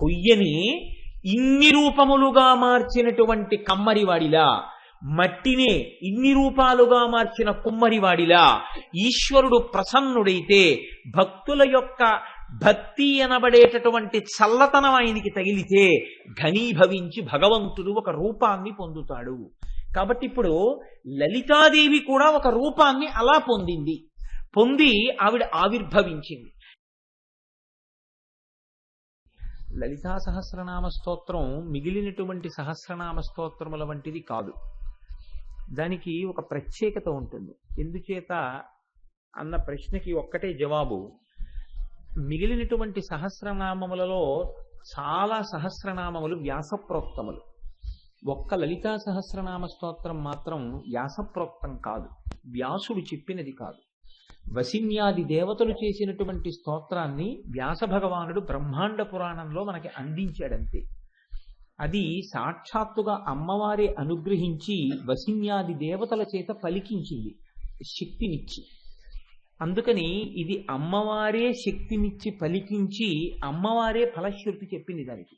కొయ్యని ఇన్ని రూపములుగా మార్చినటువంటి కమ్మరివాడిలా, మట్టినే ఇన్ని రూపాలుగా మార్చిన కుమ్మరివాడిలా ఈశ్వరుడు ప్రసన్నుడైతే భక్తుల యొక్క భక్తి అనబడేటటువంటి చల్లతనం ఆయనకి తగిలితే ఘనీభవించి భగవంతుడు ఒక రూపాన్ని పొందుతాడు. కాబట్టి ఇప్పుడు లలితాదేవి కూడా ఒక రూపాన్ని అలా పొంది ఆవిడ ఆవిర్భవించింది. లలితా సహస్రనామ స్తోత్రం మిగిలినటువంటి సహస్రనామ స్తోత్రముల వంటిది కాదు. దానికి ఒక ప్రత్యేకత ఉంటుంది. ఎందుచేత అన్న ప్రశ్నకి ఒక్కటే జవాబు. మిగిలినటువంటి సహస్రనామములలో చాలా సహస్రనామములు వ్యాసప్రోక్తములు. ఒక్క లలితా సహస్రనామ స్తోత్రం మాత్రం వ్యాసప్రోక్తం కాదు, వ్యాసుడు చెప్పినది కాదు. వసిన్యాది దేవతలు చేసినటువంటి స్తోత్రాన్ని వ్యాస భగవానుడు బ్రహ్మాండ పురాణంలో మనకి అందించాడంతే. అది సాక్షాత్తుగా అమ్మవారే అనుగ్రహించి వసిన్యాది దేవతల చేత పలికించింది శక్తినిచ్చి. అందుకని ఇది అమ్మవారే శక్తినిచ్చి పలికించి అమ్మవారే ఫలశ్రుతి చెప్పింది. దానికి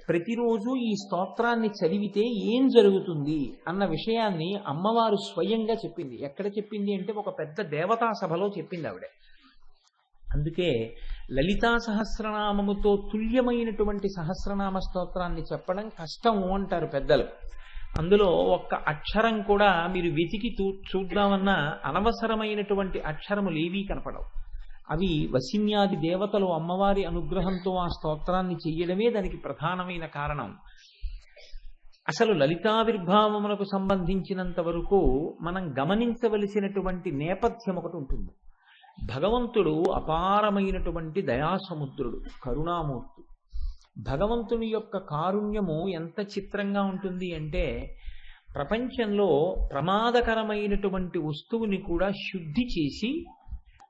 ప్రతిరోజు ఈ స్తోత్రాన్ని చదివితే ఏం జరుగుతుంది అన్న విషయాన్ని అమ్మవారు స్వయంగా చెప్పింది. ఎక్కడ చెప్పింది అంటే ఒక పెద్ద దేవతా సభలో చెప్పింది ఆవిడ. అందుకే లలితా సహస్రనామముతో తుల్యమైనటువంటి సహస్రనామ స్తోత్రాన్ని చెప్పడం కష్టము అంటారు పెద్దలు. అందులో ఒక్క అక్షరం కూడా మీరు వెతికి చూద్దామన్నా అనవసరమైనటువంటి అక్షరములు ఏవీ కనపడవు. అవి వసిన్యాది దేవతలు అమ్మవారి అనుగ్రహంతో ఆ స్తోత్రాన్ని చెయ్యడమే దానికి ప్రధానమైన కారణం. అసలు లలితావిర్భావములకు సంబంధించినంత వరకు మనం గమనించవలసినటువంటి నేపథ్యం ఒకటి ఉంటుంది. భగవంతుడు అపారమైనటువంటి దయాసముద్రుడు, కరుణామూర్తి. భగవంతుని యొక్క కారుణ్యము ఎంత చిత్రంగా ఉంటుంది అంటే ప్రపంచంలో ప్రమాదకరమైనటువంటి వస్తువుని కూడా శుద్ధి చేసి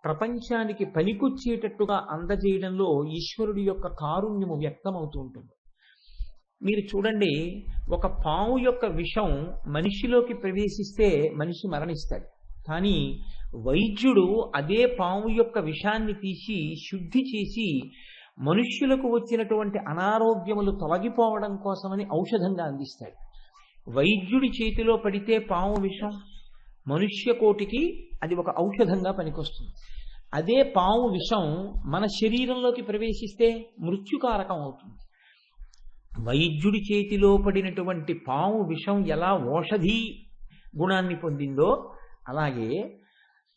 ప్రపంచానికి పనికొచ్చేటట్టుగా అందజేయడంలో ఈశ్వరుడి యొక్క కారుణ్యము వ్యక్తమవుతూ ఉంటుంది. మీరు చూడండి, ఒక పాము యొక్క విషం మనిషిలోకి ప్రవేశిస్తే మనిషి మరణిస్తాడు. కానీ వైద్యుడు అదే పాము యొక్క విషాన్ని తీసి శుద్ధి చేసి మనుష్యులకు వచ్చినటువంటి అనారోగ్యములు తొలగిపోవడం కోసమని ఔషధంగా అందిస్తాడు. వైద్యుడి చేతిలో పడితే పాము విషం మనుష్య కోటికి అది ఒక ఔషధంగా పనికొస్తుంది. అదే పాము విషం మన శరీరంలోకి ప్రవేశిస్తే మృత్యుకారకం అవుతుంది. వైద్యుడి చేతిలో పడినటువంటి పాము విషం ఎలా ఔషధి గుణాన్ని పొందిందో అలాగే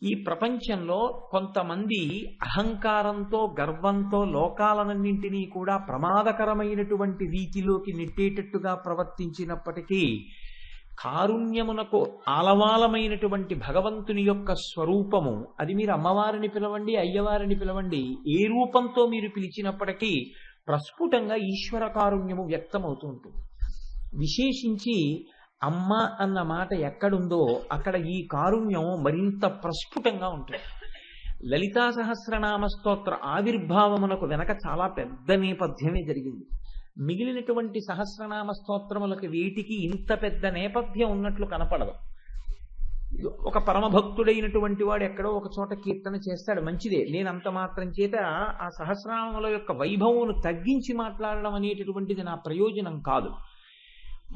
ఈ ప్రపంచంలో కొంతమంది అహంకారంతో గర్వంతో లోకాలన్నింటినీ కూడా ప్రమాదకరమైనటువంటి రీతిలోకి నెట్టేటట్టుగా ప్రవర్తించినప్పటికీ కారుణ్యమునకు ఆలవాలమైనటువంటి భగవంతుని యొక్క స్వరూపము, అది మీరు అమ్మవారిని పిలవండి, అయ్యవారిని పిలవండి, ఏ రూపంతో మీరు పిలిచినప్పటికీ ప్రస్ఫుటంగా ఈశ్వర కారుణ్యము వ్యక్తమవుతూ ఉంటుంది. విశేషించి అమ్మ అన్న మాట ఎక్కడుందో అక్కడ ఈ కారుణ్యం మరింత ప్రస్ఫుటంగా ఉంటుంది. లలితా సహస్రనామ స్తోత్ర ఆవిర్భావమునకు వెనక చాలా పెద్ద నేపథ్యమే జరిగింది. మిగిలినటువంటి సహస్రనామ స్తోత్రములకు వీటికి ఇంత పెద్ద నేపథ్యం ఉన్నట్లు కనపడదు. ఒక పరమభక్తుడైనటువంటి వాడు ఎక్కడో ఒక చోట కీర్తన చేస్తాడు, మంచిదే. నేనంత మాత్రం చేత ఆ సహస్రనామముల యొక్క వైభవమును తగ్గించి మాట్లాడడం అనేటటువంటిది నా ప్రయోజనం కాదు.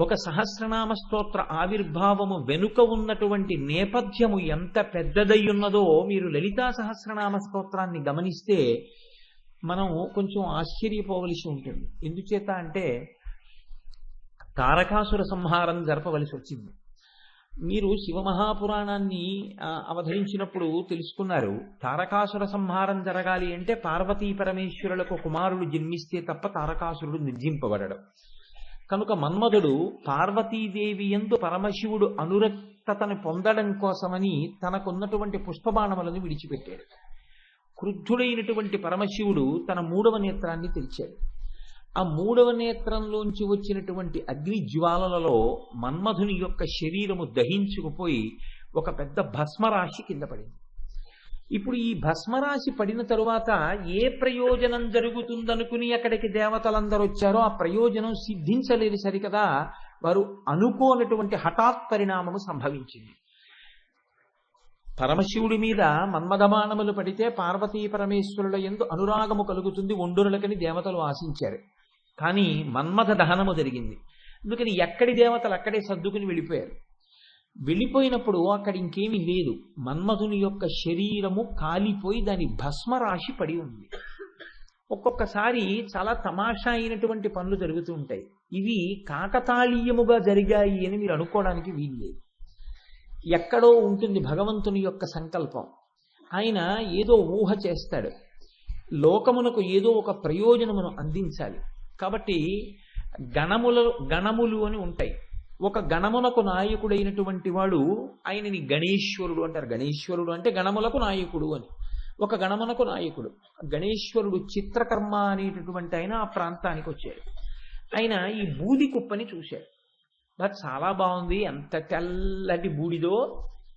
ఒక సహస్రనామ స్తోత్ర ఆవిర్భావము వెనుక ఉన్నటువంటి నేపథ్యము ఎంత పెద్దదై ఉన్నదో మీరు లలితా సహస్రనామ స్తోత్రాన్ని గమనిస్తే మనం కొంచెం ఆశ్చర్యపోవలసి ఉంటుంది. ఎందుచేత అంటే తారకాసుర సంహారం జరపవలసి వచ్చింది. మీరు శివమహాపురాణాన్ని అవతరించినప్పుడు తెలుసుకున్నారు, తారకాసుర సంహారం జరగాలి అంటే పార్వతీ పరమేశ్వరులకు కుమారుడు జన్మిస్తే తప్ప తారకాసురుడు నిర్జింపబడడం. కనుక మన్మధుడు పార్వతీదేవి యందు పరమశివుడు అనురక్తతను పొందడం కోసమని తనకున్నటువంటి పుష్పబాణములను విడిచిపెట్టాడు. క్రుద్ధుడైనటువంటి పరమశివుడు తన 3వ నేత్రాన్ని తెరిచాడు. ఆ 3వ నేత్రంలోంచి వచ్చినటువంటి అగ్ని జ్వాలలలో మన్మధుని యొక్క శరీరము దహించుకుపోయి ఒక పెద్ద భస్మరాశి కింద పడింది. ఇప్పుడు ఈ భస్మరాశి పడిన తరువాత ఏ ప్రయోజనం జరుగుతుందనుకుని అక్కడికి దేవతలందరూ వచ్చారో ఆ ప్రయోజనం సిద్ధించలేదు సరికదా, వారు అనుకోనటువంటి హఠాత్ పరిణామము సంభవించింది. పరమశివుడి మీద మన్మథబాణములు పడితే పార్వతీ పరమేశ్వరుల యందు అనురాగము కలుగుతుంది ఒండరులకని దేవతలు ఆశించారు. కానీ మన్మథ దహనము జరిగింది. అందుకని ఎక్కడి దేవతలు అక్కడే సర్దుకుని వెళ్ళిపోయారు. వెళ్ళిపోయినప్పుడు అక్కడ ఇంకేమీ లేదు. మన్మథుని యొక్క శరీరము కాలిపోయి దాని భస్మరాశి పడి ఉంది. ఒక్కొక్కసారి చాలా తమాషా అయినటువంటి పనులు జరుగుతూ ఉంటాయి. ఇవి కాకతాళీయముగా జరిగాయి అని మీరు అనుకోవడానికి వీల్లేదు. ఎక్కడో ఉంటుంది భగవంతుని యొక్క సంకల్పం. ఆయన ఏదో ఊహ చేస్తాడు, లోకమునకు ఏదో ఒక ప్రయోజనమును అందించాలి. కాబట్టి గణములు అని ఉంటాయి. ఒక గణమునకు నాయకుడైనటువంటి వాడు ఆయనని గణేశ్వరుడు అంటారు. గణేశ్వరుడు అంటే గణములకు నాయకుడు అని. ఒక గణమునకు నాయకుడు గణేశ్వరుడు. చిత్రకర్మ అనేటటువంటి ఆయన ఆ ప్రాంతానికి వచ్చాడు. ఆయన ఈ బూది కుప్పని చూశాడు. బట్ చాలా బాగుంది, ఎంత తెల్లటి బూడిదో,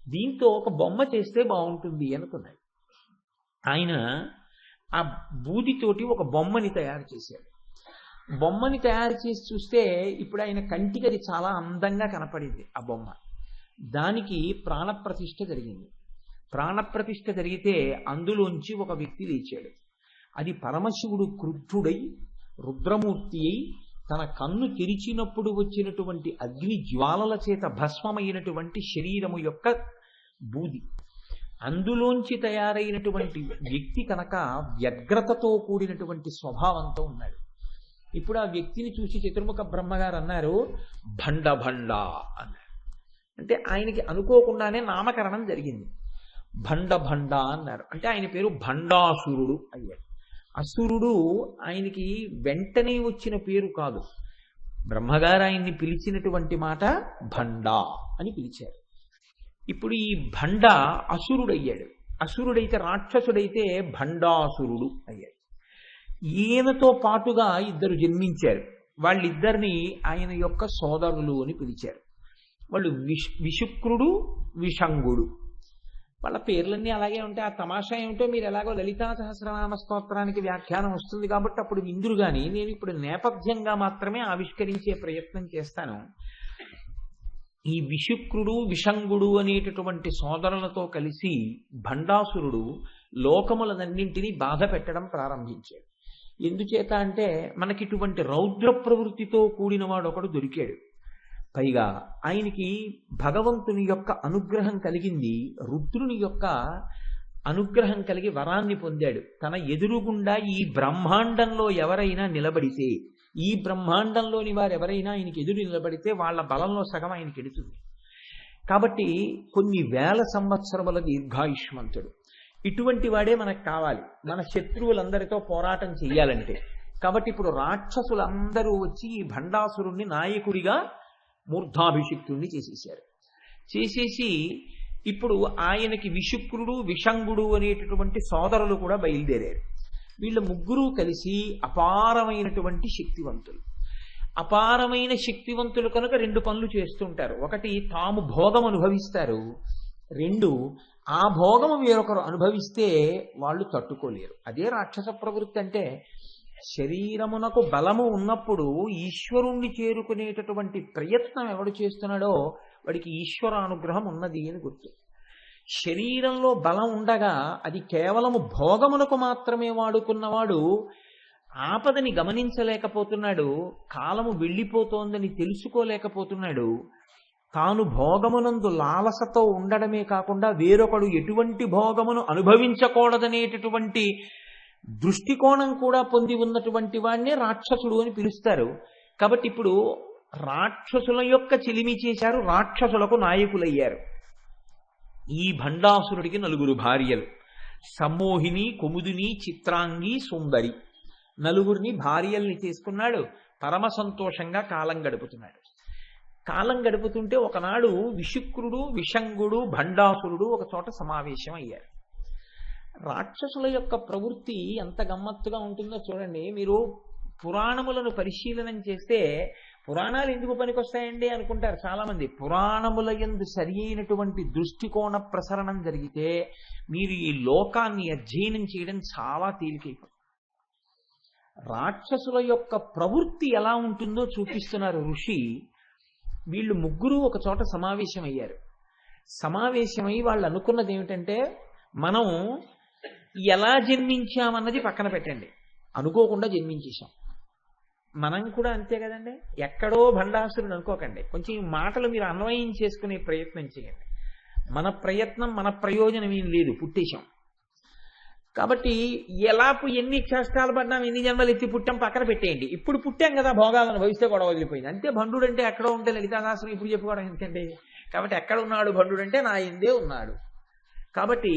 దీంతో ఒక బొమ్మ చేస్తే బాగుంటుంది అనుకున్నాడు. ఆయన ఆ బూదితోటి ఒక బొమ్మని తయారు చేశాడు. బొమ్మని తయారు చేసి చూస్తే ఇప్పుడు ఆయన కంటికి అది చాలా అందంగా కనపడింది ఆ బొమ్మ. దానికి ప్రాణప్రతిష్ఠ జరిగింది. ప్రాణప్రతిష్ఠ జరిగితే అందులోంచి ఒక వ్యక్తి లేచాడు. అది పరమశివుడు క్రుద్ధుడై రుద్రమూర్తి అయి తన కన్ను తెరిచినప్పుడు వచ్చినటువంటి అగ్ని జ్వాలల చేత భస్మమైనటువంటి శరీరము యొక్క బూది. అందులోంచి తయారైనటువంటి వ్యక్తి కనుక వ్యగ్రతతో కూడినటువంటి స్వభావంతో ఉన్నాడు. ఇప్పుడు ఆ వ్యక్తిని చూసి చతుర్ముఖ బ్రహ్మగారు అన్నారు, భండ భండ అన్నారు. అంటే ఆయనకి అనుకోకుండానే నామకరణం జరిగింది. భండ భండ అన్నారు. అంటే ఆయన పేరు భండాసురుడు అయ్యాడు. అసురుడు ఆయనకి వెంటనే వచ్చిన పేరు కాదు. బ్రహ్మగారు ఆయన్ని పిలిచినటువంటి మాట భండ అని పిలిచారు. ఇప్పుడు ఈ భండ అసురుడయ్యాడు. అసురుడైతే రాక్షసుడైతే భండాసురుడు అయ్యాడు. ఈయనతో పాటుగా ఇద్దరు జన్మించారు. వాళ్ళిద్దరిని ఆయన యొక్క సోదరులు అని పిలిచారు. వాళ్ళు విశుక్రుడు, విషంగుడు. వాళ్ళ పేర్లన్నీ అలాగే ఉంటాయి. ఆ తమాషా ఏమిటో మీరు ఎలాగో లలితా సహస్రనామ స్తోత్రానికి వ్యాఖ్యానం వస్తుంది కాబట్టి అప్పుడు ఇందురు కానీ నేను ఇప్పుడు నేపథ్యంగా మాత్రమే ఆవిష్కరించే ప్రయత్నం చేస్తాను. ఈ విశుక్రుడు, విషంగుడు అనేటటువంటి సోదరులతో కలిసి భండాసురుడు లోకములనన్నింటినీ బాధ పెట్టడం ప్రారంభించాడు. ఎందుచేత అంటే మనకి ఇటువంటి రౌద్ర ప్రవృత్తితో కూడిన వాడు ఒకడు దొరికాడు. పైగా ఆయనకి భగవంతుని యొక్క అనుగ్రహం కలిగింది. రుద్రుని యొక్క అనుగ్రహం కలిగి వరాన్ని పొందాడు. తన ఎదురుగుండా ఈ బ్రహ్మాండంలో ఎవరైనా నిలబడితే, ఈ బ్రహ్మాండంలోని వారు ఎవరైనా ఆయనకి ఎదురు నిలబడితే వాళ్ళ బలంలో సగం ఆయనకి ఎడుతుంది. కాబట్టి కొన్ని వేల సంవత్సరముల దీర్ఘాయుష్మంతుడు. ఇటువంటి వాడే మనకు కావాలి మన శత్రువులందరితో పోరాటం చెయ్యాలంటే. కాబట్టి ఇప్పుడు రాక్షసులందరూ వచ్చి ఈ భండాసురుణ్ణి నాయకుడిగా మూర్ధాభిషిక్తుణ్ణి చేసేసారు. చేసేసి ఇప్పుడు ఆయనకి విశుక్రుడు, విషంగుడు అనేటటువంటి సోదరులు కూడా బయలుదేరారు. వీళ్ళ ముగ్గురు కలిసి అపారమైనటువంటి శక్తివంతులు. అపారమైన శక్తివంతులు కనుక రెండు పనులు చేస్తుంటారు. ఒకటి, తాము భోగం అనుభవిస్తారు. రెండు, ఆ భోగము వేరొకరు అనుభవిస్తే వాళ్ళు తట్టుకోలేరు. అదే రాక్షస ప్రవృత్తి అంటే. శరీరమునకు బలము ఉన్నప్పుడు ఈశ్వరుణ్ణి చేరుకునేటటువంటి ప్రయత్నం ఎవడు చేస్తున్నాడో వాడికి ఈశ్వరానుగ్రహం ఉన్నది అని గుర్తు. శరీరంలో బలం ఉండగా అది కేవలము భోగమునకు మాత్రమే వాడుకున్నవాడు ఆపదని గమనించలేకపోతున్నాడు. కాలము వెళ్ళిపోతోందని తెలుసుకోలేకపోతున్నాడు. తాను భోగమునందు లాలసతో ఉండడమే కాకుండా వేరొకడు ఎటువంటి భోగమును అనుభవించకూడదనేటటువంటి దృష్టికోణం కూడా పొంది ఉన్నటువంటి వాడినే రాక్షసుడు అని పిలుస్తారు. కాబట్టి ఇప్పుడు రాక్షసుల యొక్క చిలిమి చేశారు, రాక్షసులకు నాయకులయ్యారు. ఈ భండాసురుడికి 4 భార్యలు. సమ్మోహిని, కుముదిని, చిత్రాంగి, సుందరి. 4 భార్యల్ని చేసుకున్నాడు. పరమ సంతోషంగా కాలం గడుపుతున్నాడు. కాలం గడుపుతుంటే ఒకనాడు విశుక్రుడు, విషంగుడు, భండాసురుడు ఒక చోట సమావేశం అయ్యారు. రాక్షసుల యొక్క ప్రవృత్తి ఎంత గమ్మత్తుగా ఉంటుందో చూడండి. మీరు పురాణములను పరిశీలనం చేస్తే పురాణాలు ఎందుకు పనికొస్తాయండి అనుకుంటారు చాలా మంది. పురాణముల యందు సరి అయినటువంటి దృష్టికోణ ప్రసరణం జరిగితే మీరు ఈ లోకాన్ని అధ్యయనం చేయడం చాలా తేలికైపోతుంది. రాక్షసుల యొక్క ప్రవృత్తి ఎలా ఉంటుందో చూపిస్తున్నారు ఋషి. వీళ్ళు ముగ్గురు ఒక చోట సమావేశమయ్యారు. సమావేశమై వాళ్ళు అనుకున్నది ఏమిటంటే, మనం ఎలా జన్మించామన్నది పక్కన పెట్టండి, అనుకోకుండా జన్మించేశాం. మనం కూడా అంతే కదండి. ఎక్కడో భండాసురుడు అనుకోకండి. కొంచెం ఈ మాటలు మీరు అన్వయం చేసుకునే ప్రయత్నం చేయండి. మన ప్రయత్నం మన ప్రయోజనం ఏం లేదు, పుట్టేశాం. కాబట్టి ఎన్ని కష్టాలు పడ్డాం, ఎన్ని జన్మలు ఎత్తి పుట్టాం పక్కన పెట్టేయండి. ఇప్పుడు పుట్టాం కదా, భోగాలను భవిస్తే కూడా వదిలిపోయింది అంతే. భండుడు అంటే ఎక్కడో ఉంటే లలితాశాస్త్రం ఇప్పుడు చెప్పుకోవడం ఎందుకంటే, కాబట్టి ఎక్కడ ఉన్నాడు భండుడు అంటే నా ఎందే ఉన్నాడు. కాబట్టి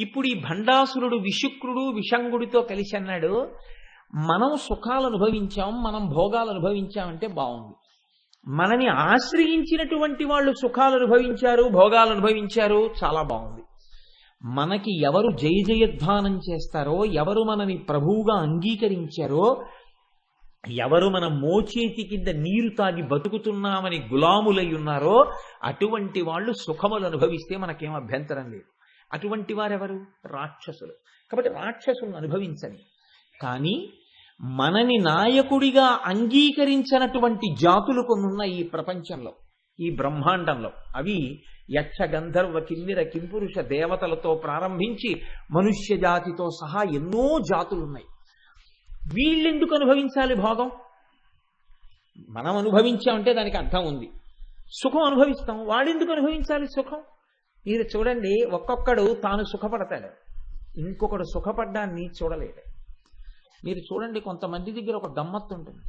ఇప్పుడు ఈ భండాసురుడు విశుక్రుడు విషంగుడితో కలిసి అన్నాడు, మనం సుఖాలు అనుభవించాం, మనం భోగాలు అనుభవించామంటే బాగుంది. మనని ఆశ్రయించినటువంటి వాళ్ళు సుఖాలు అనుభవించారు, భోగాలు అనుభవించారు, చాలా బాగుంది. మనకి ఎవరు జయ జయధ్వానం చేస్తారో, ఎవరు మనని ప్రభువుగా అంగీకరించారో, ఎవరు మన మోచేతి కింద నీరు తాగి బతుకుతున్నామని గులాములై ఉన్నారో అటువంటి వాళ్ళు సుఖములు అనుభవిస్తే మనకేం అభ్యంతరం లేదు. అటువంటి వారెవరు? రాక్షసులు. కాబట్టి రాక్షసులను అనుభవించని. కానీ మనని నాయకుడిగా అంగీకరించినటువంటి జాతులు కొన్నున్న ఈ ప్రపంచంలో, ఈ బ్రహ్మాండంలో. అవి యక్ష గంధర్వ కిన్నెర కింపురుష దేవతలతో ప్రారంభించి మనుష్య జాతితో సహా ఎన్నో జాతులున్నాయి. వీళ్ళెందుకు అనుభవించాలి భోగం? మనం అనుభవించామంటే దానికి అర్థం ఉంది. సుఖం అనుభవిస్తాం, వాడెందుకు అనుభవించాలి సుఖం? మీరు చూడండి, ఒక్కొక్కడు తాను సుఖపడతాడు, ఇంకొకడు సుఖపడ్డాన్ని చూడలేడు. మీరు చూడండి, కొంతమంది దగ్గర ఒక గమ్మత్తు ఉంటుంది.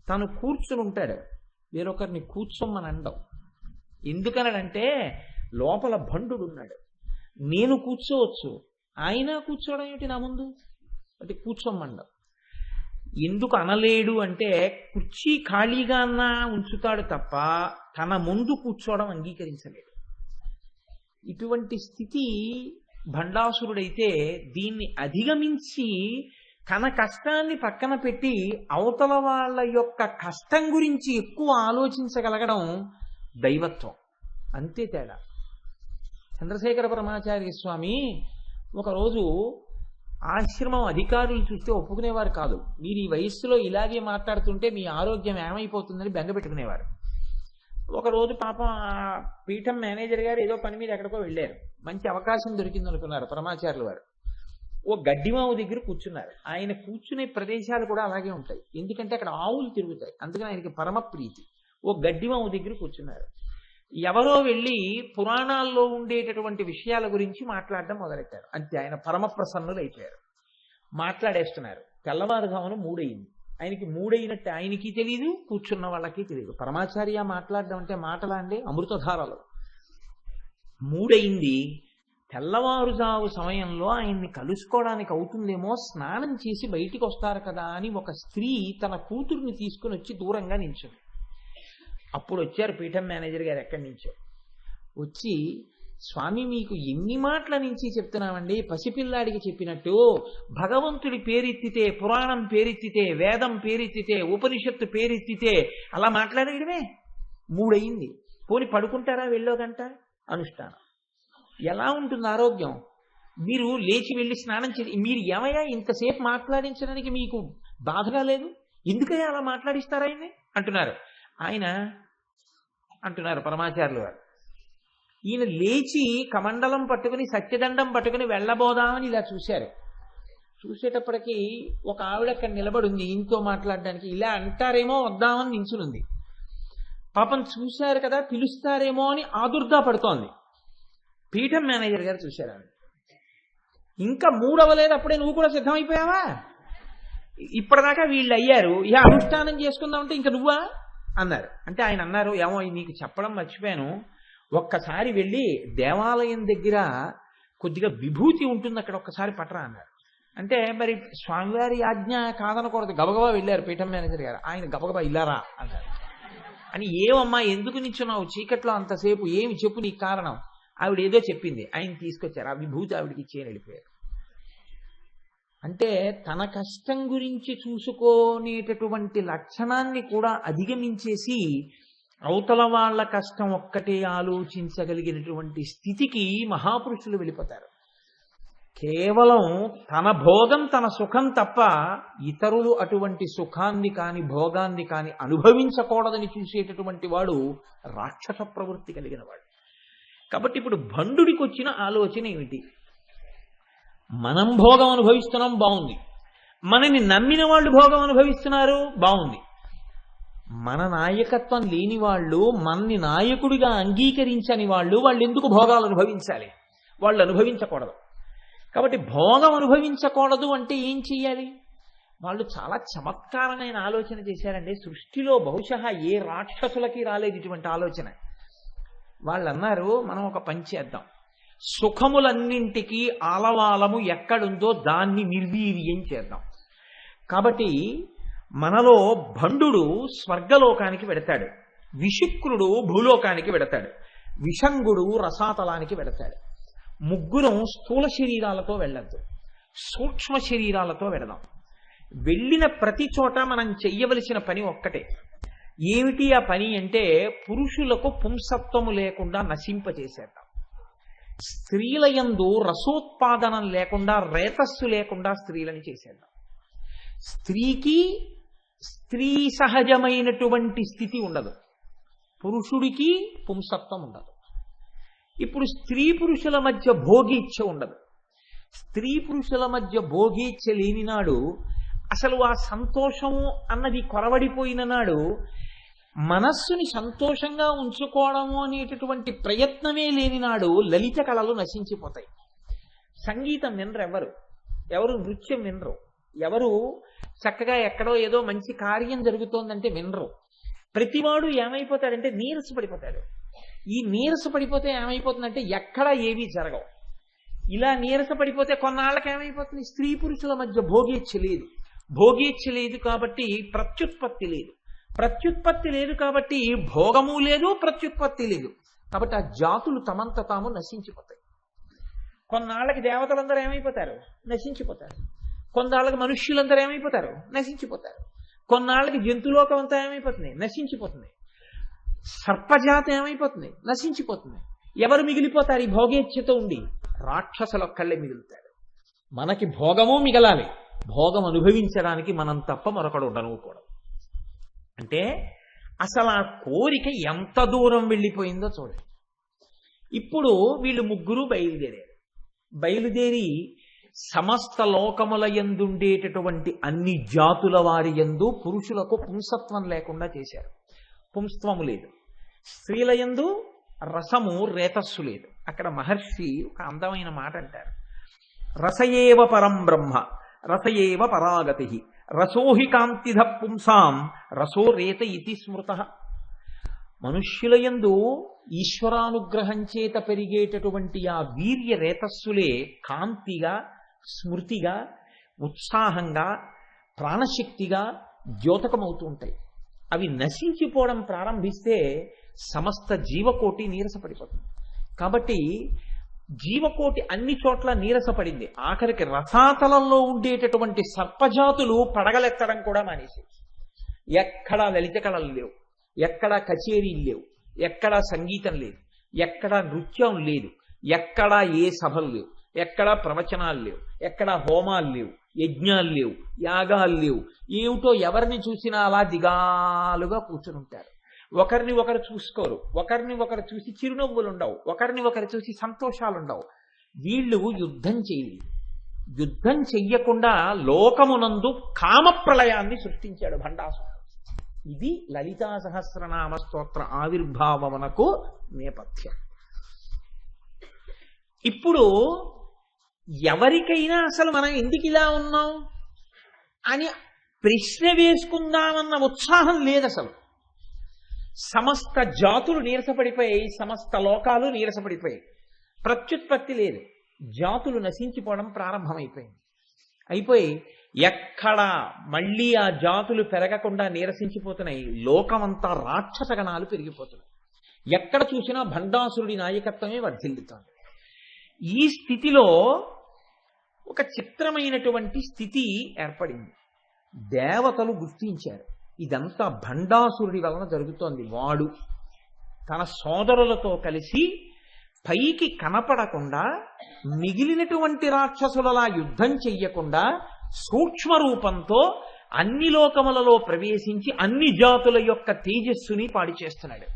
తాను కూర్చుని ఉంటాడు, వేరొకరిని కూర్చోమని అండం. ఎందుకనంటే లోపల భండుడు ఉన్నాడు, నేను కూర్చోవచ్చు, ఆయన కూర్చోవడం ఏమిటి నా ముందు, అంటే కూర్చోమండం. ఎందుకు అనలేడు అంటే కుర్చీ ఖాళీగా అన్నా ఉంచుతాడు తప్ప తన ముందు కూర్చోవడం అంగీకరించలేడు. ఇటువంటి స్థితి భండాసురుడైతే దీన్ని అధిగమించి తన కష్టాన్ని పక్కన పెట్టి అవతల వాళ్ళ యొక్క కష్టం గురించి ఎక్కువ ఆలోచించగలగడం దైవత్వం. అంతే తేడా. చంద్రశేఖర పరమాచార్య స్వామి ఒకరోజు ఆశ్రమం అధికారులు చూస్తే ఒప్పుకునేవారు కాదు. మీరు ఈ వయస్సులో ఇలాగే మాట్లాడుతుంటే మీ ఆరోగ్యం ఏమైపోతుందని బెంగపెట్టుకునేవారు. ఒకరోజు పాపం ఆ పీఠం మేనేజర్ గారు ఏదో పని మీద ఎక్కడికో వెళ్ళారు. మంచి అవకాశం దొరికింది అనుకున్నారు పరమాచార్యుల వారు. ఓ గడ్డిమావు దగ్గర కూర్చున్నారు. ఆయన కూర్చునే ప్రదేశాలు కూడా అలాగే ఉంటాయి, ఎందుకంటే అక్కడ ఆవులు తిరుగుతాయి, అందుకని ఆయనకి పరమ ప్రీతి. ఓ గడ్డిమావు దగ్గర కూర్చున్నారు. ఎవరో వెళ్ళి పురాణాల్లో ఉండేటటువంటి విషయాల గురించి మాట్లాడడం మొదలెట్టారు. అంతే, ఆయన పరమ ప్రసన్నులు అయిపోయారు. మాట్లాడేస్తున్నారు. తెల్లవారుజామున 3 అయింది. ఆయనకి 3 అయినట్టు ఆయనకి తెలియదు, కూర్చున్న వాళ్ళకి తెలియదు. పరమాచార్య మాట్లాడడం అంటే మాటలా అండి, అమృతధారలు. 3 అయింది. తెల్లవారుజాము సమయంలో ఆయన్ని కలుసుకోవడానికి అవుతుందేమో, స్నానం చేసి బయటికి వస్తారు కదా అని ఒక స్త్రీ తన కూతుర్ని తీసుకుని వచ్చి దూరంగా నిల్చుంది. అప్పుడు వచ్చారు పీఠం మేనేజర్ గారు ఎక్కడి నుంచో వచ్చి, స్వామి మీకు ఎన్ని మాటల నుంచి చెప్తున్నామండి, పసిపిల్లాడికి చెప్పినట్టు భగవంతుడి పేరెత్తితే, పురాణం పేరెత్తితే, వేదం పేరెత్తితే, ఉపనిషత్తు పేరెత్తితే అలా మాట్లాడేయడమే. 3 అయింది. పోని పడుకుంటారా వెళ్ళో గంట అనుష్ఠానం. ఎలా ఉంటుంది ఆరోగ్యం? మీరు లేచి వెళ్ళి స్నానం చేసి, మీరు ఏమయ్యా ఇంతసేపు మాట్లాడించడానికి మీకు బాధగా లేదు, ఎందుకయ్యా అలా మాట్లాడిస్తారా ఆయన్ని అంటున్నారు. ఆయన అంటున్నారు పరమాచార్యులు వారు, ఈయన లేచి కమండలం పట్టుకుని సత్యదండం పట్టుకుని వెళ్ళబోదామని ఇలా చూశారు. చూసేటప్పటికి ఒక ఆవిడ అక్కడ నిలబడింది ఈయనతో మాట్లాడడానికి. ఇలా అంటారేమో వద్దామని నించునుంది. పాపం చూశారు కదా, పిలుస్తారేమో అని ఆదుర్దా పడుతోంది. పీఠం మేనేజర్ గారు చూశారు, ఇంకా 3 అవ్వలేదు, అప్పుడే నువ్వు కూడా సిద్ధమైపోయావా? ఇప్పటిదాకా వీళ్ళు అయ్యారు, ఇక అనుష్ఠానం చేసుకుందామంటే ఇంకా నువ్వా అన్నారు. అంటే ఆయన అన్నారు, ఏమో నీకు చెప్పడం మర్చిపోయాను, ఒక్కసారి వెళ్ళి దేవాలయం దగ్గర కొద్దిగా విభూతి ఉంటుంది, అక్కడ ఒక్కసారి పట్టరా అన్నారు. అంటే మరి స్వామివారి ఆజ్ఞ కాదనకూడదు, గబగబా వెళ్ళారు పీఠం మేనేజర్ గారు. ఆయన గబగబా ఇల్లారా అన్నారు. అని ఏమమ్మా ఎందుకు నిల్చున్నావు చీకట్లో అంతసేపు, ఏమి చెప్పు నీ కారణం? ఆవిడ ఏదో చెప్పింది, ఆయన తీసుకొచ్చారు, ఆ విభూతి ఆవిడికి ఇచ్చేయని వెళ్ళిపోయారు. అంటే తన కష్టం గురించి చూసుకునేటటువంటి లక్షణాన్ని కూడా అధిగమించేసి అవతల వాళ్ళ కష్టం ఒక్కటే ఆలోచించగలిగినటువంటి స్థితికి మహాపురుషులు వెళ్ళిపోతారు. కేవలం తన భోగం తన సుఖం తప్ప ఇతరులు అటువంటి సుఖాన్ని కాని భోగాన్ని కాని అనుభవించకూడదని చూసేటటువంటి వాడు రాక్షస ప్రవృత్తి కలిగిన వాడు. కాబట్టి ఇప్పుడు భండుడికి వచ్చిన ఆలోచన ఏమిటి? మనం భోగం అనుభవిస్తున్నాం, బాగుంది. మనని నమ్మిన వాళ్ళు భోగం అనుభవిస్తున్నారు, బాగుంది. మన నాయకత్వం లేని వాళ్ళు, మనని నాయకుడిగా అంగీకరించని వాళ్ళు ఎందుకు భోగాలు అనుభవించాలి? వాళ్ళు అనుభవించకూడదు. కాబట్టి భోగం అనుభవించకూడదు అంటే ఏం చెయ్యాలి? వాళ్ళు చాలా చమత్కారమైన ఆలోచన చేశారండి. సృష్టిలో బహుశः ఏ రాక్షసులకి రాలేదు ఇటువంటి ఆలోచన. వాళ్ళు అన్నారు, మనం ఒక పని చేద్దాం, సుఖములన్నింటికీ ఆలవాలము ఎక్కడుందో దాన్ని నిర్వీర్యం చేద్దాం. కాబట్టి మనలో భండుడు స్వర్గలోకానికి వెడతాడు, విశుక్రుడు భూలోకానికి వెడతాడు, విషంగుడు రసాతలానికి వెడతాడు. ముగ్గురం స్థూల శరీరాలతో వెళ్ళద్దు, సూక్ష్మ శరీరాలతో వెడదాం. వెళ్ళిన ప్రతి చోట మనం చెయ్యవలసిన పని ఒక్కటే. ఏమిటి ఆ పని అంటే, పురుషులకు పుంసత్వము లేకుండా నశింపచేసేద్దాం. స్త్రీల యందు రసోత్పాదనం లేకుండా, రేతస్సు లేకుండా స్త్రీలని చేసేద్దాం. స్త్రీకి స్త్రీ సహజమైనటువంటి స్థితి ఉండదు, పురుషుడికి పుంసత్వం ఉండదు. ఇప్పుడు స్త్రీ పురుషుల మధ్య భోగీచ్ఛ ఉండదు. స్త్రీ పురుషుల మధ్య భోగీచ్ఛ లేని నాడు, అసలు ఆ సంతోషము అన్నది కొరవడిపోయిన నాడు, మనస్సుని సంతోషంగా ఉంచుకోవడము అనేటటువంటి ప్రయత్నమే లేని నాడు లలిత కళలు నశించిపోతాయి. సంగీతం వినరు, ఎవరు నృత్యం వినరు, ఎవరు చక్కగా ఎక్కడో ఏదో మంచి కార్యం జరుగుతోందంటే వినరు. ప్రతివాడు ఏమైపోతాడంటే నీరసపడిపోతాడు. ఈ నీరసపడిపోతే ఏమైపోతుందంటే ఎక్కడా ఏవీ జరగవు. ఇలా నీరసపడిపోతే కొన్నాళ్ళకి ఏమైపోతుంది, స్త్రీ పురుషుల మధ్య భోగేచ్ఛ లేదు. భోగేచ్ఛ లేదు కాబట్టి ప్రత్యుత్పత్తి లేదు. ప్రత్యుత్పత్తి లేదు కాబట్టి భోగము లేదు, ప్రత్యుత్పత్తి లేదు. కాబట్టి ఆ జాతులు తమంత తాము నశించిపోతాయి. కొన్నాళ్ళకి దేవతలందరూ ఏమైపోతారు, నశించిపోతారు. కొన్నాళ్ళకి మనుష్యులందరూ ఏమైపోతారు, నశించిపోతారు. కొన్నాళ్ళకి జంతులోకం అంతా ఏమైపోతుంది, నశించిపోతుంది. సర్పజాతి ఏమైపోతుంది, నశించిపోతుంది. ఎవరు మిగిలిపోతారు ఈ భోగేచ్ఛతో ఉండి? రాక్షసులొక్కళ్ళే మిగులుతారు. మనకి భోగము మిగలాలి, భోగం అనుభవించడానికి మనం తప్ప మరొకడు ఉండనుకోవడం. అంటే అసలు ఆ కోరిక ఎంత దూరం వెళ్ళిపోయిందో చూడండి. ఇప్పుడు వీళ్ళు ముగ్గురు బయలుదేరి సమస్త లోకముల యందుండేటటువంటి అన్ని జాతుల వారి యందు పురుషులకు పుంసత్వం లేకుండా చేశారు. పుంస్త్వము లేదు. స్త్రీల యందు రసము, రేతస్సు లేదు. అక్కడ మహర్షి ఒక అందమైన మాట అంటారు, రసయేవ పరం బ్రహ్మ రసయేవ పరాగతి రసోహి కాంతిధ పుంసాం రసో రేత ఇతి స్మృత. మనుష్యుల యందు ఈశ్వరానుగ్రహం చేత పెరిగేటటువంటి ఆ వీర్య రేతస్సులే కాంతిగా, స్మృతిగా, ఉత్సాహంగా, ప్రాణశక్తిగా ద్యోతకమవుతూ ఉంటాయి. అవి నశించిపోవడం ప్రారంభిస్తే సమస్త జీవకోటి నీరసపడిపోతుంది. కాబట్టి జీవకోటి అన్ని చోట్ల నీరసపడింది. ఆఖరికి రసాతలంలో ఉండేటటువంటి సర్పజాతులు పడగలెత్తడం కూడా మానేసి, ఎక్కడా లలిత కళలు లేవు, ఎక్కడా కచేరీలు లేవు, ఎక్కడా సంగీతం లేదు, ఎక్కడా నృత్యం లేదు, ఎక్కడా ఏ సభలు లేవు, ఎక్కడా ప్రవచనాలు లేవు, ఎక్కడా హోమాలు లేవు, యజ్ఞాలు లేవు, యాగాలు లేవు. ఏమిటో ఎవరిని చూసినా అలా దిగాలుగా కూర్చుని ఉంటారు. ఒకరిని ఒకరు చూసుకోరు, ఒకరిని ఒకరు చూసి చిరునవ్వులు ఉండవు, ఒకరిని ఒకరు చూసి సంతోషాలు ఉండవు. వీళ్ళు యుద్ధం చేయలేదు. యుద్ధం చెయ్యకుండా లోకమునందు కామప్రళయాన్ని సృష్టించాడు భండాసురుడు. ఇది లలితా సహస్రనామ స్తోత్ర ఆవిర్భావమునకు నేపథ్యం. ఇప్పుడు ఎవరికైనా అసలు మనం ఎందుకు ఇలా ఉన్నాం అని ప్రశ్న వేసుకుందామన్న ఉత్సాహం లేదు. అసలు సమస్త జాతులు నీరసపడిపోయాయి, సమస్త లోకాలు నీరసపడిపోయాయి. ప్రత్యుత్పత్తి లేదు, జాతులు నశించిపోవడం ప్రారంభమైపోయింది. అయిపోయి ఎక్కడ మళ్ళీ ఆ జాతులు పెరగకుండా నీరసించిపోతున్నాయి. లోకమంతా రాక్షస గణాలు పెరిగిపోతున్నాయి. ఎక్కడ చూసినా భండాసురుడి నాయకత్వమే వర్ధిల్లుతోంది. ఈ స్థితిలో ఒక చిత్రమైనటువంటి స్థితి ఏర్పడింది. దేవతలు గుర్తించారు, ఇదంతా భండాసురుడి వలన జరుగుతోంది. వాడు తన సోదరులతో కలిసి పైకి కనపడకుండా, మిగిలినటువంటి రాక్షసులలా యుద్ధం చెయ్యకుండా సూక్ష్మ రూపంతో అన్ని లోకములలో ప్రవేశించి అన్ని జాతుల యొక్క తేజస్సుని పాడి చేస్తున్నాడు.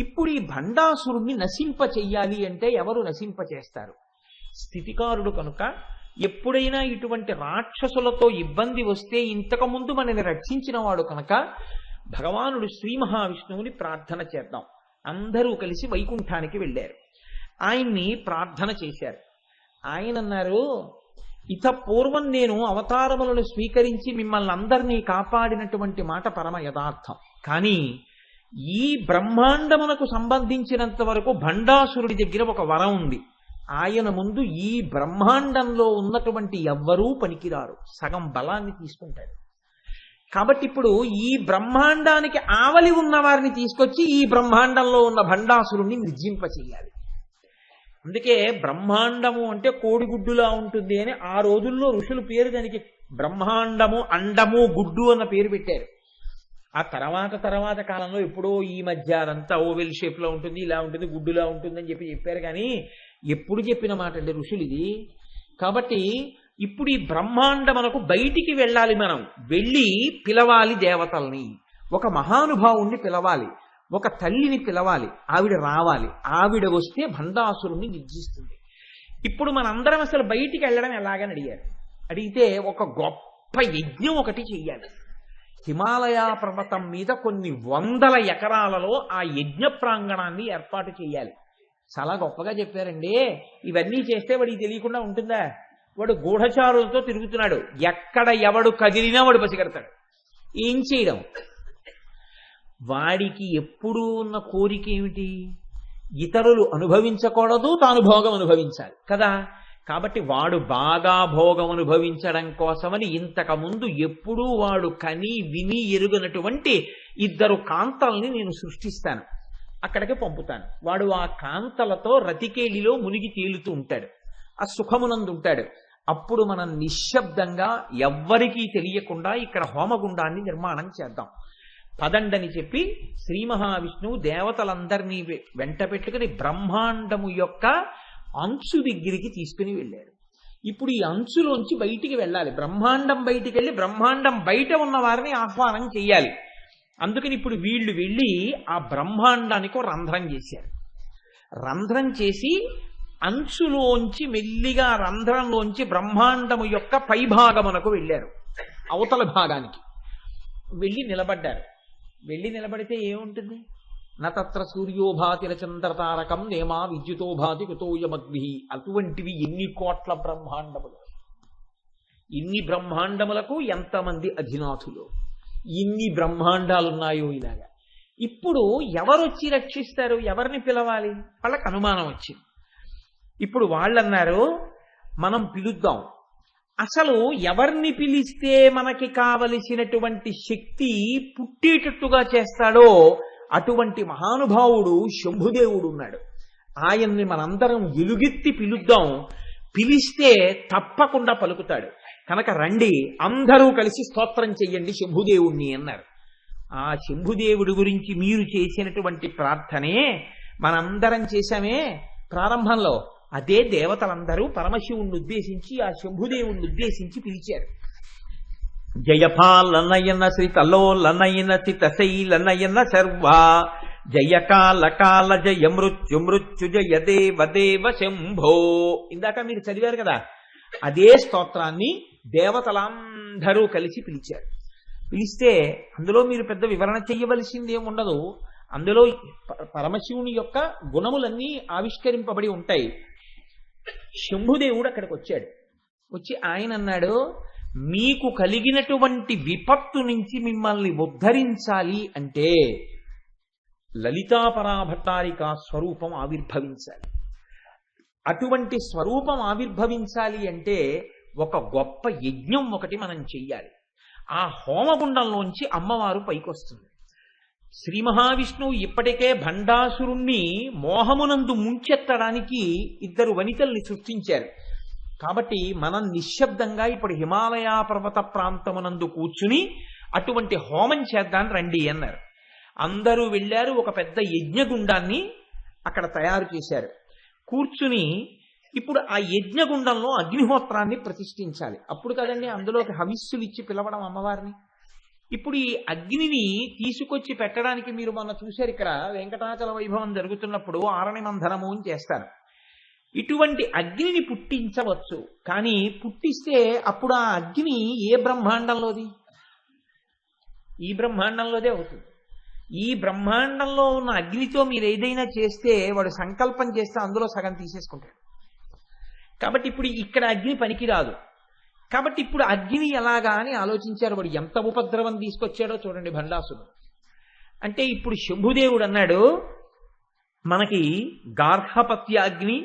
ఇప్పుడు ఈ భండాసురుణ్ణి నశింప చెయ్యాలి అంటే ఎవరు నశింప చేస్తారు? స్థితికారుడు కనుక ఎప్పుడైనా ఇటువంటి రాక్షసులతో ఇబ్బంది వస్తే ఇంతకుముందు మనని రక్షించిన వాడు కనుక భగవానుడు శ్రీ మహావిష్ణువుని ప్రార్థన చేద్దాం. అందరూ కలిసి వైకుంఠానికి వెళ్ళారు. ఆయన్ని ప్రార్థన చేశారు. ఆయన అన్నారు, ఇత పూర్వం నేను అవతారములను స్వీకరించి మిమ్మల్ని అందరినీ కాపాడినటువంటి మాట పరమ యథార్థం. కానీ ఈ బ్రహ్మాండమునకు సంబంధించినంత వరకు భండాసురుడి దగ్గర ఒక వరం ఉంది. ఆయన ముందు ఈ బ్రహ్మాండంలో ఉన్నటువంటి ఎవ్వరూ పనికిరారు, సగం బలాన్ని తీసుకుంటాడు. కాబట్టి ఇప్పుడు ఈ బ్రహ్మాండానికి ఆవలి ఉన్న వారిని తీసుకొచ్చి ఈ బ్రహ్మాండంలో ఉన్న భండాసురుణ్ణి నిర్జింపచేయాలి. అందుకే బ్రహ్మాండము అంటే కోడిగుడ్డులా ఉంటుంది అని ఆ రోజుల్లో ఋషులు పేరు దానికి బ్రహ్మాండము, అండము, గుడ్డు అన్న పేరు పెట్టారు. ఆ తర్వాత కాలంలో ఎప్పుడో ఈ మధ్య అదంతా ఓవెల్ షేప్ లో ఉంటుంది, ఇలా ఉంటుంది, గుడ్డులా ఉంటుంది అని చెప్పారు. కానీ ఎప్పుడు చెప్పిన మాట అండి ఋషులు ఇది. కాబట్టి ఇప్పుడు ఈ బ్రహ్మాండమునకు బయటికి వెళ్ళాలి. మనం వెళ్ళి పిలవాలి దేవతల్ని, ఒక మహానుభావుణ్ణి పిలవాలి, ఒక తల్లిని పిలవాలి, ఆవిడ రావాలి. ఆవిడ వస్తే భండాసురుణ్ణి నిర్జిస్తుంది. ఇప్పుడు మనందరం అసలు బయటికి వెళ్ళడం ఎలాగని అడిగారు. అడిగితే ఒక గొప్ప యజ్ఞం ఒకటి చెయ్యాలి. హిమాలయ పర్వతం మీద కొన్ని వందల ఎకరాలలో ఆ యజ్ఞ ప్రాంగణాన్ని ఏర్పాటు చేయాలి. చాలా గొప్పగా చెప్పారండి. ఇవన్నీ చేస్తే వాడికి తెలియకుండా ఉంటుందా? వాడు గూఢచారులతో తిరుగుతున్నాడు. ఎక్కడ ఎవడు కదిలినా వాడు పసిగడతాడు. ఏం చేయడం? వాడికి ఎప్పుడూ ఉన్న కోరిక ఏమిటి? ఇతరులు అనుభవించకూడదు, తాను భోగం అనుభవించాలి కదా. కాబట్టి వాడు బాగా భోగం అనుభవించడం కోసమని ఇంతకుముందు ఎప్పుడూ వాడు కని విని ఎరుగనటువంటి 2 కాంతల్ని నేను సృష్టిస్తాను, అక్కడికి పంపుతాను. వాడు ఆ కాంతలతో రతికేలిలో మునిగి తేలుతూ ఉంటాడు, ఆ సుఖమునందు ఉంటాడు. అప్పుడు మనం నిశ్శబ్దంగా ఎవ్వరికీ తెలియకుండా ఇక్కడ హోమగుండాన్ని నిర్మాణం చేద్దాం. పదండని చెప్పి శ్రీ మహావిష్ణువు దేవతలందరినీ వెంట పెట్టుకుని బ్రహ్మాండము యొక్క అంచు దగ్గరికి తీసుకుని వెళ్ళారు. ఇప్పుడు ఈ అంచులోంచి బయటికి వెళ్ళాలి. బ్రహ్మాండం బయటికి వెళ్ళి బ్రహ్మాండం బయట ఉన్న వారిని ఆహ్వానం చెయ్యాలి. అందుకని ఇప్పుడు వీళ్ళు వెళ్ళి ఆ బ్రహ్మాండానికి రంధ్రం చేశారు. రంధ్రం చేసి అంచులోంచి మెల్లిగా రంధ్రంలోంచి బ్రహ్మాండము యొక్క పైభాగమునకు వెళ్ళారు. అవతల భాగానికి వెళ్ళి నిలబడ్డారు. వెళ్ళి నిలబడితే ఏముంటుంది? నత్ర సూర్యోభాతి రచంద్రతారకం నేమా విద్యుతోభాతి కుతోయమగ్ని. అటువంటివి ఎన్ని కోట్ల బ్రహ్మాండములు, ఇన్ని బ్రహ్మాండములకు ఎంతమంది అధినాథులు, ఇన్ని బ్రహ్మాండాలున్నాయో ఇలాగా. ఇప్పుడు ఎవరొచ్చి రక్షిస్తారు? ఎవరిని పిలవాలి? వాళ్ళకి అనుమానం వచ్చింది. ఇప్పుడు వాళ్ళన్నారు, మనం పిలుద్దాం. అసలు ఎవరిని పిలిస్తే మనకి కావలసినటువంటి శక్తి పుట్టేటట్టుగా చేస్తాడో అటువంటి మహానుభావుడు శంభుదేవుడు ఉన్నాడు. ఆయన్ని మనందరం ఎలుగెత్తి పిలుద్దాం. పిలిస్తే తప్పకుండా పలుకుతాడు. కనుక రండి, అందరూ కలిసి స్తోత్రం చెయ్యండి శంభుదేవుణ్ణి అన్నారు. ఆ శంభుదేవుడి గురించి మీరు చేసినటువంటి ప్రార్థనే మనందరం చేశామే ప్రారంభంలో. అదే దేవతలందరూ పరమశివుణ్ణి ఉద్దేశించి ఆ శంభుదేవుణ్ణి ఉద్దేశించి పిలిచారు. జయపాలనయన శ్రీతలోలనయన చితశైలనయన సర్వా జయకాల కాల జయ మృత్యు మృత్యు జయ దేవ దేవ శంభో. ఇందాక మీరు చదివారు కదా, అదే స్తోత్రాన్ని దేవతలందరూ కలిసి పిలిచారు. పిలిస్తే అందులో మీరు పెద్ద వివరణ చెయ్యవలసింది ఏముండదు. అందులో పరమశివుని యొక్క గుణములన్నీ ఆవిష్కరింపబడి ఉంటాయి. శంభుదేవుడు అక్కడికి వచ్చాడు. వచ్చి ఆయన అన్నాడు, మీకు కలిగినటువంటి విపత్తు నుంచి మిమ్మల్ని ఉద్ధరించాలి అంటే లలితాపరాభట్టారిక స్వరూపం ఆవిర్భవించాలి. అటువంటి స్వరూపం ఆవిర్భవించాలి అంటే ఒక గొప్ప యజ్ఞం ఒకటి మనం చెయ్యాలి. ఆ హోమగుండంలోంచి అమ్మవారు పైకొస్తుంది. శ్రీ మహావిష్ణువు ఇప్పటికే భండాసురుణ్ణి మోహమునందు ముంచెత్తడానికి 2 వనితల్ని సృష్టించారు. కాబట్టి మనం నిశ్శబ్దంగా ఇప్పుడు హిమాలయ పర్వత ప్రాంతమునందు కూర్చుని అటువంటి హోమం చేద్దాం రండి అన్నారు. అందరూ వెళ్ళారు. ఒక పెద్ద యజ్ఞగుండాన్ని అక్కడ తయారు చేశారు. కూర్చుని ఇప్పుడు ఆ యజ్ఞగుండంలో అగ్నిహోత్రాన్ని ప్రతిష్ఠించాలి. అప్పుడు కదండి అందులోకి హవిస్సులు ఇచ్చి పిలవడం అమ్మవారిని. ఇప్పుడు ఈ అగ్నిని తీసుకొచ్చి పెట్టడానికి మీరు మొన్న చూశారు, ఇక్కడ వెంకటాచల వైభవం జరుగుతున్నప్పుడు ఆరణి మంధనము అని చేస్తారు. ఇటువంటి అగ్నిని పుట్టించవచ్చు. కానీ పుట్టిస్తే అప్పుడు ఆ అగ్ని ఏ బ్రహ్మాండంలోది? ఈ బ్రహ్మాండంలోదే అవుతుంది. ఈ బ్రహ్మాండంలో ఉన్న అగ్నితో మీరు ఏదైనా చేస్తే వాడు సంకల్పం చేస్తే అందులో సగం తీసేసుకుంటాడు. కాబట్టి ఇప్పుడు ఇక్కడ అగ్ని పనికిరాదు. కాబట్టి ఇప్పుడు అగ్ని ఎలాగా అని ఆలోచించారు. వాడు ఎంత ఉపద్రవం తీసుకొచ్చాడో చూడండి భండాసురుడు. అంటే ఇప్పుడు శంభుదేవుడు అన్నాడు, మనకి గార్హపత్య అగ్ని,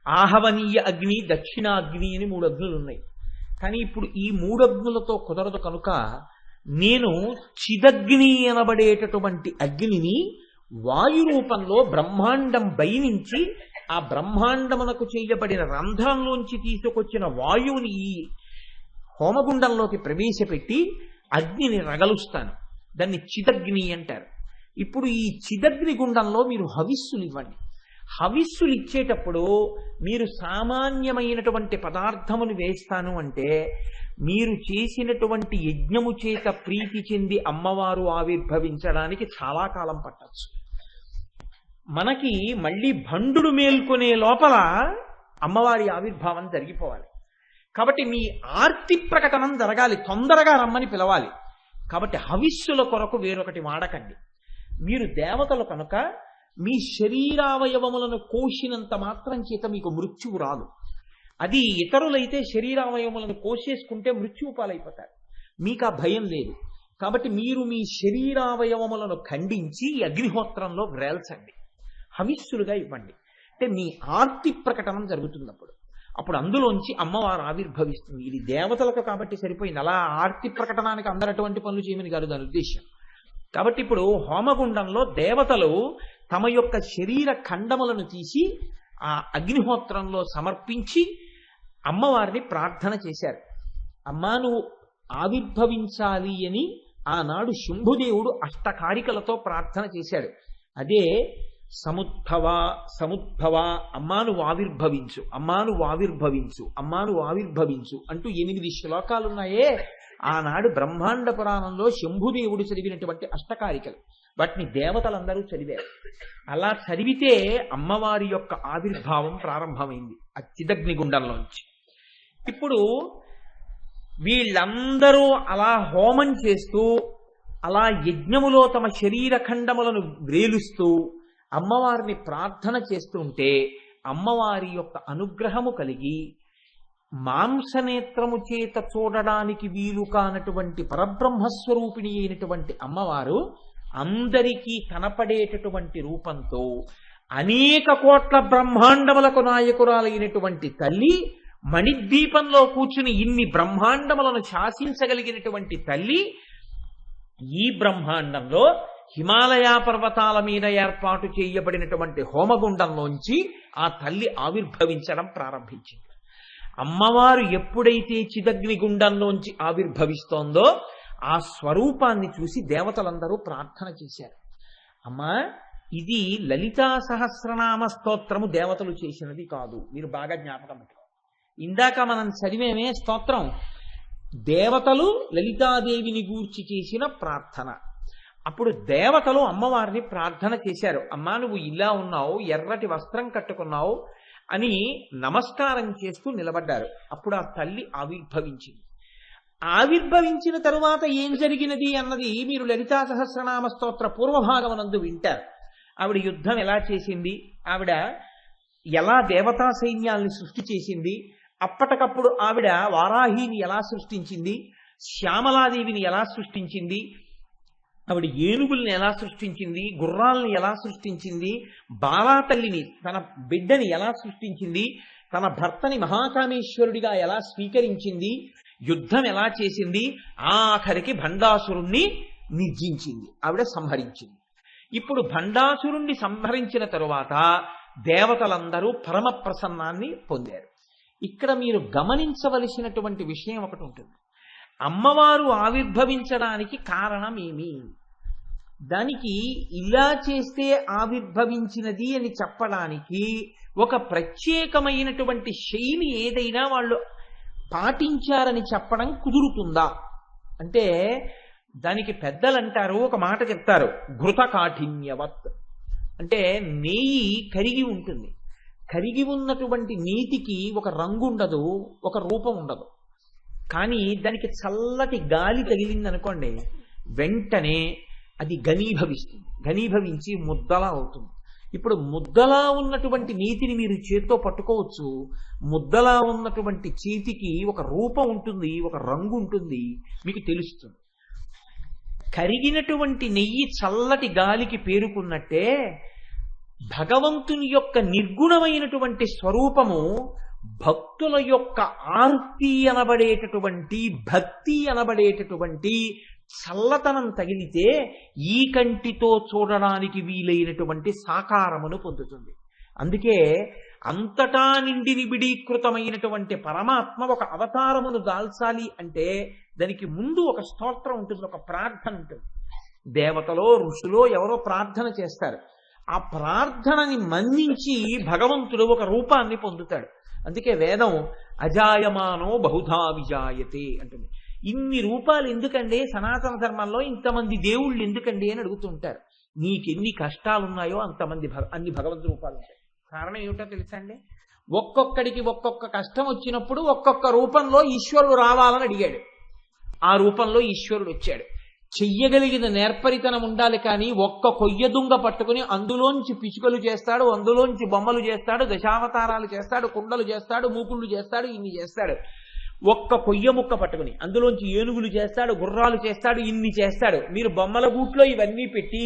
ఆహవనీయ అగ్ని, దక్షిణాగ్ని అని 3 అగ్నులు ఉన్నాయి. కానీ ఇప్పుడు ఈ 3 అగ్నులతో కుదరదు కనుక నేను చిదగ్ని అనబడేటటువంటి అగ్నిని వాయు రూపంలో బ్రహ్మాండం బయనించి ఆ బ్రహ్మాండమునకు చేయబడిన రంధ్రంలోంచి తీసుకొచ్చిన వాయువుని ఈ హోమగుండంలోకి ప్రవేశపెట్టి అగ్నిని రగలుస్తాను. దాన్ని చిదగ్ని అంటారు. ఇప్పుడు ఈ చిదగ్ని గుండంలో మీరు హవిస్సులు ఇవ్వండి. హవిస్సులు ఇచ్చేటప్పుడు మీరు సామాన్యమైనటువంటి పదార్థమును వేస్తాను అంటే మీరు చేసినటువంటి యజ్ఞము చేత ప్రీతి చెంది అమ్మవారు ఆవిర్భవించడానికి చాలా కాలం పట్టచ్చు. మనకి మళ్ళీ భండుడు మేల్కొనే లోపల అమ్మవారి ఆవిర్భావం జరిగిపోవాలి. కాబట్టి మీ ఆర్తి ప్రకటనం జరగాలి, తొందరగా రమ్మని పిలవాలి. కాబట్టి హవిస్సుల కొరకు వేరొకటి వాడకండి. మీరు దేవతలు కనుక మీ శరీరావయవములను కోసినంత మాత్రం చేత మీకు మృత్యువు రాదు. అది ఇతరులైతే శరీరావయవములను కోసేసుకుంటే మృత్యువు పాలైపోతారు. మీకు ఆ భయం లేదు. కాబట్టి మీరు మీ శరీరావయవములను ఖండించి అగ్నిహోత్రంలో వ్రేల్చండి, హవిస్సులుగా ఇవ్వండి. అంటే మీ ఆర్తి ప్రకటనం జరుగుతుంది. అప్పుడు అందులోంచి అమ్మవారు ఆవిర్భవిస్తుంది. ఇది దేవతలకు కాబట్టి సరిపోయింది. అలా ఆర్తి ప్రకటనానికి అందరటువంటి పనులు చేయమని కాదు దాని ఉద్దేశం. కాబట్టి ఇప్పుడు హోమగుండంలో దేవతలు తమ యొక్క శరీర ఖండములను తీసి ఆ అగ్నిహోత్రంలో సమర్పించి అమ్మవారిని ప్రార్థన చేశారు. అమ్మా నువ్వు ఆవిర్భవించాలి అని ఆనాడు శంభుదేవుడు అష్టకారికలతో ప్రార్థన చేశాడు. అదే సముద్భవ సముద్భవ, అమ్మాను ఆవిర్భవించు, అమ్మాను ఆవిర్భవించు, అమ్మాను ఆవిర్భవించు అంటూ 8 శ్లోకాలున్నాయే ఆనాడు బ్రహ్మాండ పురాణంలో శంభుదేవుడు చదివినటువంటి అష్టకారికలు. వాటిని దేవతలందరూ చదివారు. అలా చదివితే అమ్మవారి యొక్క ఆవిర్భావం ప్రారంభమైంది ఆ చిదగ్నిగుండంలోంచి. ఇప్పుడు వీళ్ళందరూ అలా హోమం చేస్తూ అలా యజ్ఞములో తమ శరీర ఖండములను వ్రేలుస్తూ అమ్మవారిని ప్రార్థన చేస్తుంటే అమ్మవారి యొక్క అనుగ్రహము కలిగి మాంసనేత్రము చేత చూడడానికి వీలు కానటువంటి పరబ్రహ్మస్వరూపిణి అయినటువంటి అమ్మవారు అందరికీ కనపడేటటువంటి రూపంతో అనేక కోట్ల బ్రహ్మాండములకు నాయకురాలైనటువంటి తల్లి, మణిద్వీపంలో కూర్చుని ఇన్ని బ్రహ్మాండములను శాసించగలిగినటువంటి తల్లి ఈ బ్రహ్మాండంలో హిమాలయ పర్వతాల మీద ఏర్పాటు చేయబడినటువంటి హోమగుండంలోంచి ఆ తల్లి ఆవిర్భవించడం ప్రారంభించింది. అమ్మవారు ఎప్పుడైతే చిదగ్ని గుండంలోంచి ఆవిర్భవిస్తోందో ఆ స్వరూపాన్ని చూసి దేవతలందరూ ప్రార్థన చేశారు. అమ్మా ఇది లలితా సహస్రనామ స్తోత్రము దేవతలు చేసినది కాదు. మీరు బాగా జ్ఞాపకం పెట్టుకోండి. ఇందాక మనం చదివేమే స్తోత్రం దేవతలు లలితాదేవిని గూర్చి చేసిన ప్రార్థన. అప్పుడు దేవతలు అమ్మవారిని ప్రార్థన చేశారు. అమ్మా నువ్వు ఇలా ఉన్నావు, ఎర్రటి వస్త్రం కట్టుకున్నావు అని నమస్కారం చేస్తూ నిలబడ్డారు. అప్పుడు ఆ తల్లి ఆవిర్భవించింది. ఆవిర్భవించిన తరువాత ఏం జరిగినది అన్నది మీరు లలితా సహస్రనామ స్తోత్ర పూర్వభాగమనందు వింటారు. ఆవిడ యుద్ధం ఎలా చేసింది, ఆవిడ ఎలా దేవతా సైన్యాల్ని సృష్టి చేసింది, అప్పటికప్పుడు ఆవిడ వారాహిని ఎలా సృష్టించింది, శ్యామలాదేవిని ఎలా సృష్టించింది, ఆవిడ ఏనుగుల్ని ఎలా సృష్టించింది, గుర్రాలని ఎలా సృష్టించింది, బాలాతల్లిని తన బిడ్డని ఎలా సృష్టించింది, తన భర్తని మహాకామేశ్వరుడిగా ఎలా స్వీకరించింది, యుద్ధం ఎలా చేసింది, ఆఖరికి భండాసురుణ్ణి నిర్జించింది, ఆవిడ సంహరించింది. ఇప్పుడు భండాసురుణ్ణి సంహరించిన తరువాత దేవతలందరూ పరమ ప్రసన్నాన్ని పొందారు. ఇక్కడ మీరు గమనించవలసినటువంటి విషయం ఒకటి ఉంటుంది. అమ్మవారు ఆవిర్భవించడానికి కారణం ఏమి? దానికి ఇలా చేస్తే ఆవిర్భవించినది అని చెప్పడానికి ఒక ప్రత్యేకమైనటువంటి శైలి ఏదైనా వాళ్ళు పాటించారని చెప్పడం కుదురుతుందా అంటే దానికి పెద్దలు అంటారు, ఒక మాట చెప్తారు, ఘృత కాఠిన్యవత్. అంటే నెయ్యి కరిగి ఉంటుంది, కరిగి ఉన్నటువంటి నీతికి ఒక రంగు ఉండదు, ఒక రూపం ఉండదు. కానీ దానికి చల్లటి గాలి తగిలిందనుకోండి, వెంటనే అది ఘనీభవిస్తుంది, ఘనీభవించి ముద్దలా అవుతుంది. ఇప్పుడు ముద్దలా ఉన్నటువంటి నీతిని మీరు చేత్తో పట్టుకోవచ్చు, ముద్దలా ఉన్నటువంటి చేతికి ఒక రూపం ఉంటుంది, ఒక రంగు ఉంటుంది, మీకు తెలుస్తుంది. కరిగినటువంటి నెయ్యి చల్లటి గాలికి పేరుకున్నట్టే భగవంతుని యొక్క నిర్గుణమైనటువంటి స్వరూపము భక్తుల యొక్క ఆర్తి అనబడేటటువంటి, భక్తి అనబడేటటువంటి చల్లతనం తగిలితే ఈ కంటితో చూడడానికి వీలైనటువంటి సాకారమును పొందుతుంది. అందుకే అంతటా నిండి నిబిడీకృతమైనటువంటి పరమాత్మ ఒక అవతారమును దాల్చాలి అంటే దానికి ముందు ఒక స్తోత్రం ఉంటుంది, ఒక ప్రార్థన ఉంటుంది. దేవతలో ఋషులో ఎవరో ప్రార్థన చేస్తారు. ఆ ప్రార్థనని మన్నించి భగవంతుడు ఒక రూపాన్ని పొందుతాడు. అందుకే వేదం అజాయమానో బహుధా విజాయతే అంటుంది. ఇన్ని రూపాలు ఎందుకండి సనాతన ధర్మంలో, ఇంతమంది దేవుళ్ళు ఎందుకండి అని అడుగుతుంటారు. నీకెన్ని కష్టాలున్నాయో అన్ని భగవంతు రూపాలు ఉంటాయి. కారణం ఏమిటో తెలుసా అండి? ఒక్కొక్కడికి ఒక్కొక్క కష్టం వచ్చినప్పుడు ఒక్కొక్క రూపంలో ఈశ్వరుడు రావాలని అడిగాడు. ఆ రూపంలో ఈశ్వరుడు వచ్చాడు. చెయ్యగలిగిన నేర్పరితనం ఉండాలి, కానీ ఒక్క కొయ్య దుంగ పట్టుకుని అందులోంచి పిచుకలు చేస్తాడు, అందులోంచి బొమ్మలు చేస్తాడు, దశావతారాలు చేస్తాడు, కుండలు చేస్తాడు, మూకుళ్ళు చేస్తాడు, ఇన్ని చేస్తాడు. ఒక్క కొయ్య ముక్క పట్టుకుని అందులోంచి ఏనుగులు చేస్తాడు, గుర్రాలు చేస్తాడు, ఇన్ని చేస్తాడు. మీరు బొమ్మల గూట్లో ఇవన్నీ పెట్టి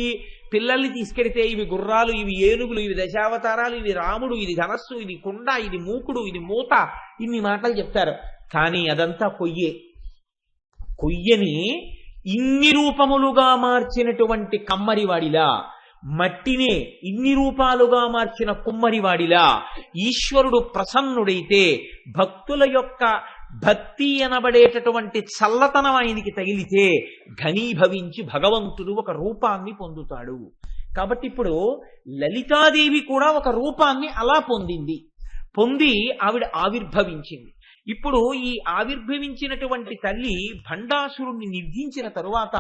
పిల్లల్ని తీసుకెడితే ఇవి గుర్రాలు, ఇవి ఏనుగులు, ఇవి దశావతారాలు, ఇవి రాముడు, ఇది ధనస్సు, ఇది కుండ, ఇది మూకుడు, ఇది మూత, ఇన్ని మాటలు చెప్తారు. కానీ అదంతా కొయ్యే. కొయ్యని ఇన్ని రూపములుగా మార్చినటువంటి కమ్మరివాడిలా, మట్టినే ఇన్ని రూపాలుగా మార్చిన కుమ్మరివాడిలా ఈశ్వరుడు ప్రసన్నుడైతే భక్తుల యొక్క భక్తి అనబడేటటువంటి చల్లతనం ఆయనకి తగిలితే ఘనీభవించి భగవంతుడు ఒక రూపాన్ని పొందుతాడు. కాబట్టి ఇప్పుడు లలితాదేవి కూడా ఒక రూపాన్ని అలా పొంది ఆవిడ ఆవిర్భవించింది. ఇప్పుడు ఈ ఆవిర్భవించినటువంటి తల్లి భండాసురుణ్ణి నిర్జించిన తరువాత,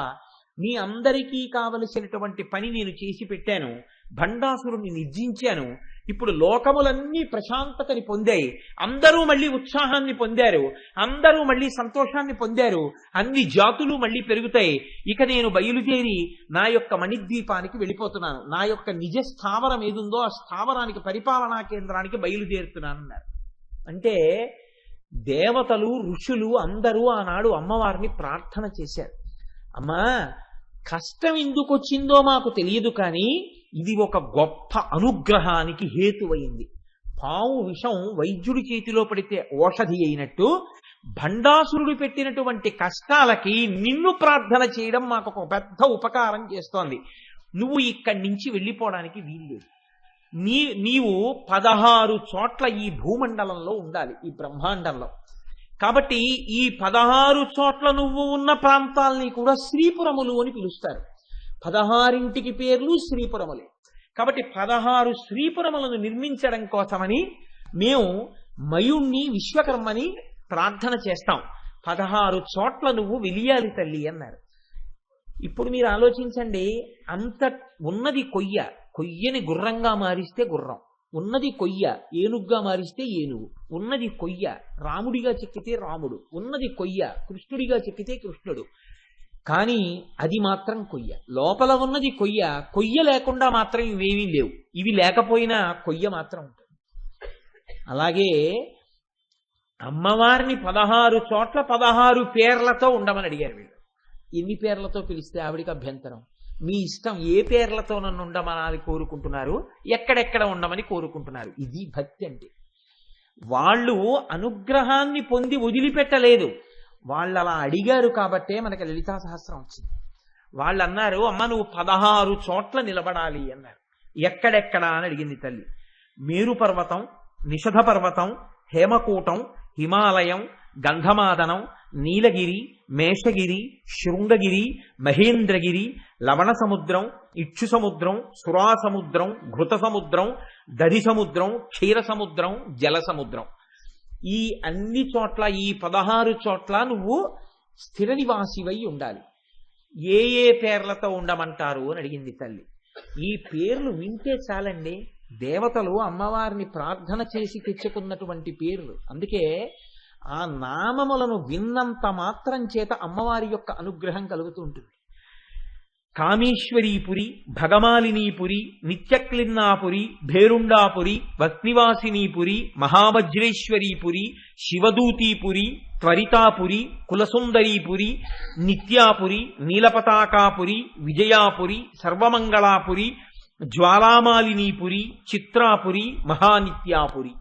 మీ అందరికీ కావలసినటువంటి పని నేను చేసి పెట్టాను, భండాసురుణ్ణి నిర్జించాను, ఇప్పుడు లోకములన్నీ ప్రశాంతతని పొందాయి, అందరూ మళ్ళీ ఉత్సాహాన్ని పొందారు, అందరూ మళ్ళీ సంతోషాన్ని పొందారు, అన్ని జాతులు మళ్ళీ పెరుగుతాయి. ఇక నేను బయలుదేరి నా యొక్క మణిద్వీపానికి వెళ్ళిపోతున్నాను, నా యొక్క నిజ స్థావరం ఏదుందో ఆ స్థావరానికి, పరిపాలనా కేంద్రానికి బయలుదేరుతున్నానన్నారు. అంటే దేవతలు ఋషులు అందరూ ఆనాడు అమ్మవారిని ప్రార్థన చేశారు. అమ్మా, కష్టం ఎందుకు వచ్చిందో మాకు తెలియదు, కానీ ఇది ఒక గొప్ప అనుగ్రహానికి హేతువైంది. పాము విషం వైద్యుడి చేతిలో పడితే ఓషధి అయినట్టు భండాసురుడు పెట్టినటువంటి కష్టాలకి నిన్ను ప్రార్థన చేయడం మాకు ఒక పెద్ద ఉపకారం చేస్తోంది. నువ్వు ఇక్కడి నుంచి వెళ్ళిపోవడానికి వీల్లేదు. నీవు 16 చోట్ల ఈ భూమండలంలో ఉండాలి, ఈ బ్రహ్మాండంలో. కాబట్టి ఈ 16 చోట్ల నువ్వు ఉన్న ప్రాంతాలని కూడా శ్రీపురములు అని పిలుస్తారు. 16 పేర్లు శ్రీపురములే. కాబట్టి 16 శ్రీపురములను నిర్మించడం కోసమని మేము మయుణ్ణి, విశ్వకర్మని ప్రార్థన చేస్తాం. 16 చోట్ల నువ్వు వెలియాలి తల్లి అన్నారు. ఇప్పుడు మీరు ఆలోచించండి, అంత ఉన్నది కొయ్యని గుర్రంగా మారిస్తే గుర్రం, ఉన్నది కొయ్య ఏనుగ్గా మారిస్తే ఏనుగు, ఉన్నది కొయ్య రాముడిగా చెక్కితే రాముడు, ఉన్నది కొయ్య కృష్ణుడిగా చెక్కితే కృష్ణుడు. కానీ అది మాత్రం కొయ్య, లోపల ఉన్నది కొయ్య లేకుండా మాత్రం ఇవేమీ లేవు. ఇవి లేకపోయినా కొయ్య మాత్రం ఉంటుంది. అలాగే అమ్మవారిని 16 చోట్ల 16 పేర్లతో ఉండమని అడిగారు వీళ్ళు. ఎన్ని పేర్లతో పిలిస్తే ఆవిడికి అభ్యంతరం? మీ ఇష్టం, ఏ పేర్లతో నన్ను ఉండమని కోరుకుంటున్నారు, ఎక్కడెక్కడ ఉండమని కోరుకుంటున్నారు. ఇది భక్తి అంటే. వాళ్ళు అనుగ్రహాన్ని పొంది వదిలిపెట్టలేదు, వాళ్ళు అలా అడిగారు కాబట్టే మనకి లలితా సహస్రం వచ్చింది. వాళ్ళు అన్నారు, అమ్మ నువ్వు 16 చోట్ల నిలబడాలి అన్నారు. ఎక్కడెక్కడా అని అడిగింది తల్లి. మేరు పర్వతం, నిషధ పర్వతం, హేమకూటం, హిమాలయం, గంధమాదనం, నీలగిరి, మేషగిరి, శృంగగిరి, మహేంద్రగిరి, లవణ సముద్రం, ఇక్షు సముద్రం, సురా సముద్రం, ఘృత సముద్రం, దధి సముద్రం, క్షీర సముద్రం, జల సముద్రం. ఈ అన్ని చోట్ల, ఈ 16 చోట్ల నువ్వు స్థిర నివాసివై ఉండాలి. ఏ పేర్లతో ఉండమంటారు అని అడిగింది తల్లి. ఈ పేర్లు వింటే చాలండి, దేవతలు అమ్మవారిని ప్రార్థన చేసి తెచ్చుకున్నటువంటి పేర్లు. అందుకే ఆ నామములను విన్నంత మాత్రం చేత అమ్మవారి యొక్క అనుగ్రహం కలుగుతూ ఉంటుంది. కామేశ్వరీపురి, భగమాలినీపురి, నిత్యక్లిన్నాపురి, భేరుండాపురి, వస్నివాసినీపురి, మహావజ్రేశ్వరీపురి, శివదూతీపురి, త్వరితాపురి, కులసుందరీపురి, నిత్యాపురి, నీలపతాకాపురి, విజయాపురి, సర్వమంగళాపురి, జ్వాలామాలినీపురి, చిత్రాపురి, మహానిత్యాపురి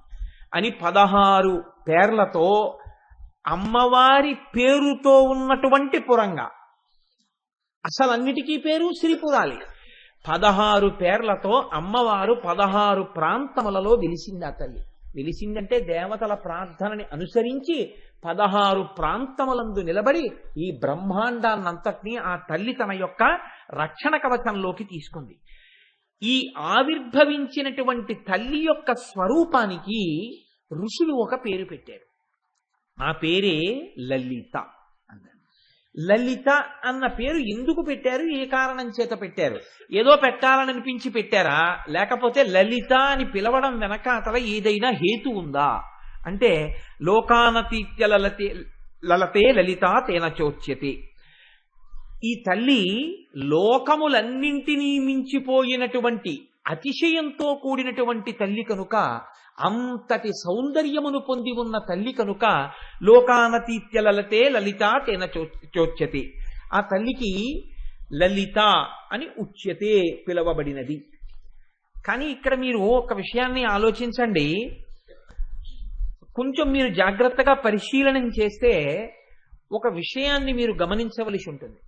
అని 16 పేర్లతో అమ్మవారి పేరుతో ఉన్నటువంటి పురంగా, అసలన్నిటికీ పేరు శ్రీపురాలి. 16 పేర్లతో అమ్మవారు 16 ప్రాంతములలో వెలిసింది. ఆ తల్లి వెలిసిందంటే దేవతల ప్రార్థనని అనుసరించి 16 ప్రాంతములందు నిలబడి ఈ బ్రహ్మాండాన్నంతటినీ ఆ తల్లి తన యొక్క రక్షణ కవచంలోకి తీసుకుంది. ఈ ఆవిర్భవించినటువంటి తల్లి యొక్క స్వరూపానికి ఋషులు ఒక పేరు పెట్టారు. ఆ పేరే లలిత అన్నారు. లలిత అన్న పేరు ఎందుకు పెట్టారు, ఏ కారణం చేత పెట్టారు? ఏదో పెట్టాలని అనిపించి పెట్టారా, లేకపోతే లలిత అని పిలవడం వెనకాతల ఏదైనా హేతు ఉందా అంటే, లోకానతీత్య లలతే లలిత తేన చోచ్యతే. ఈ తల్లి లోకములన్నింటినీ మించిపోయినటువంటి అతిశయంతో కూడినటువంటి తల్లి కనుక, అంతటి సౌందర్యమును పొంది ఉన్న తల్లి కనుక లోకానతీత్య లలతే లలిత తేన చోచ్యతే. ఆ తల్లికి లలిత అని ఉచ్యతే, పిలవబడినది. కానీ ఇక్కడ మీరు ఒక విషయాన్ని ఆలోచించండి. కొంచెం మీరు జాగ్రత్తగా పరిశీలనం చేస్తే ఒక విషయాన్ని మీరు గమనించవలసి ఉంటుంది.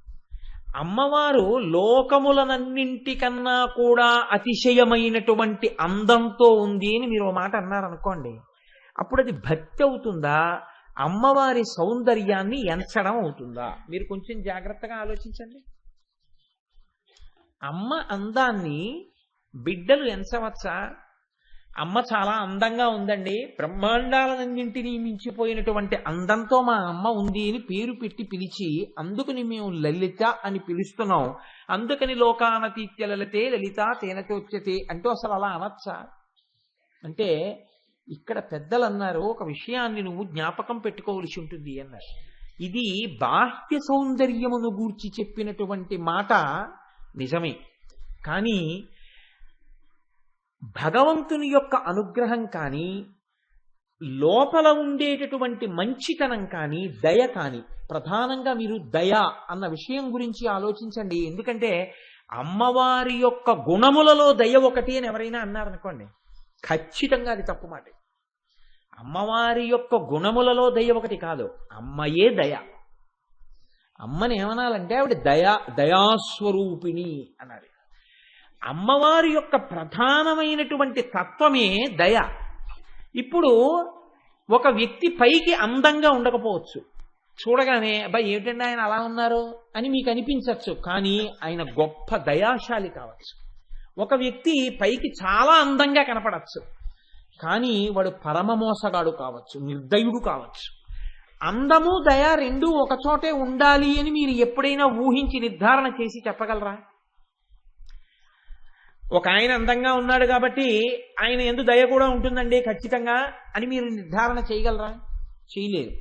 అమ్మవారు లోకములనన్నింటికన్నా కూడా అతిశయమైనటువంటి అందంతో ఉంది అని మీరు ఒక మాట అన్నారనుకోండి, అప్పుడు అది భక్తి అవుతుందా, అమ్మవారి సౌందర్యాన్ని ఎంచడం అవుతుందా? మీరు కొంచెం జాగ్రత్తగా ఆలోచించండి. అమ్మ అందాన్ని బిడ్డలు ఎంచవచ్చా? అమ్మ చాలా అందంగా ఉందండి, బ్రహ్మాండాలన్నింటినీ మించిపోయినటువంటి అందంతో మా అమ్మ ఉంది అని పేరు పెట్టి పిలిచి, అందుకని మేము లలిత అని పిలుస్తున్నాం, అందుకని లోకానతీత్య లలితే లలిత తేనతోచ్యతే అంటూ అసలు అలా అనొచ్చా? అంటే ఇక్కడ పెద్దలు అన్నారు, ఒక విషయాన్ని నువ్వు జ్ఞాపకం పెట్టుకోవలసి ఉంటుంది అన్నారు. ఇది బాహ్య సౌందర్యమును గూర్చి చెప్పినటువంటి మాట నిజమే, కానీ భగవంతుని యొక్క అనుగ్రహం కానీ, లోపల ఉండేటటువంటి మంచితనం కానీ, దయ కానీ, ప్రధానంగా మీరు దయ అన్న విషయం గురించి ఆలోచించండి. ఎందుకంటే అమ్మవారి యొక్క గుణములలో దయ ఒకటి అని ఎవరైనా అన్నారనుకోండి, ఖచ్చితంగా అది తప్పు మాట. అమ్మవారి యొక్క గుణములలో దయ ఒకటి కాదు, అమ్మయే దయ. అమ్మని ఏమనాలంటే ఆవిడ దయాస్వరూపిణి అన్నారు. అమ్మవారి యొక్క ప్రధానమైనటువంటి తత్వమే దయ. ఇప్పుడు ఒక వ్యక్తి పైకి అందంగా ఉండకపోవచ్చు, చూడగానే అబ్బాయి ఏమిటండి ఆయన అలా ఉన్నారు అని మీకు అనిపించవచ్చు, కానీ ఆయన గొప్ప దయాశాలి కావచ్చు. ఒక వ్యక్తి పైకి చాలా అందంగా కనపడచ్చు, కానీ వాడు పరమ మోసగాడు కావచ్చు, నిర్దయుడు కావచ్చు. అందము దయ రెండూ ఒకచోటే ఉండాలి అని మీరు ఎప్పుడైనా ఊహించి నిర్ధారణ చేసి చెప్పగలరా? ఒక ఆయన అందంగా ఉన్నాడు కాబట్టి ఆయన యందు దయ కూడా ఉంటుందండి ఖచ్చితంగా అని మీరు నిర్ధారణ చేయగలరా? చేయలేరు.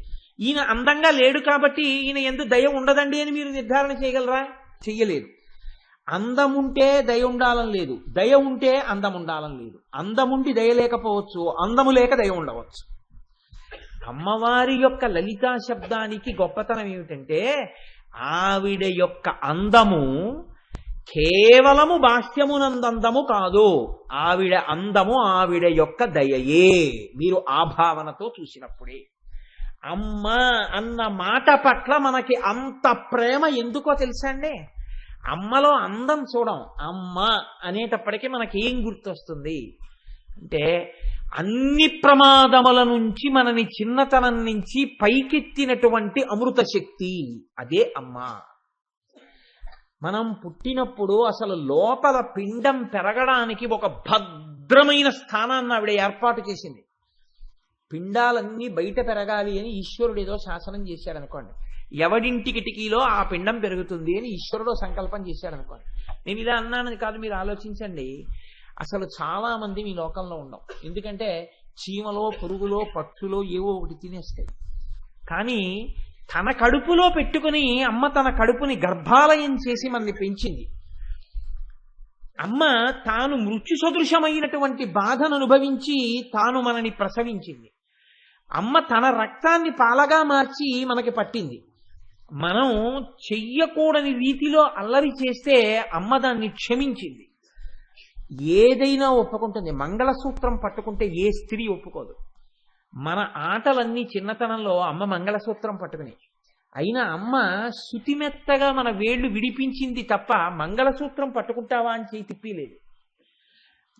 ఈయన అందంగా లేడు కాబట్టి ఈయన యందు దయ ఉండదండి అని మీరు నిర్ధారణ చేయగలరా? చెయ్యలేరు. అందముంటే దయ ఉండాలని లేదు, దయ ఉంటే అందం ఉండాలని లేదు. అందముండి దయ లేకపోవచ్చు, అందము లేక దయ ఉండవచ్చు. అమ్మవారి యొక్క లలితా శబ్దానికి గొప్పతనం ఏమిటంటే, ఆవిడ యొక్క అందము కేవలము బాహ్యమునందందము కాదు, ఆవిడ అందము ఆవిడ యొక్క దయయే. మీరు ఆ భావనతో చూసినప్పుడే అమ్మ అన్న మాట పట్ల మనకి అంత ప్రేమ ఎందుకో తెలుసా అండి? అమ్మలో అందం చూడం, అమ్మ అనేటప్పటికీ మనకి ఏం గుర్తొస్తుంది అంటే, అన్ని ప్రమాదముల నుంచి మనని చిన్నతనం నుంచి పైకెత్తినటువంటి అమృత శక్తి, అదే అమ్మ. మనం పుట్టినప్పుడు అసలు లోపల పిండం పెరగడానికి ఒక భద్రమైన స్థానాన్ని ఆవిడ ఏర్పాటు చేసింది. పిండాలన్నీ బయట పెరగాలి అని ఈశ్వరుడు ఏదో శాసనం చేశాడు అనుకోండి, ఎవడింటి కిటికీలో ఆ పిండం పెరుగుతుంది అని ఈశ్వరుడు సంకల్పం చేశాడు అనుకోండి. నేను ఇలా అన్నానని కాదు, మీరు ఆలోచించండి. అసలు చాలా మంది మీ లోకంలో ఉండవు. ఎందుకంటే చీమలో పురుగులో పక్షులో ఏవో ఒకటి తినేస్తాయి. కానీ తన కడుపులో పెట్టుకుని అమ్మ తన కడుపుని గర్భాలయం చేసి మనల్ని పెంచింది. అమ్మ తాను మృత్యు సదృశమైనటువంటి బాధను అనుభవించి తాను మనని ప్రసవించింది. అమ్మ తన రక్తాన్ని పాలగా మార్చి మనకి పట్టింది. మనం చెయ్యకూడని రీతిలో అల్లరి చేస్తే అమ్మ దాన్ని క్షమించింది. ఏదైనా ఒప్పుకుంటుంది. మంగళసూత్రం పట్టుకుంటే ఏ స్త్రీ ఒప్పుకోదు. మన ఆటలన్నీ చిన్నతనంలో అమ్మ మంగళసూత్రం పట్టుకుని, అయినా అమ్మ శుతిమెత్తగా మన వేళ్లు విడిపించింది తప్ప మంగళసూత్రం పట్టుకుంటావా అని చేయి తిప్పిలేదు.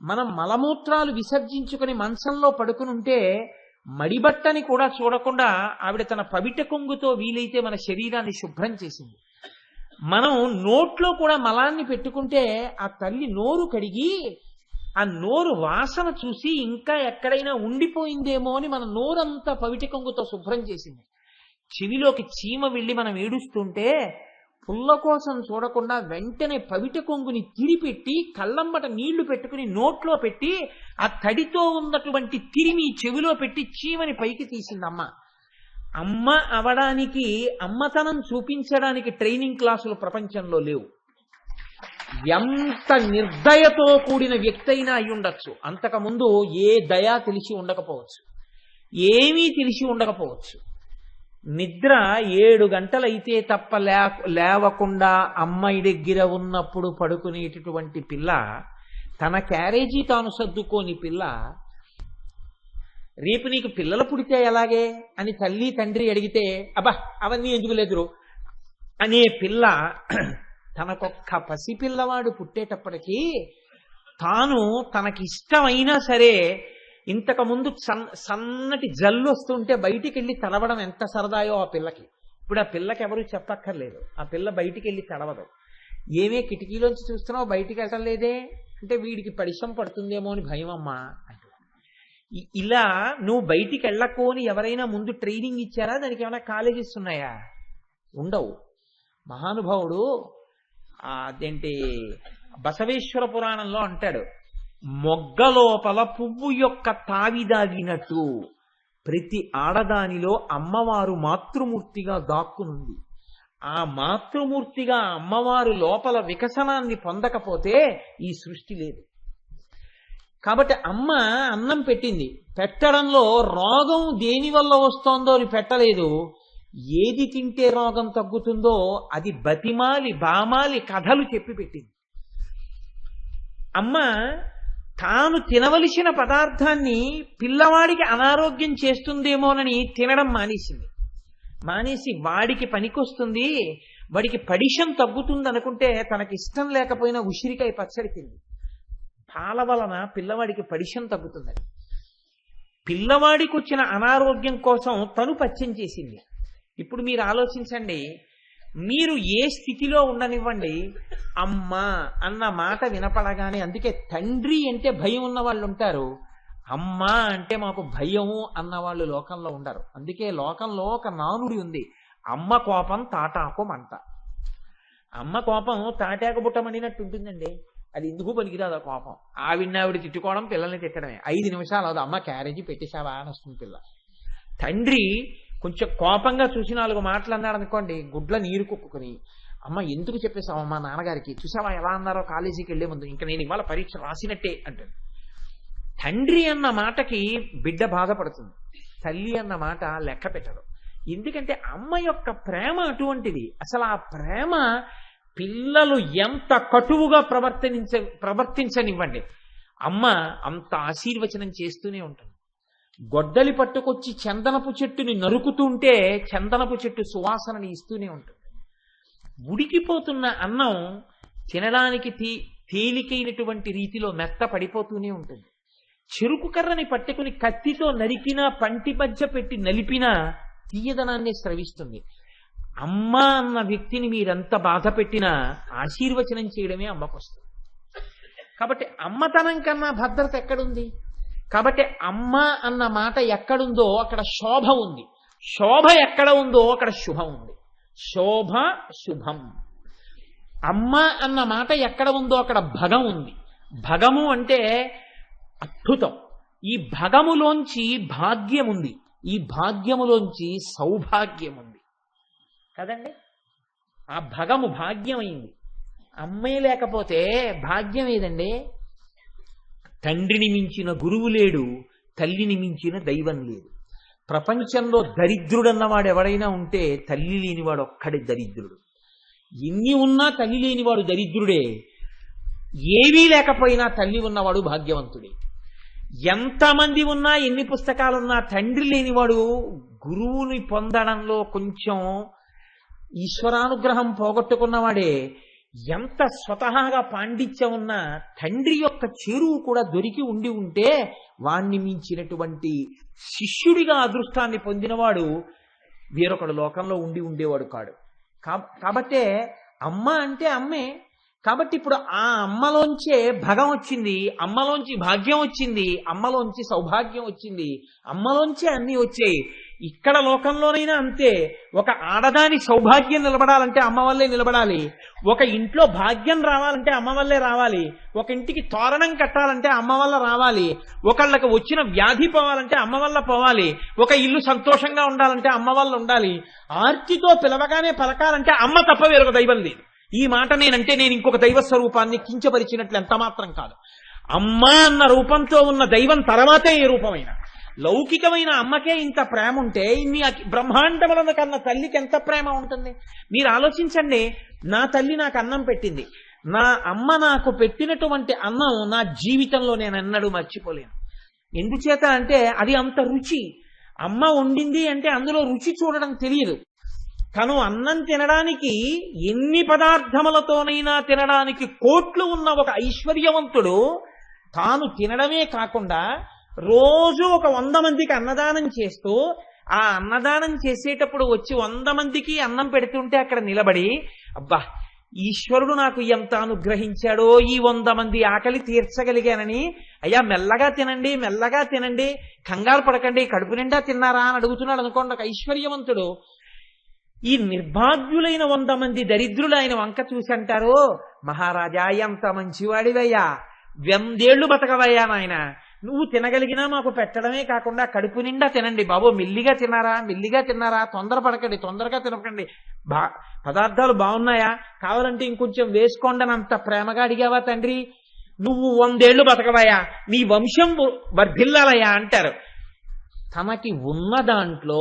మనం మలమూత్రాలు విసర్జించుకుని మంచంలో పడుకుని ఉంటే మడిబట్టని కూడా చూడకుండా ఆవిడ తన పవిట కొంగుతో వీలైతే మన శరీరాన్ని శుభ్రం చేసింది. మనం నోట్లో కూడా మలాన్ని పెట్టుకుంటే ఆ తల్లి నోరు కడిగి ఆ నోరు వాసన చూసి ఇంకా ఎక్కడైనా ఉండిపోయిందేమో అని మన నోరంతా పవిట కొంగుతో శుభ్రం చేసింది. చెవిలోకి చీమ వెళ్ళి మనం ఏడుస్తుంటే పుల్ల కోసం చూడకుండా వెంటనే పవిట కొంగుని తిరిపెట్టి కళ్ళమ్మట నీళ్లు పెట్టుకుని నోట్లో పెట్టి ఆ తడితో ఉన్నటువంటి తిరిమి చెవిలో పెట్టి చీమని పైకి తీసిందమ్మ. అమ్మ అవడానికి, అమ్మతనం చూపించడానికి ట్రైనింగ్ క్లాసులు ప్రపంచంలో లేవు. ఎంత నిర్దయతో కూడిన వ్యక్తి అయినా అయి ఉండొచ్చు. అంతకుముందు ఏ దయా తెలిసి ఉండకపోవచ్చు, ఏమీ తెలిసి ఉండకపోవచ్చు. నిద్ర 7 గంటలైతే తప్ప లేవకుండా అమ్మాయి దగ్గర ఉన్నప్పుడు పడుకునేటటువంటి పిల్ల, తన క్యారేజీ తాను సర్దుకోని పిల్ల, రేపు నీకు పిల్లలు పుడితే ఎలాగే అని తల్లి తండ్రి అడిగితే అబ్బా అవన్నీ ఎందుకు లేదురు అనే పిల్ల, తనకొక్క పసిపిల్లవాడు పుట్టేటప్పటికీ తాను తనకిష్టమైనా సరే, ఇంతకుముందు సన్నటి జల్లు వస్తుంటే బయటికి వెళ్ళి తడవడం ఎంత సరదాయో ఆ పిల్లకి. ఇప్పుడు ఆ పిల్లకి ఎవరు చెప్పక్కర్లేదు, ఆ పిల్ల బయటికి వెళ్ళి తడవదు. ఏమే కిటికీలోంచి చూస్తున్నావు బయటికి వెళ్ళటం లేదే అంటే వీడికి పరిశ్రమ పడుతుందేమో అని భయం అమ్మా అంటే. ఇలా నువ్వు బయటికి వెళ్ళకు అని ఎవరైనా ముందు ట్రైనింగ్ ఇచ్చారా? దానికి ఏమైనా కాలేజెస్ ఉన్నాయా? ఉండవు. మహానుభావుడు అదేంటి బసవేశ్వర పురాణంలో అంటాడు, మొగ్గ లోపల పువ్వు యొక్క తావిదాగినట్టు ప్రతి ఆడదానిలో అమ్మవారు మాతృమూర్తిగా దాక్కునుంది. ఆ మాతృమూర్తిగా అమ్మవారు లోపల వికసనాన్ని పొందకపోతే ఈ సృష్టి లేదు. కాబట్టి అమ్మ అన్నం పెట్టింది. పెట్టడంలో రోగం దేని వల్ల వస్తోందో అని పెట్టలేదు. ఏది తింటే రోగం తగ్గుతుందో అది బతిమాలి బామాలి కథలు చెప్పి పెట్టింది. అమ్మ తాను తినవలసిన పదార్థాన్ని పిల్లవాడికి అనారోగ్యం చేస్తుందేమోనని తినడం మానేసింది. మానేసి వాడికి పనికొస్తుంది, వాడికి పడిషం తగ్గుతుంది అనుకుంటే తనకి ఇష్టం లేకపోయినా ఉసిరికాయ పచ్చడి తింది. పాల వలన పిల్లవాడికి పడిషం తగ్గుతుందని పిల్లవాడికి వచ్చిన అనారోగ్యం కోసం తను పచ్చం చేసింది. ఇప్పుడు మీరు ఆలోచించండి, మీరు ఏ స్థితిలో ఉండనివ్వండి, అమ్మ అన్న మాట వినపడగానే, అందుకే తండ్రి అంటే భయం ఉన్న వాళ్ళు ఉంటారు, అమ్మ అంటే మాకు భయము అన్నవాళ్ళు లోకంలో ఉండరు. అందుకే లోకంలో ఒక నానుడి ఉంది, అమ్మ కోపం తాటాకు మంట. అమ్మ కోపం తాటాకు బుట్ట మండినట్టు ఉంటుందండి. అది ఎందుకు పనికిరాదు ఆ కోపం. ఆవిడ తిట్టుకోవడం, పిల్లల్ని తిట్టడమే. 5 నిమిషాలు అది అమ్మ క్యారేజీ పెట్టేశావా అని వస్తుంది పిల్ల. తండ్రి కొంచెం కోపంగా చూసి 4 మాటలు అన్నాడు అనుకోండి, గుడ్ల నీరు కుక్కుని, అమ్మ ఎందుకు చెప్పేశావు మా నాన్నగారికి, చూసావా ఎలా అన్నారో కాలేజీకి వెళ్లే ముందు, ఇంకా నేను ఇవాళ పరీక్ష రాసినట్టే అంటాడు. తండ్రి అన్న మాటకి బిడ్డ బాధపడుతుంది, తల్లి అన్న మాట లెక్క పెట్టడు. ఎందుకంటే అమ్మ యొక్క ప్రేమ అటువంటిది. అసలు ఆ ప్రేమ పిల్లలు ఎంత కటువుగా ప్రవర్తించనివ్వండి, అమ్మ అంత ఆశీర్వచనం చేస్తూనే ఉంటుంది. గొడ్డలి పట్టుకొచ్చి చందనపు చెట్టుని నరుకుతుంటే చందనపు చెట్టు సువాసనని ఇస్తూనే ఉంటుంది. ఉడికిపోతున్న అన్నం తినడానికి తేలికైనటువంటి రీతిలో మెత్త పడిపోతూనే ఉంటుంది. చెరుకు కర్రని పట్టుకుని కత్తితో నరికినా, పంటి మధ్య పెట్టి నలిపినా తీయదనాన్ని స్రవిస్తుంది. అమ్మ అన్న వ్యక్తిని మీరెంత బాధ పెట్టినా ఆశీర్వచనం చేయడమే అమ్మకొస్తుంది. కాబట్టి అమ్మతనం కన్నా భద్రత ఎక్కడుంది? కాబట్టి అమ్మ అన్న మాట ఎక్కడుందో అక్కడ శోభ ఉంది, శోభ ఎక్కడ ఉందో అక్కడ శుభం ఉంది. శోభ శుభం. అమ్మ అన్న మాట ఎక్కడ ఉందో అక్కడ భగం ఉంది, భగము అంటే అద్భుతం. ఈ భగములోంచి భాగ్యం ఉంది, ఈ భాగ్యములోంచి సౌభాగ్యం ఉంది కదండి. ఆ భగము భాగ్యమైంది. అమ్మాయి లేకపోతే భాగ్యం ఏదండి? తండ్రిని మించిన గురువు లేడు, తల్లిని మించిన దైవం లేదు. ప్రపంచంలో దరిద్రుడన్నవాడు ఎవడైనా ఉంటే తల్లి లేనివాడు ఒక్కడే దరిద్రుడు. ఎన్ని ఉన్నా తల్లి లేనివాడు దరిద్రుడే. ఏవీ లేకపోయినా తల్లి ఉన్నవాడు భాగ్యవంతుడే. ఎంతమంది ఉన్నా ఎన్ని పుస్తకాలున్నా తండ్రి లేనివాడు గురువుని పొందడంలో కొంచెం ఈశ్వరానుగ్రహం పోగొట్టుకున్నవాడే. ఎంత స్వతహాగా పాండిత్యం ఉన్నా తండ్రి యొక్క చేరువు కూడా దొరికి ఉంటే వాణ్ణి మించినటువంటి శిష్యుడిగా అదృష్టాన్ని పొందినవాడు వేరొకడు లోకంలో ఉండేవాడు కాడు. కాబట్టే అమ్మ అంటే అమ్మే. కాబట్టి ఇప్పుడు ఆ అమ్మలోంచే భగం వచ్చింది, అమ్మలోంచి భాగ్యం వచ్చింది, అమ్మలోంచి సౌభాగ్యం వచ్చింది, అమ్మలోంచే అన్నీ వచ్చాయి. ఇక్కడ లోకంలోనైనా అంతే. ఒక ఆడదాని సౌభాగ్యం నిలబడాలంటే అమ్మ వల్లే నిలబడాలి. ఒక ఇంట్లో భాగ్యం రావాలంటే అమ్మ వల్లే రావాలి. ఒక ఇంటికి తోరణం కట్టాలంటే అమ్మ వల్ల రావాలి. ఒకళ్ళకి వచ్చిన వ్యాధి పోవాలంటే అమ్మ వల్ల పోవాలి. ఒక ఇల్లు సంతోషంగా ఉండాలంటే అమ్మ వల్ల ఉండాలి. ఆర్తితో పిలవగానే పలకాలంటే అమ్మ తప్ప వేరొక దైవం లేదు. ఈ మాట నేనంటే నేను ఇంకొక దైవ స్వరూపాన్ని కించపరిచినట్లు ఎంత మాత్రం కాదు. అమ్మ అన్న రూపంతో ఉన్న దైవం తర్వాతే ఏ రూపమైనా. లౌకికమైన అమ్మకే ఇంత ప్రేమ ఉంటే ఇన్ని బ్రహ్మాండములను కన్నా తల్లికి ఎంత ప్రేమ ఉంటుంది? మీరు ఆలోచించండి. నా తల్లి నాకు అన్నం పెట్టింది. నా అమ్మ నాకు పెట్టినటువంటి అన్నం నా జీవితంలో నేను ఎన్నడూ మర్చిపోలేను. ఎందుచేత అంటే అది అంత రుచి. అమ్మ వండింది అంటే అందులో రుచి చూడడం తెలియదు. తను అన్నం తినడానికి ఎన్ని పదార్థములతోనైనా తినడానికి కోట్లు ఉన్న ఒక ఐశ్వర్యవంతుడు తాను తినడమే కాకుండా రోజు ఒక 100 మందికి అన్నదానం చేస్తూ ఆ అన్నదానం చేసేటప్పుడు వచ్చి 100 మందికి అన్నం పెడుతుంటే అక్కడ నిలబడి, అబ్బా ఈశ్వరుడు నాకు ఎంత అనుగ్రహించాడో, ఈ 100 మంది ఆకలి తీర్చగలిగానని, అయ్యా మెల్లగా తినండి, మెల్లగా తినండి, కంగారు పడకండి, కడుపు నిండా తిన్నారా అని అడుగుతున్నాడు అనుకోండి ఒక ఐశ్వర్యవంతుడు. ఈ నిర్భాగ్యులైన 100 మంది దరిద్రులు ఆయన వంక చూసి అంటారు, మహారాజా ఎంత మంచివాడివయ్యా, 100 ఏళ్లు బతకవయ్యా నాయన, నువ్వు తినగలిగినా మాకు పెట్టడమే కాకుండా కడుపు నిండా తినండి బాబు, మెల్లిగా తిన్నారా, మెల్లిగా తిన్నారా, తొందరపడకండి, తొందరగా తినకండి, పదార్థాలు బాగున్నాయా, కావాలంటే ఇంకొంచెం వేసుకోండి అని అంత ప్రేమగా అడిగావా తండ్రి, నువ్వు 100 ఏళ్లు బతకవయ్యా, నీ వంశం వర్ధిల్లాలయ్యా అంటారు. తనకి ఉన్న దాంట్లో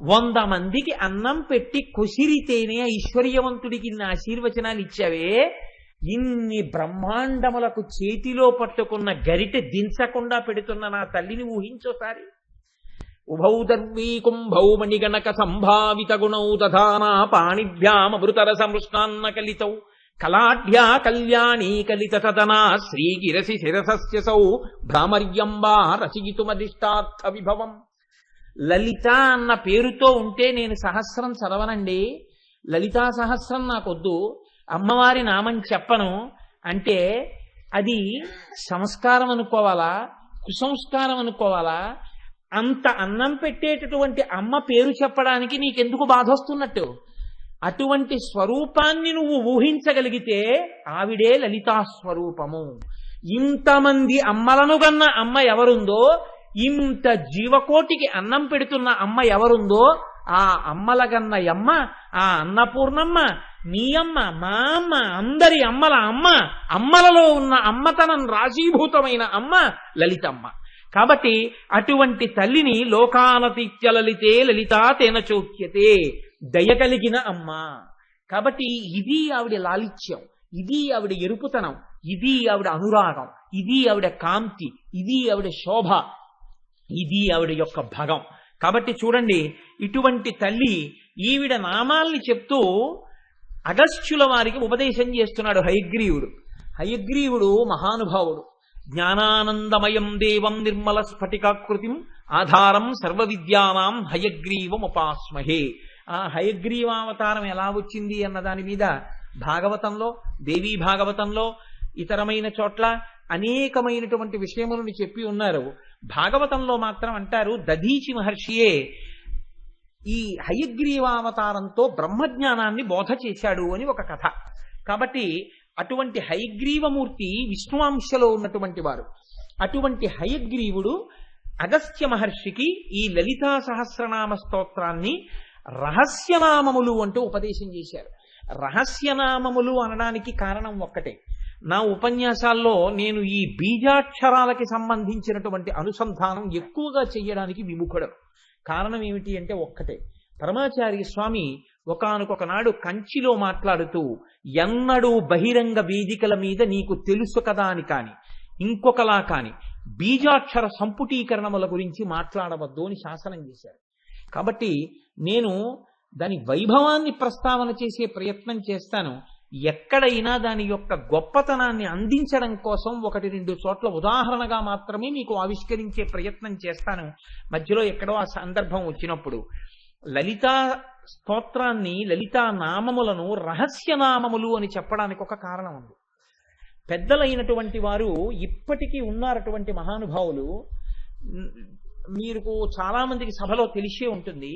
100 మందికి అన్నం పెట్టి కొసిరితేనే ఐశ్వర్యవంతుడికి ఇన్ని ఆశీర్వచనాలు ఇచ్చావే, ఇన్ని బ్రహ్మాండములకు చేతిలో పట్టుకున్న గరిటె దించకుండా పెడుతున్న నా తల్లిని ఊహించోసారి. ఉభౌ దర్వీ కుంభౌ మణిగణక సంభావిత గుణౌ దధానా పాణిభ్యామృతర సంృష్టాన్న కలితౌ కళాఢ్యా కళ్యాణీ కలిత తదనా శ్రీగిరసి శిరసస్యసౌ భ్రామర్యంబా రచయితుమదిష్టార్థ విభవం. లలిత అన్న పేరుతో ఉంటే నేను సహస్రం చదవనండి, లలితా సహస్రం నాకొద్దు, అమ్మవారి నామం చెప్పను అంటే అది సంస్కారం అనుకోవాలా, కుసంస్కారం అనుకోవాలా? అంత అన్నం పెట్టేటటువంటి అమ్మ పేరు చెప్పడానికి నీకెందుకు బాధ వస్తున్నట్టు? అటువంటి స్వరూపాన్ని నువ్వు ఊహించగలిగితే ఆవిడే లలితా స్వరూపము. ఇంతమంది అమ్మలను గన్న అమ్మ ఎవరుందో, ఇంత జీవకోటికి అన్నం పెడుతున్న అమ్మ ఎవరుందో, ఆ అమ్మలగన్న అమ్మ, ఆ అన్నపూర్ణమ్మ, నీ అమ్మ, మా అమ్మ, అందరి అమ్మల అమ్మ, అమ్మలలో ఉన్న అమ్మతనం రాశీభూతమైన అమ్మ లలితమ్మ. కాబట్టి అటువంటి తల్లిని లోకానతిత్య లలితే లలితా తేన చోక్యతే, దయ కలిగిన అమ్మ. కాబట్టి ఇది ఆవిడ లాలిత్యం, ఇది ఆవిడ ఎరుపుతనం, ఇది ఆవిడ అనురాగం, ఇది ఆవిడ కాంతి, ఇది ఆవిడ శోభ, ఇది ఆవిడ యొక్క భగం. కాబట్టి చూడండి, ఇటువంటి తల్లి ఈవిడ నామాల్ని చెప్తూ అగస్త్యుల వారికి ఉపదేశం చేస్తున్నాడు హయగ్రీవుడు. హయగ్రీవుడు మహానుభావుడు. జ్ఞానానందమయం దేవం నిర్మల స్ఫటికాకృతిం ఆధారం సర్వ విద్యానాం హయగ్రీవం ఉపాస్మహే. ఆ హయగ్రీవావతారం ఎలా వచ్చింది అన్న దాని మీద భాగవతంలో, దేవీ భాగవతంలో, ఇతరమైన చోట్ల అనేకమైనటువంటి విషయములను చెప్పి ఉన్నారు. భాగవతంలో మాత్రం అంటారు దధీచి మహర్షియే ఈ హయగ్రీవావతారంతో బ్రహ్మజ్ఞానాన్ని బోధ చేశాడు అని ఒక కథ. కాబట్టి అటువంటి హయగ్రీవమూర్తి విష్ణువాంశలో ఉన్నటువంటి వారు. అటువంటి హయగ్రీవుడు అగస్త్య మహర్షికి ఈ లలితా సహస్రనామ స్తోత్రాన్ని రహస్యనామములు అంటూ ఉపదేశం చేశారు. రహస్యనామములు అనడానికి కారణం ఒక్కటే. నా ఉపన్యాసాల్లో నేను ఈ బీజాక్షరాలకి సంబంధించినటువంటి అనుసంధానం ఎక్కువగా చెయ్యడానికి విముఖుడు. కారణం ఏమిటి అంటే ఒక్కటే. పరమాచార్య స్వామి ఒకానొక నాడు కంచిలో మాట్లాడుతూ, ఎన్నడూ బహిరంగ వేదికల మీద నీకు తెలుసు కదా అని కాని ఇంకొకలా కాని బీజాక్షర సంపుటీకరణముల గురించి మాట్లాడవద్దు అని శాసనం చేశారు. కాబట్టి నేను దాని వైభవాన్ని ప్రస్తావన చేసే ప్రయత్నం చేస్తాను. ఎక్కడైనా దాని యొక్క గొప్పతనాన్ని అందించడం కోసం 1-2 చోట్ల ఉదాహరణగా మాత్రమే మీకు ఆవిష్కరించే ప్రయత్నం చేస్తాను. మధ్యలో ఎక్కడో ఆ సందర్భం వచ్చినప్పుడు లలితా స్తోత్రాన్ని, లలితా నామములను రహస్యనామములు అని చెప్పడానికి ఒక కారణం ఉంది. పెద్దలైనటువంటి వారు ఇప్పటికీ ఉన్నారటువంటి మహానుభావులు, మీకు చాలా మందికి సభలో తెలిసే ఉంటుంది.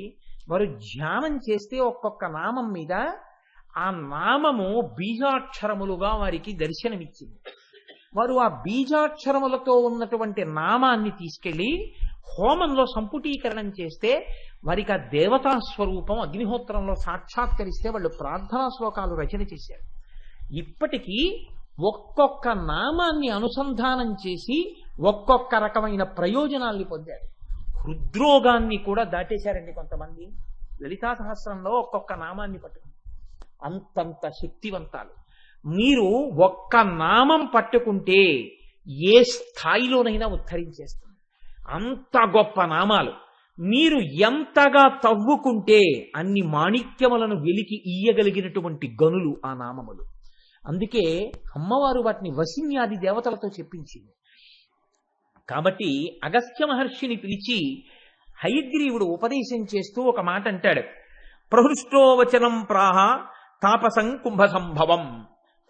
వారు ధ్యానం చేస్తే ఒక్కొక్క నామం మీద ఆ నామము బీజాక్షరములుగా వారికి దర్శనమిచ్చింది. వారు ఆ బీజాక్షరములతో ఉన్నటువంటి నామాన్ని తీసుకెళ్లి హోమంలో సంపుటీకరణం చేస్తే వారికి ఆ దేవతా స్వరూపం అగ్నిహోత్రంలో సాక్షాత్కరిస్తే వాళ్ళు ప్రార్థనా శ్లోకాలు రచన చేశారు. ఇప్పటికీ ఒక్కొక్క నామాన్ని అనుసంధానం చేసి ఒక్కొక్క రకమైన ప్రయోజనాల్ని పొందారు. హృద్రోగాన్ని కూడా దాటేశారండి కొంతమంది. లలితా సహస్రంలో ఒక్కొక్క నామాన్ని పట్టుకుని అంతంత శక్తివంతాలు. మీరు ఒక్క నామం పట్టుకుంటే ఏ స్థాయిలోనైనా ఉద్ధరించేస్తుంది. అంత గొప్ప నామాలు. మీరు ఎంతగా తవ్వుకుంటే అన్ని మాణిక్యములను వెలికి ఇయ్యగలిగినటువంటి గనులు ఆ నామములు. అందుకే అమ్మవారు వాటిని వసిన్యాది దేవతలతో చెప్పించింది. కాబట్టి అగస్త్య మహర్షిని పిలిచి హయగ్రీవుడు ఉపదేశం చేస్తూ ఒక మాట అంటాడు. ప్రహృష్టోవచనం ప్రాహ తాపసం కుంభసంభవం.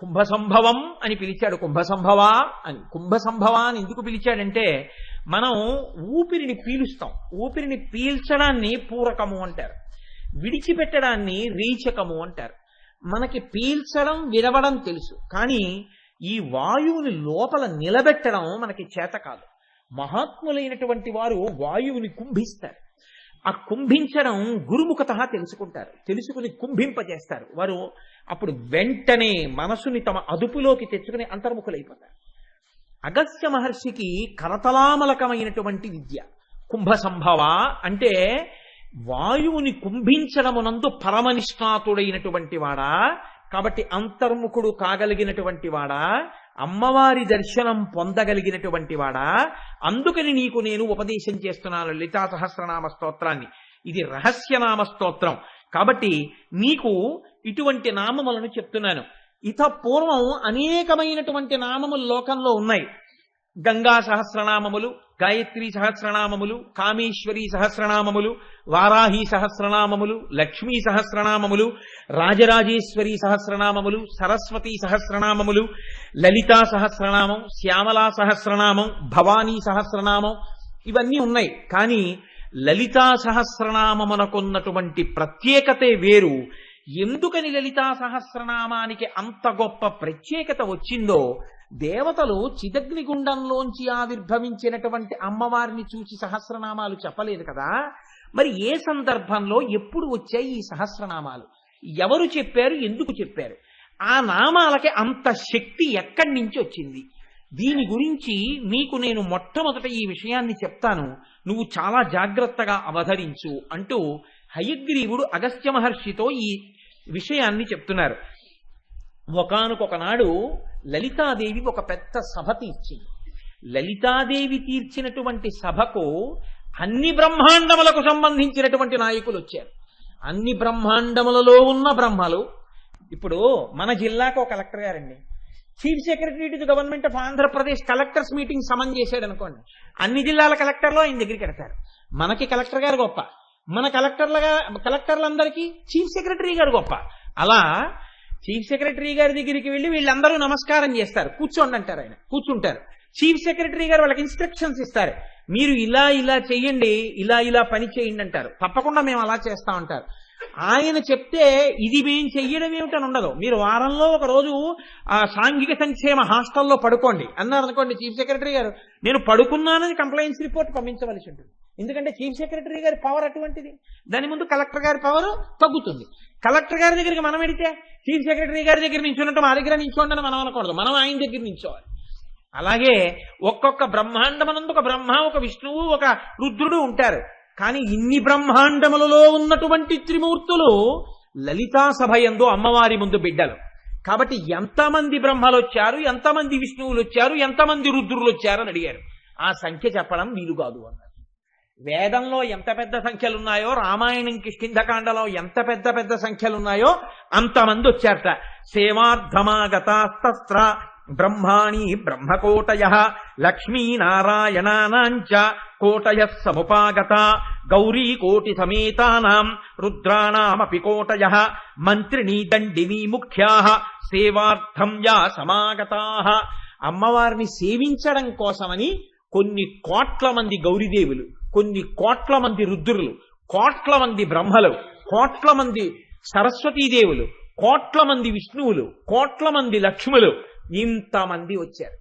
కుంభసంభవం అని పిలిచాడు. కుంభసంభవ అని. కుంభసంభవ అని ఎందుకు పిలిచాడంటే, మనం ఊపిరిని పీలుస్తాం. ఊపిరిని పీల్చడాన్ని పూరకము అంటారు, విడిచిపెట్టడాన్ని రీచకము అంటారు. మనకి పీల్చడం విడవడం తెలుసు, కానీ ఈ వాయువుని లోపల నిలబెట్టడం మనకి చేత కాదు. మహాత్ములైనటువంటి వారు వాయువుని కుంభిస్తారు. ఆ కుంభించడం గురుముఖత తెలుసుకుంటారు, తెలుసుకుని కుంభింపజేస్తారు. వారు అప్పుడు వెంటనే మనసుని తమ అదుపులోకి తెచ్చుకుని అంతర్ముఖులైపోతారు. అగస్త్య మహర్షికి కరతలామలకమైనటువంటి విద్య కుంభసంభవ అంటే వాయువుని కుంభించడమునందు పరమనిష్ణాతుడైనటువంటి వాడా, కాబట్టి అంతర్ముఖుడు కాగలిగినటువంటి వాడా, అమ్మవారి దర్శనం పొందగలిగినటువంటి వాడా, అందుకని నీకు నేను ఉపదేశం చేస్తున్నాను లలితా సహస్రనామ స్తోత్రాన్ని. ఇది రహస్యనామ స్తోత్రం కాబట్టి నీకు ఇటువంటి నామములను చెప్తున్నాను. ఇత పూర్వం అనేకమైనటువంటి నామములు లోకంలో ఉన్నాయి. గంగా సహస్రనామములు, గాయత్రీ సహస్రనామములు, కామేశ్వరీ సహస్రనామములు, వారాహి సహస్రనామములు, లక్ష్మీ సహస్రనామములు, రాజరాజేశ్వరీ సహస్రనామములు, సరస్వతీ సహస్రనామములు, లలితా సహస్రనామం, శ్యామలా సహస్రనామం, భవానీ సహస్రనామం, ఇవన్నీ ఉన్నాయి. కానీ లలితా సహస్రనామమునకున్నటువంటి ప్రత్యేకతే వేరు. ఎందుకని లలితా సహస్రనామానికి అంత గొప్ప ప్రత్యేకత వచ్చిందో, దేవతలు చిదగ్నిగుండంలోంచి ఆవిర్భవించినటువంటి అమ్మవారిని చూసి సహస్రనామాలు చెప్పలేదు కదా. మరి ఏ సందర్భంలో ఎప్పుడు వచ్చాయి ఈ సహస్రనామాలు, ఎవరు చెప్పారు, ఎందుకు చెప్పారు, ఆ నామాలకి అంత శక్తి ఎక్కడి నుంచి వచ్చింది? దీని గురించి నీకు నేను మొట్టమొదట ఈ విషయాన్ని చెప్తాను, నువ్వు చాలా జాగ్రత్తగా అవధరించు అంటూ హయగ్రీవుడు అగస్త్య మహర్షితో ఈ విషయాన్ని చెప్తున్నారు. ఒకానొక నాడు లలితాదేవి ఒక పెద్ద సభ తీర్చింది. లలితాదేవి తీర్చినటువంటి సభకు అన్ని బ్రహ్మాండములకు సంబంధించినటువంటి నాయకులు వచ్చారు. అన్ని బ్రహ్మాండములలో ఉన్న బ్రహ్మలు. ఇప్పుడు మన జిల్లాకు ఒక కలెక్టర్ గారండి, chief secretary to government of Andhra Pradesh collectors meeting సమన్ చేశాడు అనుకోండి, అన్ని జిల్లాల కలెక్టర్లు ఆయన దగ్గరికి వెడతారు. మనకి కలెక్టర్ గారు గొప్ప, మన కలెక్టర్లందరికీ చీఫ్ సెక్రటరీ గారు గొప్ప. అలా చీఫ్ సెక్రటరీ గారి దగ్గరికి వెళ్ళి వీళ్ళందరూ నమస్కారం చేస్తారు, కూర్చోండి అంటారు. ఆయన కూర్చుంటారు. చీఫ్ సెక్రటరీ గారు వాళ్ళకి ఇన్స్ట్రక్షన్స్ ఇస్తారు, మీరు ఇలా ఇలా చెయ్యండి, ఇలా ఇలా పని చేయండి అంటారు. తప్పకుండా మేము అలా చేస్తామంటారు. ఆయన చెప్తే ఇది మేము చెయ్యడం ఏమిటని ఉండదు. మీరు వారంలో ఒక రోజు సాంఘిక సంక్షేమ హాస్టల్లో పడుకోండి అన్నారు అనుకోండి, చీఫ్ సెక్రటరీ గారు నేను పడుకున్నానని కంప్లైంట్స్ రిపోర్ట్ పంపించవలసి ఉంటుంది. ఎందుకంటే చీఫ్ సెక్రటరీ గారి పవర్ అటువంటిది. దాని ముందు కలెక్టర్ గారి పవర్ తగ్గుతుంది. కలెక్టర్ గారి దగ్గరికి మనం వెడితే చీఫ్ సెక్రటరీ గారి దగ్గర నించున్నట్టు మా దగ్గర నించోండి మనం అనకూడదు, మనం ఆయన దగ్గర నించోవాలి. అలాగే ఒక్కొక్క బ్రహ్మాండమనందు ఒక బ్రహ్మ, ఒక విష్ణువు, ఒక రుద్రుడు ఉంటారు. కానీ ఇన్ని బ్రహ్మాండములలో ఉన్నటువంటి త్రిమూర్తులు లలితా సభ యందు అమ్మవారి ముందు బిడ్డలు. కాబట్టి ఎంతమంది బ్రహ్మలు వచ్చారు, ఎంతమంది విష్ణువులు వచ్చారు, ఎంతమంది రుద్రులు వచ్చారు అని అడిగారు. ఆ సంఖ్య చెప్పడం వీలు కాదు అన్నారు. వేదంలో ఎంత పెద్ద సంఖ్యలున్నాయో, రామాయణం కిష్కింధకాండలో ఎంత పెద్ద పెద్ద సంఖ్యలున్నాయో అంతమంది వచ్చారట. సేవార్థమాగతాస్త్ర బ్రహ్మాణి బ్రహ్మకోటయ లక్ష్మీనారాయణానాంచ కోటయ సముపాగత గౌరీ కోటి సమేతానాం రుద్రాణామపి కోటయ మంత్రిణీ దండినీ ముఖ్యా సేవార్థం యా సమాగతాః. అమ్మవారిని సేవించడం కోసమని కొన్ని కోట్ల మంది గౌరీదేవులు, కొన్ని కోట్ల మంది రుద్రులు, కోట్ల మంది బ్రహ్మలు, కోట్ల మంది సరస్వతీదేవులు, కోట్ల మంది విష్ణువులు, కోట్ల మంది లక్ష్ములు, ఇంతమంది వచ్చారు.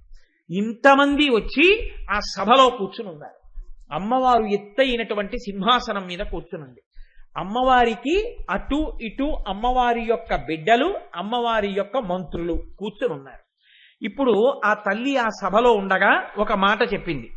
ఇంతమంది వచ్చి ఆ సభలో కూర్చుని ఉన్నారు. అమ్మవారు ఎత్తైనటువంటి సింహాసనం మీద కూర్చునుంది. అమ్మవారికి అటు ఇటు అమ్మవారి యొక్క బిడ్డలు, అమ్మవారి యొక్క మంత్రులు కూర్చుని ఉన్నారు. ఇప్పుడు ఆ తల్లి ఆ సభలో ఉండగా ఒక మాట చెప్పింది.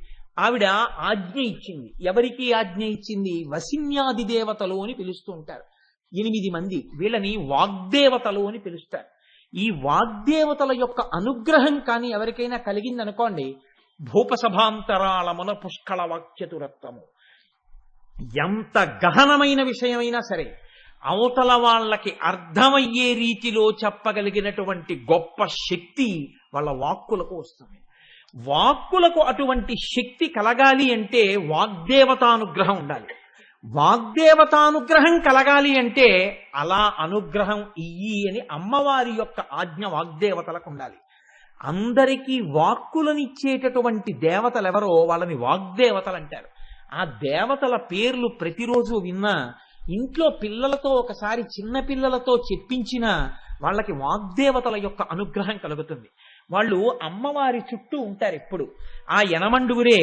ఆవిడ ఆజ్ఞ ఇచ్చింది. ఎవరికి ఆజ్ఞ ఇచ్చింది? వసిన్యాది దేవతలు అని పిలుస్తూ ఉంటారు 8 మంది. వీళ్ళని వాగ్దేవతలు అని పిలుస్తారు. ఈ వాగ్దేవతల యొక్క అనుగ్రహం కానీ ఎవరికైనా కలిగిందనుకోండి, భూపసభాంతరాళమున పుష్కళ వాక్యతురత్వము, ఎంత గహనమైన విషయమైనా సరే అవతల వాళ్ళకి అర్థమయ్యే రీతిలో చెప్పగలిగినటువంటి గొప్ప శక్తి వాళ్ళ వాక్కులకు వస్తుంది. వాక్కులకు అటువంటి శక్తి కలగాలి అంటే వాగ్దేవతానుగ్రహం ఉండాలి. వాగ్దేవతానుగ్రహం కలగాలి అంటే అలా అనుగ్రహం ఇయ్యి అని అమ్మవారి యొక్క ఆజ్ఞ వాగ్దేవతలకు ఉండాలి. అందరికీ వాక్కులనిచ్చేటటువంటి దేవతలు ఎవరో వాళ్ళని వాగ్దేవతలు అంటారు. ఆ దేవతల పేర్లు ప్రతిరోజు విన్నా, ఇంట్లో పిల్లలతో ఒకసారి చిన్న పిల్లలతో చెప్పించినా వాళ్ళకి వాగ్దేవతల యొక్క అనుగ్రహం కలుగుతుంది. వాళ్ళు అమ్మవారి చుట్టూ ఉంటారు ఎప్పుడు. ఆ యనమండుగురే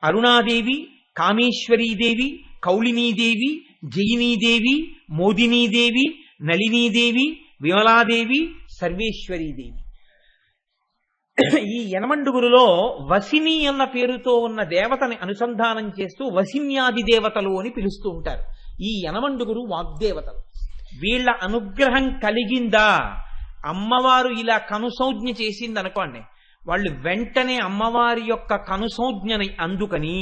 అరుణాదేవి, కామేశ్వరీదేవి, కౌళినీదేవి, జయినీదేవి, మోదినీదేవి, నళినీదేవి, విమలాదేవి, సర్వేశ్వరీదేవి. ఈ యనమండుగురులో వసిని అన్న పేరుతో ఉన్న దేవతని అనుసంధానం చేస్తూ వసిన్యాది దేవతలు అని పిలుస్తూ ఉంటారు. ఈ యనమండుగురు వాగ్దేవతలు. వీళ్ళ అనుగ్రహం కలిగిందా, అమ్మవారు ఇలా కనుసౌజ్ఞ చేసిందనుకోండి, వాళ్ళు వెంటనే అమ్మవారి యొక్క కనుసౌజ్ఞని అందుకని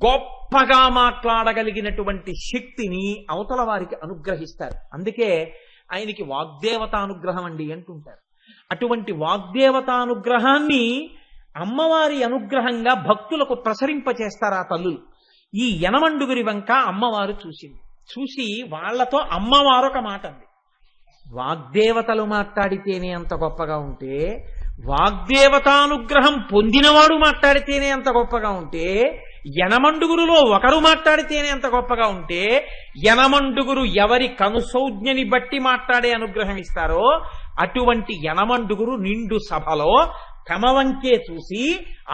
గొప్పగా మాట్లాడగలిగినటువంటి శక్తిని అవతల వారికి అనుగ్రహిస్తారు. అందుకే ఆయనకి వాగ్దేవతానుగ్రహం అండి అంటుంటారు. అటువంటి వాగ్దేవతానుగ్రహాన్ని అమ్మవారి అనుగ్రహంగా భక్తులకు ప్రసరింపచేస్తారు ఆ తల్లులు. ఈ యనమండుగురి వంక అమ్మవారు చూసింది. చూసి వాళ్లతో అమ్మవారు ఒక మాట అంది. వాగ్దేవతలు మాట్లాడితేనే అంత గొప్పగా ఉంటే, వాగ్దేవతానుగ్రహం పొందినవాడు మాట్లాడితేనే అంత గొప్పగా ఉంటే, యనమండుగురులో ఒకరు మాట్లాడితేనే అంత గొప్పగా ఉంటే, యనమండుగురు ఎవరి కనుసౌజ్ఞని బట్టి మాట్లాడే అనుగ్రహం ఇస్తారో అటువంటి యనమండుగురు నిండు సభలో తమ వంకే చూసి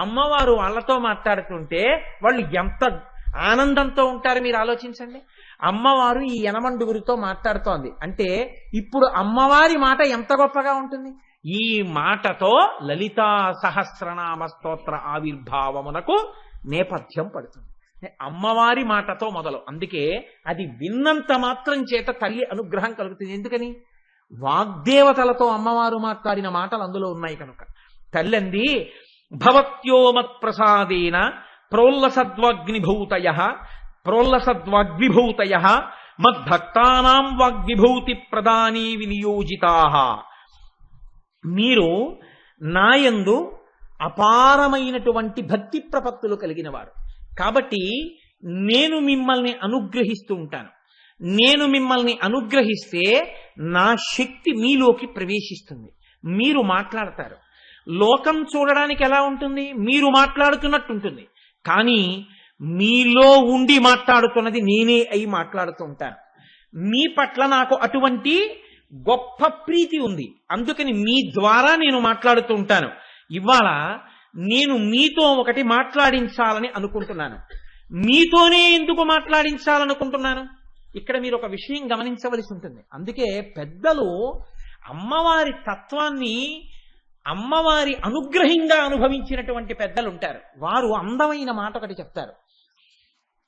అమ్మవారు వాళ్ళతో మాట్లాడుతుంటే వాళ్ళు ఎంత ఆనందంతో ఉంటారు మీరు ఆలోచించండి. అమ్మవారు ఈ యనమండుగురితో మాట్లాడుతోంది అంటే ఇప్పుడు అమ్మవారి మాట ఎంత గొప్పగా ఉంటుంది. ఈ మాటతో లలితా సహస్రనామ స్తోత్ర ఆవిర్భావమునకు నేపథ్యం పడుతుంది. అమ్మవారి మాటతో మొదలు. అందుకే అది విన్నంత మాత్రం చేత తల్లి అనుగ్రహం కలుగుతుంది. ఎందుకని? వాగ్దేవతలతో అమ్మవారు మాట్లాడిన మాటలు అందులో ఉన్నాయి కనుక. తల్లంది భవత్యోమత్ ప్రసాదేన ప్రోల్లసద్వాగ్విభూతయ మద్భక్తానాం వాగ్విభూతి ప్రదానీ వినియోజితాః. మీరు నాయందు అపారమైనటువంటి భక్తి ప్రపత్తులు కలిగిన వారు కాబట్టి నేను మిమ్మల్ని అనుగ్రహిస్తూ ఉంటాను. నేను మిమ్మల్ని అనుగ్రహిస్తే నా శక్తి మీలోకి ప్రవేశిస్తుంది. మీరు మాట్లాడతారు. లోకం చూడడానికి ఎలా ఉంటుంది? మీరు మాట్లాడుతున్నట్టుంటుంది. కానీ మీలో ఉండి మాట్లాడుతున్నది నేనే అయి మాట్లాడుతూ ఉంటాను. మీ పట్ల నాకు అటువంటి గొప్ప ప్రీతి ఉంది, అందుకని మీ ద్వారా నేను మాట్లాడుతూ ఉంటాను. ఇవాళ నేను మీతో ఒకటి మాట్లాడించాలని అనుకుంటున్నాను. మీతోనే ఎందుకు మాట్లాడించాలనుకుంటున్నాను? ఇక్కడ మీరు ఒక విషయం గమనించవలసి ఉంటుంది. అందుకే పెద్దలు అమ్మవారి తత్వాన్ని అమ్మవారి అనుగ్రహంగా అనుభవించినటువంటి పెద్దలు ఉంటారు. వారు అందమైన మాట ఒకటి చెప్తారు.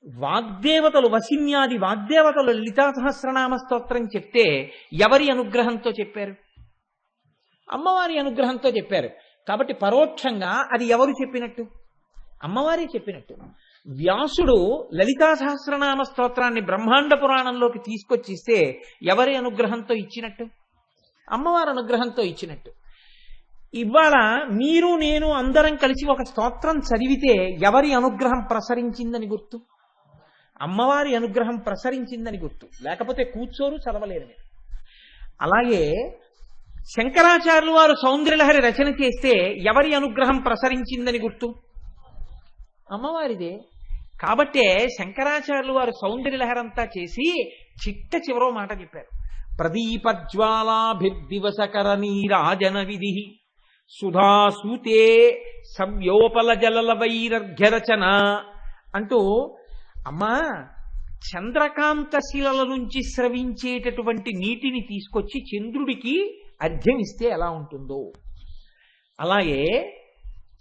వాగ్దేవతలు వసిన్యాది వాగ్దేవతలు లలితా సహస్రనామ స్తోత్రం చెప్తే ఎవరి అనుగ్రహంతో చెప్పారు? అమ్మవారి అనుగ్రహంతో చెప్పారు. కాబట్టి పరోక్షంగా అది ఎవరు చెప్పినట్టు? అమ్మవారే చెప్పినట్టు. వ్యాసుడు లలితా సహస్రనామ స్తోత్రాన్ని బ్రహ్మాండ పురాణంలోకి తీసుకొచ్చిస్తే ఎవరి అనుగ్రహంతో ఇచ్చినట్టు? అమ్మవారి అనుగ్రహంతో ఇచ్చినట్టు. ఇవాళ మీరు నేను అందరం కలిసి ఒక స్తోత్రం చదివితే ఎవరి అనుగ్రహం ప్రసరించిందని గుర్తు? అమ్మవారి అనుగ్రహం ప్రసరించిందని గుర్తు. లేకపోతే కూర్చోరు, చదవలేరు మీరు. అలాగే శంకరాచార్యులు వారు సౌందర్యలహరి రచన చేస్తే ఎవరి అనుగ్రహం ప్రసరించిందని గుర్తు? అమ్మవారిదే. కాబట్టే శంకరాచార్యులు వారు సౌందర్యలహరంతా చేసి చిట్ట చివరో మాట చెప్పారు. ప్రదీపజ్వాలాభిర్దివసకర నీరాజన విధి సుధాసూతే సవ్యోపల జలల వైరర్ఘ్యరచన అంటూ, అమ్మా చంద్రకాంత శిలల నుంచి స్రవించేటటువంటి నీటిని తీసుకొచ్చి చంద్రుడికి అర్ఘ్యం ఇస్తే ఎలా ఉంటుందో, అలాగే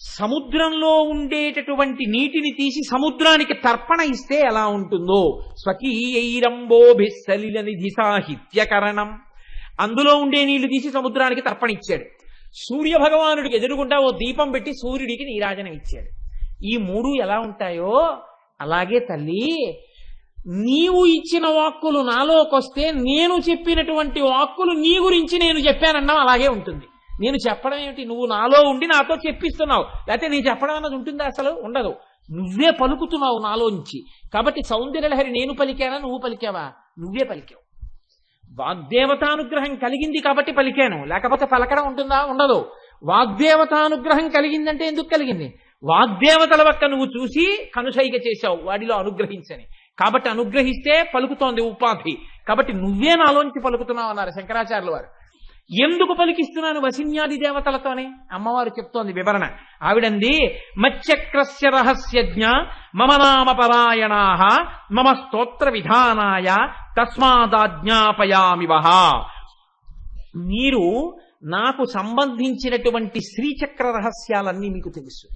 సముద్రంలో ఉండేటటువంటి నీటిని తీసి సముద్రానికి తర్పణ ఇస్తే ఎలా ఉంటుందో, స్వకీయైరంబోభిస్సలిల నిధి సాహిత్యకరణం, అందులో ఉండే నీళ్లు తీసి సముద్రానికి తర్పణ ఇచ్చాడు. సూర్య భగవానుడికి ఎదురుగుండా ఓ దీపం పెట్టి సూర్యుడికి నీరాజనం ఇచ్చాడు. ఈ మూడు ఎలా ఉంటాయో అలాగే తల్లి నీవు ఇచ్చిన వాక్కులు నాలోకొస్తే నేను చెప్పినటువంటి వాక్కులు నీ గురించి నేను చెప్పానన్నా అలాగే ఉంటుంది. నేను చెప్పడం ఏమిటి? నువ్వు నాలో ఉండి నాతో చెప్పిస్తున్నావు. లేకపోతే నీ చెప్పడం అన్నది ఉంటుందా? అసలు ఉండదు. నువ్వే పలుకుతున్నావు నాలోంచి. కాబట్టి సౌందర్యలహరి నేను పలికానా, నువ్వు పలికావా? నువ్వే పలికావు. వాగ్దేవతానుగ్రహం కలిగింది కాబట్టి పలికాను, లేకపోతే పలకడం ఉంటుందా? ఉండదు. వాగ్దేవతానుగ్రహం కలిగిందంటే ఎందుకు కలిగింది? వాగ్దేవతల పక్క నువ్వు చూసి కనుసైగ చేశావు వాడిలో అనుగ్రహించని. కాబట్టి అనుగ్రహిస్తే పలుకుతోంది ఉపాధి. కాబట్టి నువ్వే నాలోంచి పలుకుతున్నావు అన్నారు శంకరాచార్యుల వారు. ఎందుకు పలికిస్తున్నాను? వసిన్యాది దేవతలతోనే. అమ్మవారు చెప్తోంది వివరణ. ఆవిడంది, మచ్చక్రస్య రహస్యజ్ఞ మమ నామ పరాయణాః మమ స్తోత్ర విధానాయ తస్మాదాజ్ఞాపయామివః. మీరు నాకు సంబంధించినటువంటి శ్రీచక్ర రహస్యాలన్నీ మీకు తెలుసు.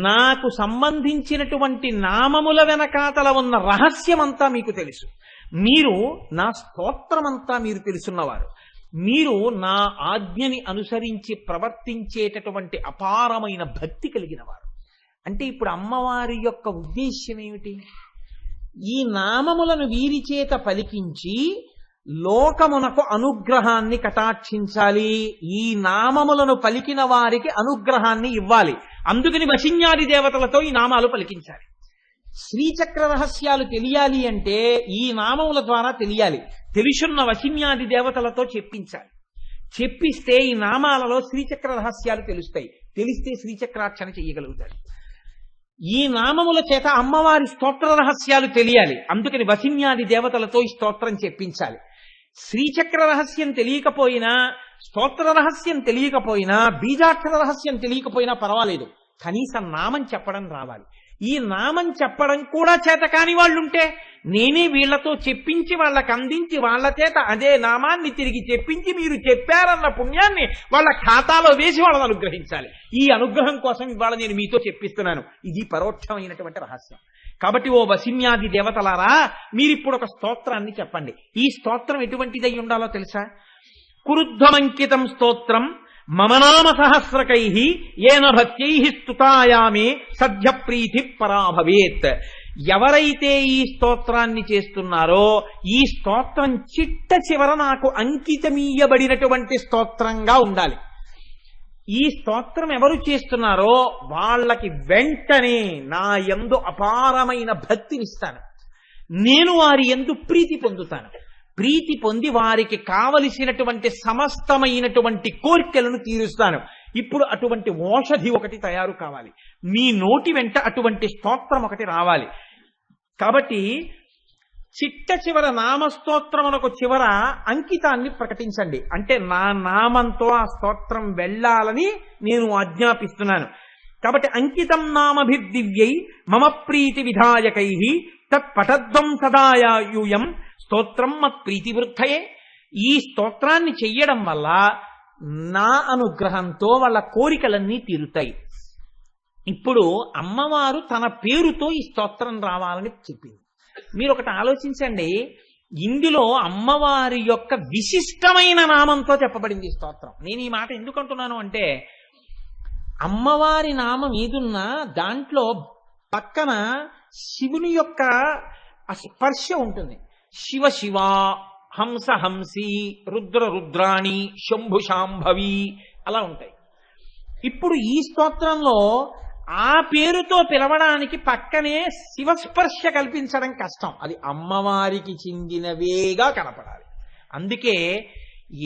నాకు సంబంధించినటువంటి నామముల వెనకాతల ఉన్న రహస్యమంతా మీకు తెలుసు. మీరు నా స్తోత్రమంతా మీరు తెలుసున్నవారు. మీరు నా ఆజ్ఞని అనుసరించి ప్రవర్తించేటటువంటి అపారమైన భక్తి కలిగిన వారు. అంటే ఇప్పుడు అమ్మవారి యొక్క ఉద్దేశ్యం ఏమిటి? ఈ నామములను వీరి చేత పలికించి లోకమునకు అనుగ్రహాన్ని కటాక్షించాలి. ఈ నామములను పలికిన వారికి అనుగ్రహాన్ని ఇవ్వాలి. అందుకని వసిన్యాది దేవతలతో ఈ నామాలు పలికించాలి. శ్రీచక్ర రహస్యాలు తెలియాలి అంటే ఈ నామముల ద్వారా తెలియాలి. తెలుసున్న వసిన్యాది దేవతలతో చెప్పించాలి. చెప్పిస్తే ఈ నామాలలో శ్రీచక్ర రహస్యాలు తెలుస్తాయి. తెలిస్తే శ్రీచక్రార్చన చెయ్యగలుగుతాడు. ఈ నామముల చేత అమ్మవారి స్తోత్ర రహస్యాలు తెలియాలి. అందుకని వసిన్యాది దేవతలతో ఈ స్తోత్రం చెప్పించాలి. శ్రీచక్ర రహస్యం తెలియకపోయినా, స్తోత్ర రహస్యం తెలియకపోయినా, బీజాక్షర రహస్యం తెలియకపోయినా పర్వాలేదు. కనీసం నామం చెప్పడం రావాలి. ఈ నామం చెప్పడం కూడా చేత కాని వాళ్ళుంటే నేనే వీళ్లతో చెప్పించి వాళ్ళకి అందించి వాళ్ళ చేత అదే నామాన్ని తిరిగి చెప్పించి మీరు చెప్పారన్న పుణ్యాన్ని వాళ్ళ ఖాతాలో వేసి వాళ్ళని అనుగ్రహించాలి. ఈ అనుగ్రహం కోసం ఇవాళ నేను మీతో చెప్పిస్తున్నాను. ఇది పరోక్షమైనటువంటి రహస్యం. కాబట్టి ఓ వసిన్యాది దేవతలారా, మీరిప్పుడు ఒక స్తోత్రాన్ని చెప్పండి. ఈ స్తోత్రం ఎటువంటిదై ఉండాలో తెలుసా? కురుధ్వమంకితం స్తోత్రం మమ నామ సహస్రకైః ఏన భక్త్యైః స్తుతాయామే సద్య ప్రీతి పరాభవేత్. ఎవరైతే ఈ స్తోత్రాన్ని చేస్తున్నారో ఈ స్తోత్రం చిట్ట చివర నాకు అంకితమీయబడినటువంటి స్తోత్రంగా ఉండాలి. ఈ స్తోత్రం ఎవరు చేస్తున్నారో వాళ్ళకి వెంటనే నా యందు అపారమైన భక్తినిస్తాను. నేను వారి యందు ప్రీతి పొందుతాను. ప్రీతి పొంది వారికి కావలసినటువంటి సమస్తమైనటువంటి కోరికలను తీరుస్తాను. ఇప్పుడు అటువంటి ఓషధి ఒకటి తయారు కావాలి. మీ నోటి వెంట అటువంటి స్తోత్రం ఒకటి రావాలి. కాబట్టి చిట్ట చివర నామస్తోత్రమునకు చివర అంకితాన్ని ప్రకటించండి. అంటే నా నామంతో ఆ స్తోత్రం వెళ్ళాలని నేను ఆజ్ఞాపిస్తున్నాను. కాబట్టి అంకితం నామభిర్దివ్యై మమ ప్రీతి విధాయకై తత్పటధ్వం సదాయూయం స్తోత్రం మత్ ప్రీతి వృద్ధయే. ఈ స్తోత్రాన్ని చెయ్యడం వల్ల నా అనుగ్రహంతో వాళ్ళ కోరికలన్నీ తీరుతాయి. ఇప్పుడు అమ్మవారు తన పేరుతో ఈ స్తోత్రం రావాలని చెప్పింది. మీరు ఒకటి ఆలోచించండి, ఇందులో అమ్మవారి యొక్క విశిష్టమైన నామంతో చెప్పబడింది స్తోత్రం. నేను ఈ మాట ఎందుకు అంటున్నాను అంటే, అమ్మవారి నామం ఏదున్నా దాంట్లో పక్కన శివుని యొక్క స్పర్శ ఉంటుంది. శివ శివ, హంస హంసి, రుద్ర రుద్రాణి, శంభు శాంభవి అలా ఉంటాయి. ఇప్పుడు ఈ స్తోత్రంలో ఆ పేరుతో పిలవడానికి పక్కనే శివస్పర్శ కల్పించడం కష్టం. అది అమ్మవారికి చెందినవేగా కనపడాలి. అందుకే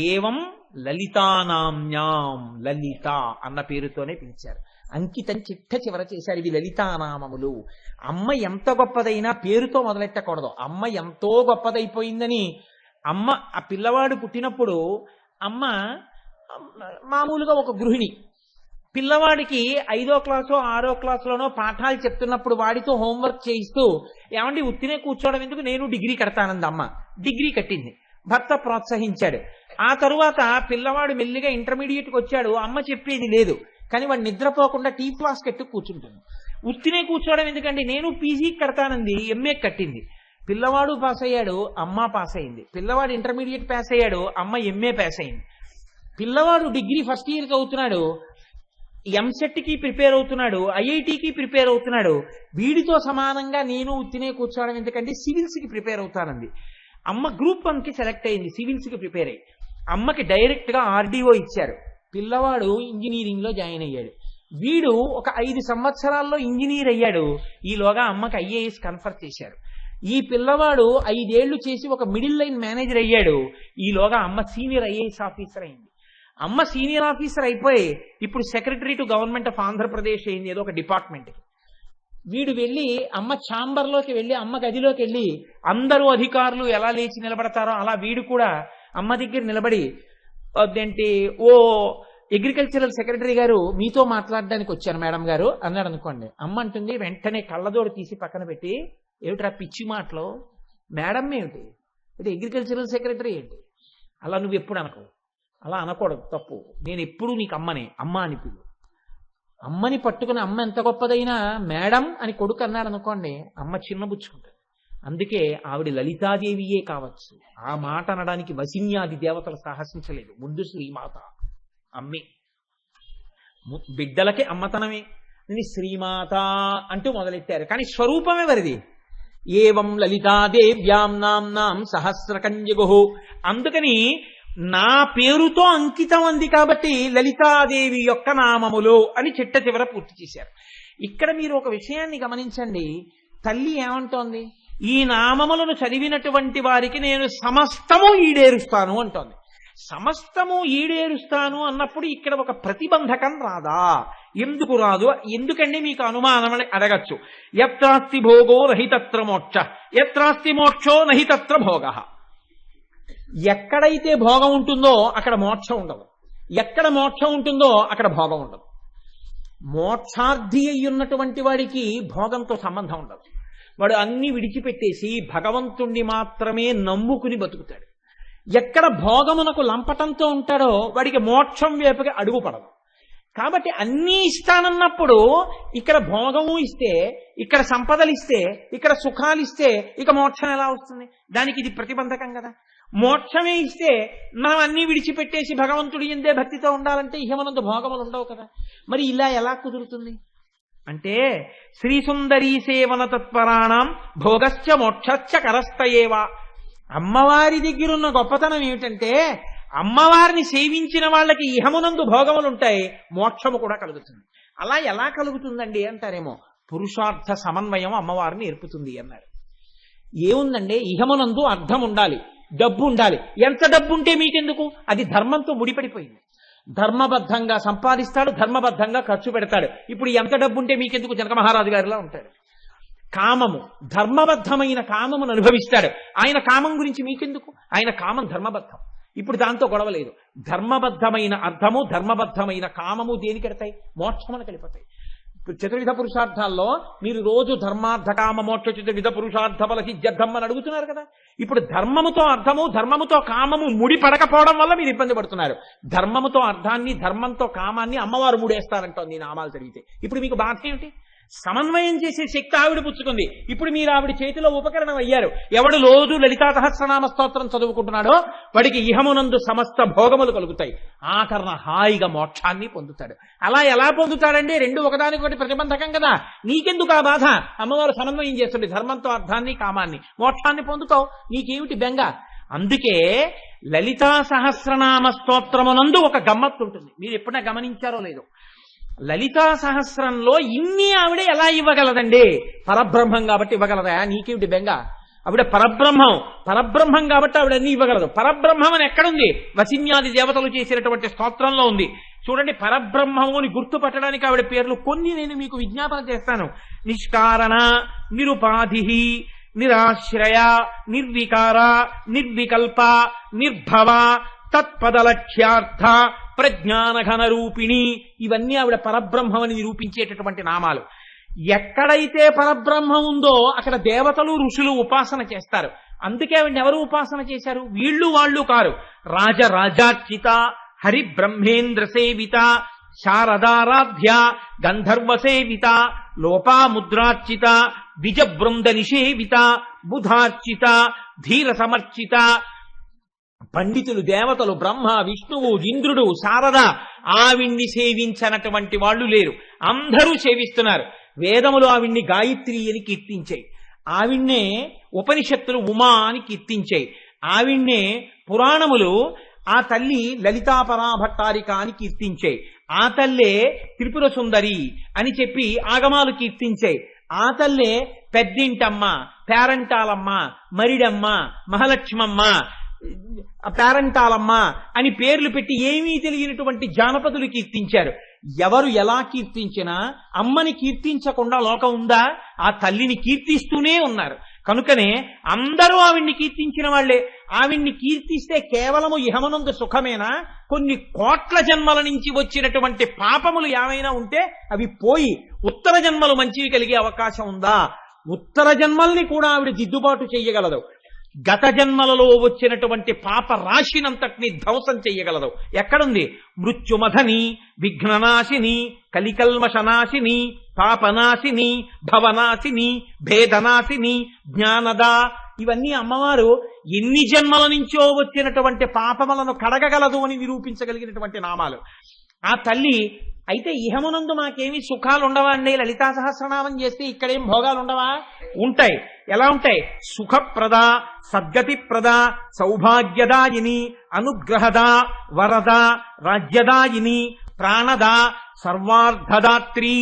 ఏవం లలితానామ్యాం, లలిత అన్న పేరుతోనే పిలిచారు. అంకితం చిట్ట చివర చేశారు. ఇవి లలితానామములు. అమ్మ ఎంత గొప్పదైనా పేరుతో మొదలెట్టకూడదు. అమ్మ ఎంతో గొప్పదైపోయిందని అమ్మ ఆ పిల్లవాడు పుట్టినప్పుడు అమ్మ మామూలుగా ఒక గృహిణి పిల్లవాడికి 5వ క్లాసో 6వ క్లాసులోనో పాఠాలు చెప్తున్నప్పుడు వాడితో హోంవర్క్ చేయిస్తూ, ఏమండి ఉత్తినే కూర్చోవడం ఎందుకు, నేను డిగ్రీ కడతానంది అమ్మ. డిగ్రీ కట్టింది, భర్త ప్రోత్సహించాడు. ఆ తరువాత పిల్లవాడు మెల్లిగా ఇంటర్మీడియట్కి వచ్చాడు, అమ్మ చెప్పేది లేదు, కానీ వాడు నిద్రపోకుండా టీ క్లాస్ కట్టు కూర్చుంటుంది. ఉత్తినే కూర్చోవడం ఎందుకండి, నేను పీజీకి కడతానంది, ఎంఏ కట్టింది. పిల్లవాడు పాస్ అయ్యాడు, అమ్మ పాస్ అయింది. పిల్లవాడు ఇంటర్మీడియట్ పాస్ అయ్యాడు, అమ్మ ఎంఏ పాస్ అయింది. పిల్లవాడు డిగ్రీ ఫస్ట్ ఇయర్కి అవుతున్నాడు, ఎంసెట్కి ప్రిపేర్ అవుతున్నాడు, ఐఐటికి ప్రిపేర్ అవుతున్నాడు. వీడితో సమానంగా నేను ఉత్తినే కూర్చోవడం ఎందుకంటే సివిల్స్కి ప్రిపేర్ అవుతానంది. అమ్మ గ్రూప్ 1కి సెలెక్ట్ అయింది, సివిల్స్కి ప్రిపేర్ అయ్యి. అమ్మకి డైరెక్ట్గా ఆర్డీఓ ఇచ్చారు. పిల్లవాడు ఇంజనీరింగ్లో జాయిన్ అయ్యాడు. వీడు ఒక 5 సంవత్సరాల్లో ఇంజనీర్ అయ్యాడు. ఈలోగా అమ్మకి ఐఏఎస్ కన్ఫర్ చేశారు. ఈ పిల్లవాడు 5 ఏళ్లు చేసి ఒక మిడిల్ లైన్ మేనేజర్ అయ్యాడు. ఈలోగా అమ్మ సీనియర్ ఐఏఎస్ ఆఫీసర్ అయింది. అమ్మ సీనియర్ ఆఫీసర్ అయిపోయి ఇప్పుడు secretary to government of Andhra Pradesh అయింది, ఏదో ఒక డిపార్ట్మెంట్కి. వీడు వెళ్ళి అమ్మ ఛాంబర్లోకి వెళ్ళి, అమ్మ గదిలోకి వెళ్ళి అందరూ అధికారులు ఎలా లేచి నిలబడతారో అలా వీడు కూడా అమ్మ దగ్గర నిలబడి, అదేంటి ఓ అగ్రికల్చరల్ సెక్రటరీ గారు మీతో మాట్లాడడానికి వచ్చాను మేడం గారు అన్నాడు అనుకోండి. అమ్మ అంటుంది వెంటనే కళ్ళజోడు తీసి పక్కన పెట్టి, ఏమిట్రా పిచ్చి మాటలో, మేడం ఏమిటి, ఇది అగ్రికల్చరల్ సెక్రటరీ ఏంటి, అలా నువ్వు ఎప్పుడు అనకు, అలా అనకూడదు, తప్పు. నేను ఎప్పుడు నీకు అమ్మనే, అమ్మ అని పిలు. అమ్మని పట్టుకుని అమ్మ ఎంత గొప్పదైనా మేడం అని కొడుకు అన్నాడు అనుకోండి, అమ్మ చిన్నబుచ్చుకుంటుంది. అందుకే ఆవిడ లలితాదేవియే కావచ్చు. ఆ మాట అనడానికి వసిన్యాది దేవతలు సాహసించలేదు. ముందు శ్రీమాత అమ్మే, బిడ్డలకి అమ్మతనమే. శ్రీమాత అంటూ మొదలెట్టారు, కానీ స్వరూపమే వరిది. ఏవం లలితాదేవ్యాం నాం సహస్రకంజగు. అందుకని నా పేరుతో అంకితం అంది కాబట్టి లలితాదేవి యొక్క నామములు అని చిట్ట చివర పూర్తి చేశారు. ఇక్కడ మీరు ఒక విషయాన్ని గమనించండి. తల్లి ఏమంటోంది, ఈ నామములను చదివినటువంటి వారికి నేను సమస్తము ఈడేరుస్తాను అంటోంది. సమస్తము ఈడేరుస్తాను అన్నప్పుడు ఇక్కడ ఒక ప్రతిబంధకం రాదా? ఎందుకు రాదు? ఎందుకండి మీకు అనుమానం అని అడగచ్చు. యత్రాస్తి భోగో నహితత్ర మోక్ష, యత్రాస్తి మోక్షో నహితత్ర భోగ. ఎక్కడైతే భోగం ఉంటుందో అక్కడ మోక్షం ఉండదు, ఎక్కడ మోక్షం ఉంటుందో అక్కడ భోగం ఉండదు. మోక్షార్థి అయ్యున్నటువంటి వాడికి భోగంతో సంబంధం ఉండదు. వాడు అన్ని విడిచిపెట్టేసి భగవంతుణ్ణి మాత్రమే నమ్ముకుని బతుకుతాడు. ఎక్కడ భోగమునకు లంపటంతో ఉంటాడో వాడికి మోక్షం వైపుకి అడుగు పడదు. కాబట్టి అన్నీ ఇస్తానన్నప్పుడు ఇక్కడ భోగము ఇస్తే, ఇక్కడ సంపదలు ఇస్తే, ఇక్కడ సుఖాలు ఇస్తే ఇక మోక్షం ఎలా వస్తుంది? దానికి ఇది ప్రతిబంధకం కదా. మోక్షమే ఇస్తే మనం అన్నీ విడిచిపెట్టేసి భగవంతుడి యందే భక్తితో ఉండాలంటే ఇహమనందు భోగములు ఉండవు కదా. మరి ఇలా ఎలా కుదురుతుంది అంటే, శ్రీ సుందరీ సేవన తత్పరాణం భోగశ్చ మోక్షశ్చ కరస్తయేవా. అమ్మవారి దగ్గరున్న గొప్పతనం ఏమిటంటే, అమ్మవారిని సేవించిన వాళ్ళకి ఇహమునందు భోగములు ఉంటాయి, మోక్షము కూడా కలుగుతుంది. అలా ఎలా కలుగుతుందండి అంటారేమో. పురుషార్థ సమన్వయం అమ్మవారిని నేర్పుతుంది అన్నారు. ఏముందండి, ఇహమునందు అర్థం ఉండాలి, డబ్బు ఉండాలి. ఎంత డబ్బు ఉంటే మీకెందుకు? అది ధర్మంతో ముడిపడిపోయింది. ధర్మబద్ధంగా సంపాదిస్తాడు, ధర్మబద్ధంగా ఖర్చు పెడతాడు. ఇప్పుడు ఎంత డబ్బు ఉంటే మీకెందుకు? జనక మహారాజు గారిలా ఉంటాడు. కామము, ధర్మబద్ధమైన కామమును అనుభవిస్తాడు. ఆయన కామం గురించి మీకెందుకు? ఆయన కామం ధర్మబద్ధం. ఇప్పుడు దాంతో గొడవ లేదు. ధర్మబద్ధమైన అర్థము, ధర్మబద్ధమైన కామము దేనికెడతాయి? మోక్షమును కలిపోతాయి. చతుర్విధ పురుషార్థాల్లో మీరు రోజు ధర్మార్థ కామ మోక్ష చతుర్విధ పురుషార్థ ఫల సిద్ధ్యర్థం అని అడుగుతున్నారు కదా. ఇప్పుడు ధర్మముతో అర్థము, ధర్మముతో కామము ముడి పడకపోవడం వల్ల మీరు ఇబ్బంది పడుతున్నారు. ధర్మముతో అర్థాన్ని, ధర్మంతో కామాన్ని అమ్మవారు ముడేస్తారంటోంది నామాలు చదివితే. ఇప్పుడు మీకు బాధ ఏమిటి? సమన్వయం చేసే శక్తి ఆవిడ పుచ్చుకుంది. ఇప్పుడు మీరు ఆవిడ చేతిలో ఉపకరణం అయ్యారు. ఎవడు రోజు లలితా సహస్రనామ స్తోత్రం చదువుకుంటున్నాడో వాడికి ఇహమునందు సమస్త భోగములు కలుగుతాయి. ఆఖరణ హాయిగా మోక్షాన్ని పొందుతాడు. అలా ఎలా పొందుతాడండి? రెండు ఒకదానికొకటి ప్రతిబంధకం కదా. నీకెందుకు ఆ బాధ? అమ్మవారు సమన్వయం చేస్తుంది ధర్మంతో అర్థాన్ని, కామాన్ని. మోక్షాన్ని పొందుతావు, నీకేమిటి బెంగ? అందుకే లలితా సహస్రనామ స్తోత్రమునందు ఒక గమ్మత్తు ఉంటుంది. మీరు ఎప్పుడైనా గమనించారో లేదో, లలితా సహస్రంలో ఇన్ని ఆవిడ ఎలా ఇవ్వగలదండి? పరబ్రహ్మం కాబట్టి ఇవ్వగలదా? నీకేమిటి బెంగ? ఆవిడ పరబ్రహ్మం కాబట్టి ఆవిడ అన్ని ఇవ్వగలదు. పరబ్రహ్మం అని ఎక్కడుంది? వసిన్యాది దేవతలు చేసినటువంటి స్తోత్రంలో ఉంది. చూడండి, పరబ్రహ్మముని గుర్తుపట్టడానికి ఆవిడ పేర్లు కొన్ని నేను మీకు విజ్ఞాపన చేస్తాను. నిష్కారణ, నిరుపాధి, నిరాశ్రయ, నిర్వికార, నిర్వికల్ప, నిర్భవ, తత్పదలక్ష్యార్థ, ప్రజ్ఞానఘన రూపిణి. ఇవన్నీ ఆవిడ పరబ్రహ్మమని నిరూపించేటటువంటి నామాలు. ఎక్కడైతే పరబ్రహ్మం ఉందో అక్కడ దేవతలు, ఋషులు ఉపాసన చేస్తారు. అందుకే ఆవిడ ఎవరు ఉపాసన చేశారు? వీళ్ళు వాళ్ళు కారు. రాజరాజార్చిత, హరి బ్రహ్మేంద్ర సేవిత, శారదారాధ్య, గంధర్వ సేవిత, లోపాముద్రార్చిత, ద్విజబృంద నిషేవిత, బుధార్చిత, ధీర సమర్చిత. పండితులు, దేవతలు, బ్రహ్మ, విష్ణువు, ఇంద్రుడు, శారద, ఆవిణ్ణి సేవించనటువంటి వాళ్ళు లేరు. అందరూ సేవిస్తున్నారు. వేదములు ఆవిణ్ణి గాయత్రి అని కీర్తించాయి. ఆవిణ్ణే ఉపనిషత్తులు ఉమా అని కీర్తించాయి. ఆవిణ్ణే పురాణములు ఆ తల్లి లలితాపరాభట్టారిక అని కీర్తించాయి. ఆ తల్లే త్రిపుర సుందరి అని చెప్పి ఆగమాలు కీర్తించాయి. ఆ తల్లే పెద్దింటమ్మ, పేరంటాలమ్మ, మరిడమ్మ, మహాలక్ష్మమ్మ, పేరంటాలమ్మ అని పేర్లు పెట్టి ఏమీ తెలియనటువంటి జానపదులు కీర్తించారు. ఎవరు ఎలా కీర్తించినా అమ్మని కీర్తించకుండా లోకం ఉందా? ఆ తల్లిని కీర్తిస్తూనే ఉన్నారు. కనుకనే అందరూ ఆవిడ్ని కీర్తించిన వాళ్లే. ఆవిడ్ని కీర్తిస్తే కేవలము ఇహమనందు సుఖమేనా? కొన్ని కోట్ల జన్మల నుంచి వచ్చినటువంటి పాపములు ఏమైనా ఉంటే అవి పోయి ఉత్తర జన్మలు మంచివి కలిగే అవకాశం ఉందా? ఉత్తర జన్మల్ని కూడా ఆవిడ దిద్దుబాటు చెయ్యగలదు. గత జన్మలలో వచ్చినటువంటి పాప రాశినంతటిని ధ్వంసం చెయ్యగలదు. ఎక్కడుంది? మృత్యుమధని, విఘ్ననాశిని, కలికల్మషనాశిని, పాపనాశిని, భవనాశిని, భేదనాశిని, జ్ఞానద. ఇవన్నీ అమ్మవారు ఎన్ని జన్మల నుంచో వచ్చినటువంటి పాపములను కడగగలదు అని నిరూపించగలిగినటువంటి నామాలు. ఆ తల్లి అయితే ఇహమునందు మాకేమి సుఖాలు ఉండవా అండి? లలితా సహస్రనామం చేస్తే ఇక్కడేం భోగాలు ఉండవా? ఉంటాయి. ఎలా ఉంటాయి? సుఖప్రద, సద్గతిప్రద, సౌభాగ్యదాయిని, అనుగ్రహద, వరద, రాజ్యదాయిని, ప్రాణద, సర్వార్థదాత్రి.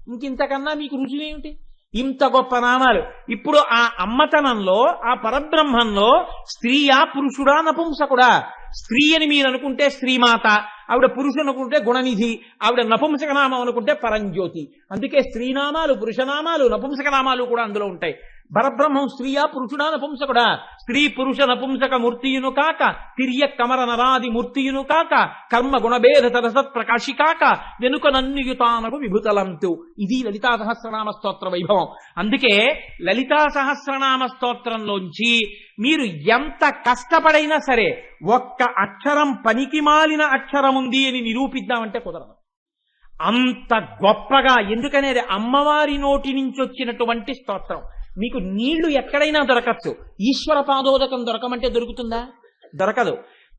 ఇంకింతకన్నా మీకు రుజువేమిటి? ఇంత గొప్ప నామాలు. ఇప్పుడు ఆ అమ్మతనంలో, ఆ పరబ్రహ్మంలో స్త్రీయా, పురుషుడా, నపుంసకుడా? స్త్రీ అని మీరు అనుకుంటే శ్రీమాత, ఆవిడ పురుషుడు అనుకుంటే గుణనిధి, ఆవిడ నపుంసక నామం అనుకుంటే పరంజ్యోతి. అందుకే స్త్రీనామాలు, పురుషనామాలు, నపుంసక నామాలు కూడా అందులో ఉంటాయి. పరబ్రహ్మం స్త్రీయా, పురుషుడా, నపుంసకుడా? స్త్రీ పురుష నపుంసక మూర్తియును కాక, తిర్య కమర నరాది మూర్తియును కాక, కర్మ గుణభేద తరసత్ ప్రకాశి కాక, వెనుక నన్నుయుతానకు విభుతలంతు. ఇది లలితా సహస్రనామ స్తోత్ర వైభవం. అందుకే లలితా సహస్రనామ స్తోత్రంలోంచి మీరు ఎంత కష్టపడైనా సరే ఒక్క అక్షరం పనికి మాలిన అక్షరం ఉంది అని నిరూపిద్దామంటే కుదరదు. అంత గొప్పగా. ఎందుకనేది అమ్మవారి నోటి నుంచి వచ్చినటువంటి స్తోత్రం. మీకు నీళ్లు ఎక్కడైనా దొరకచ్చు. ఈశ్వర పాదోదకం దొరకమంటే దొరుకుతుందా? దొరకదు.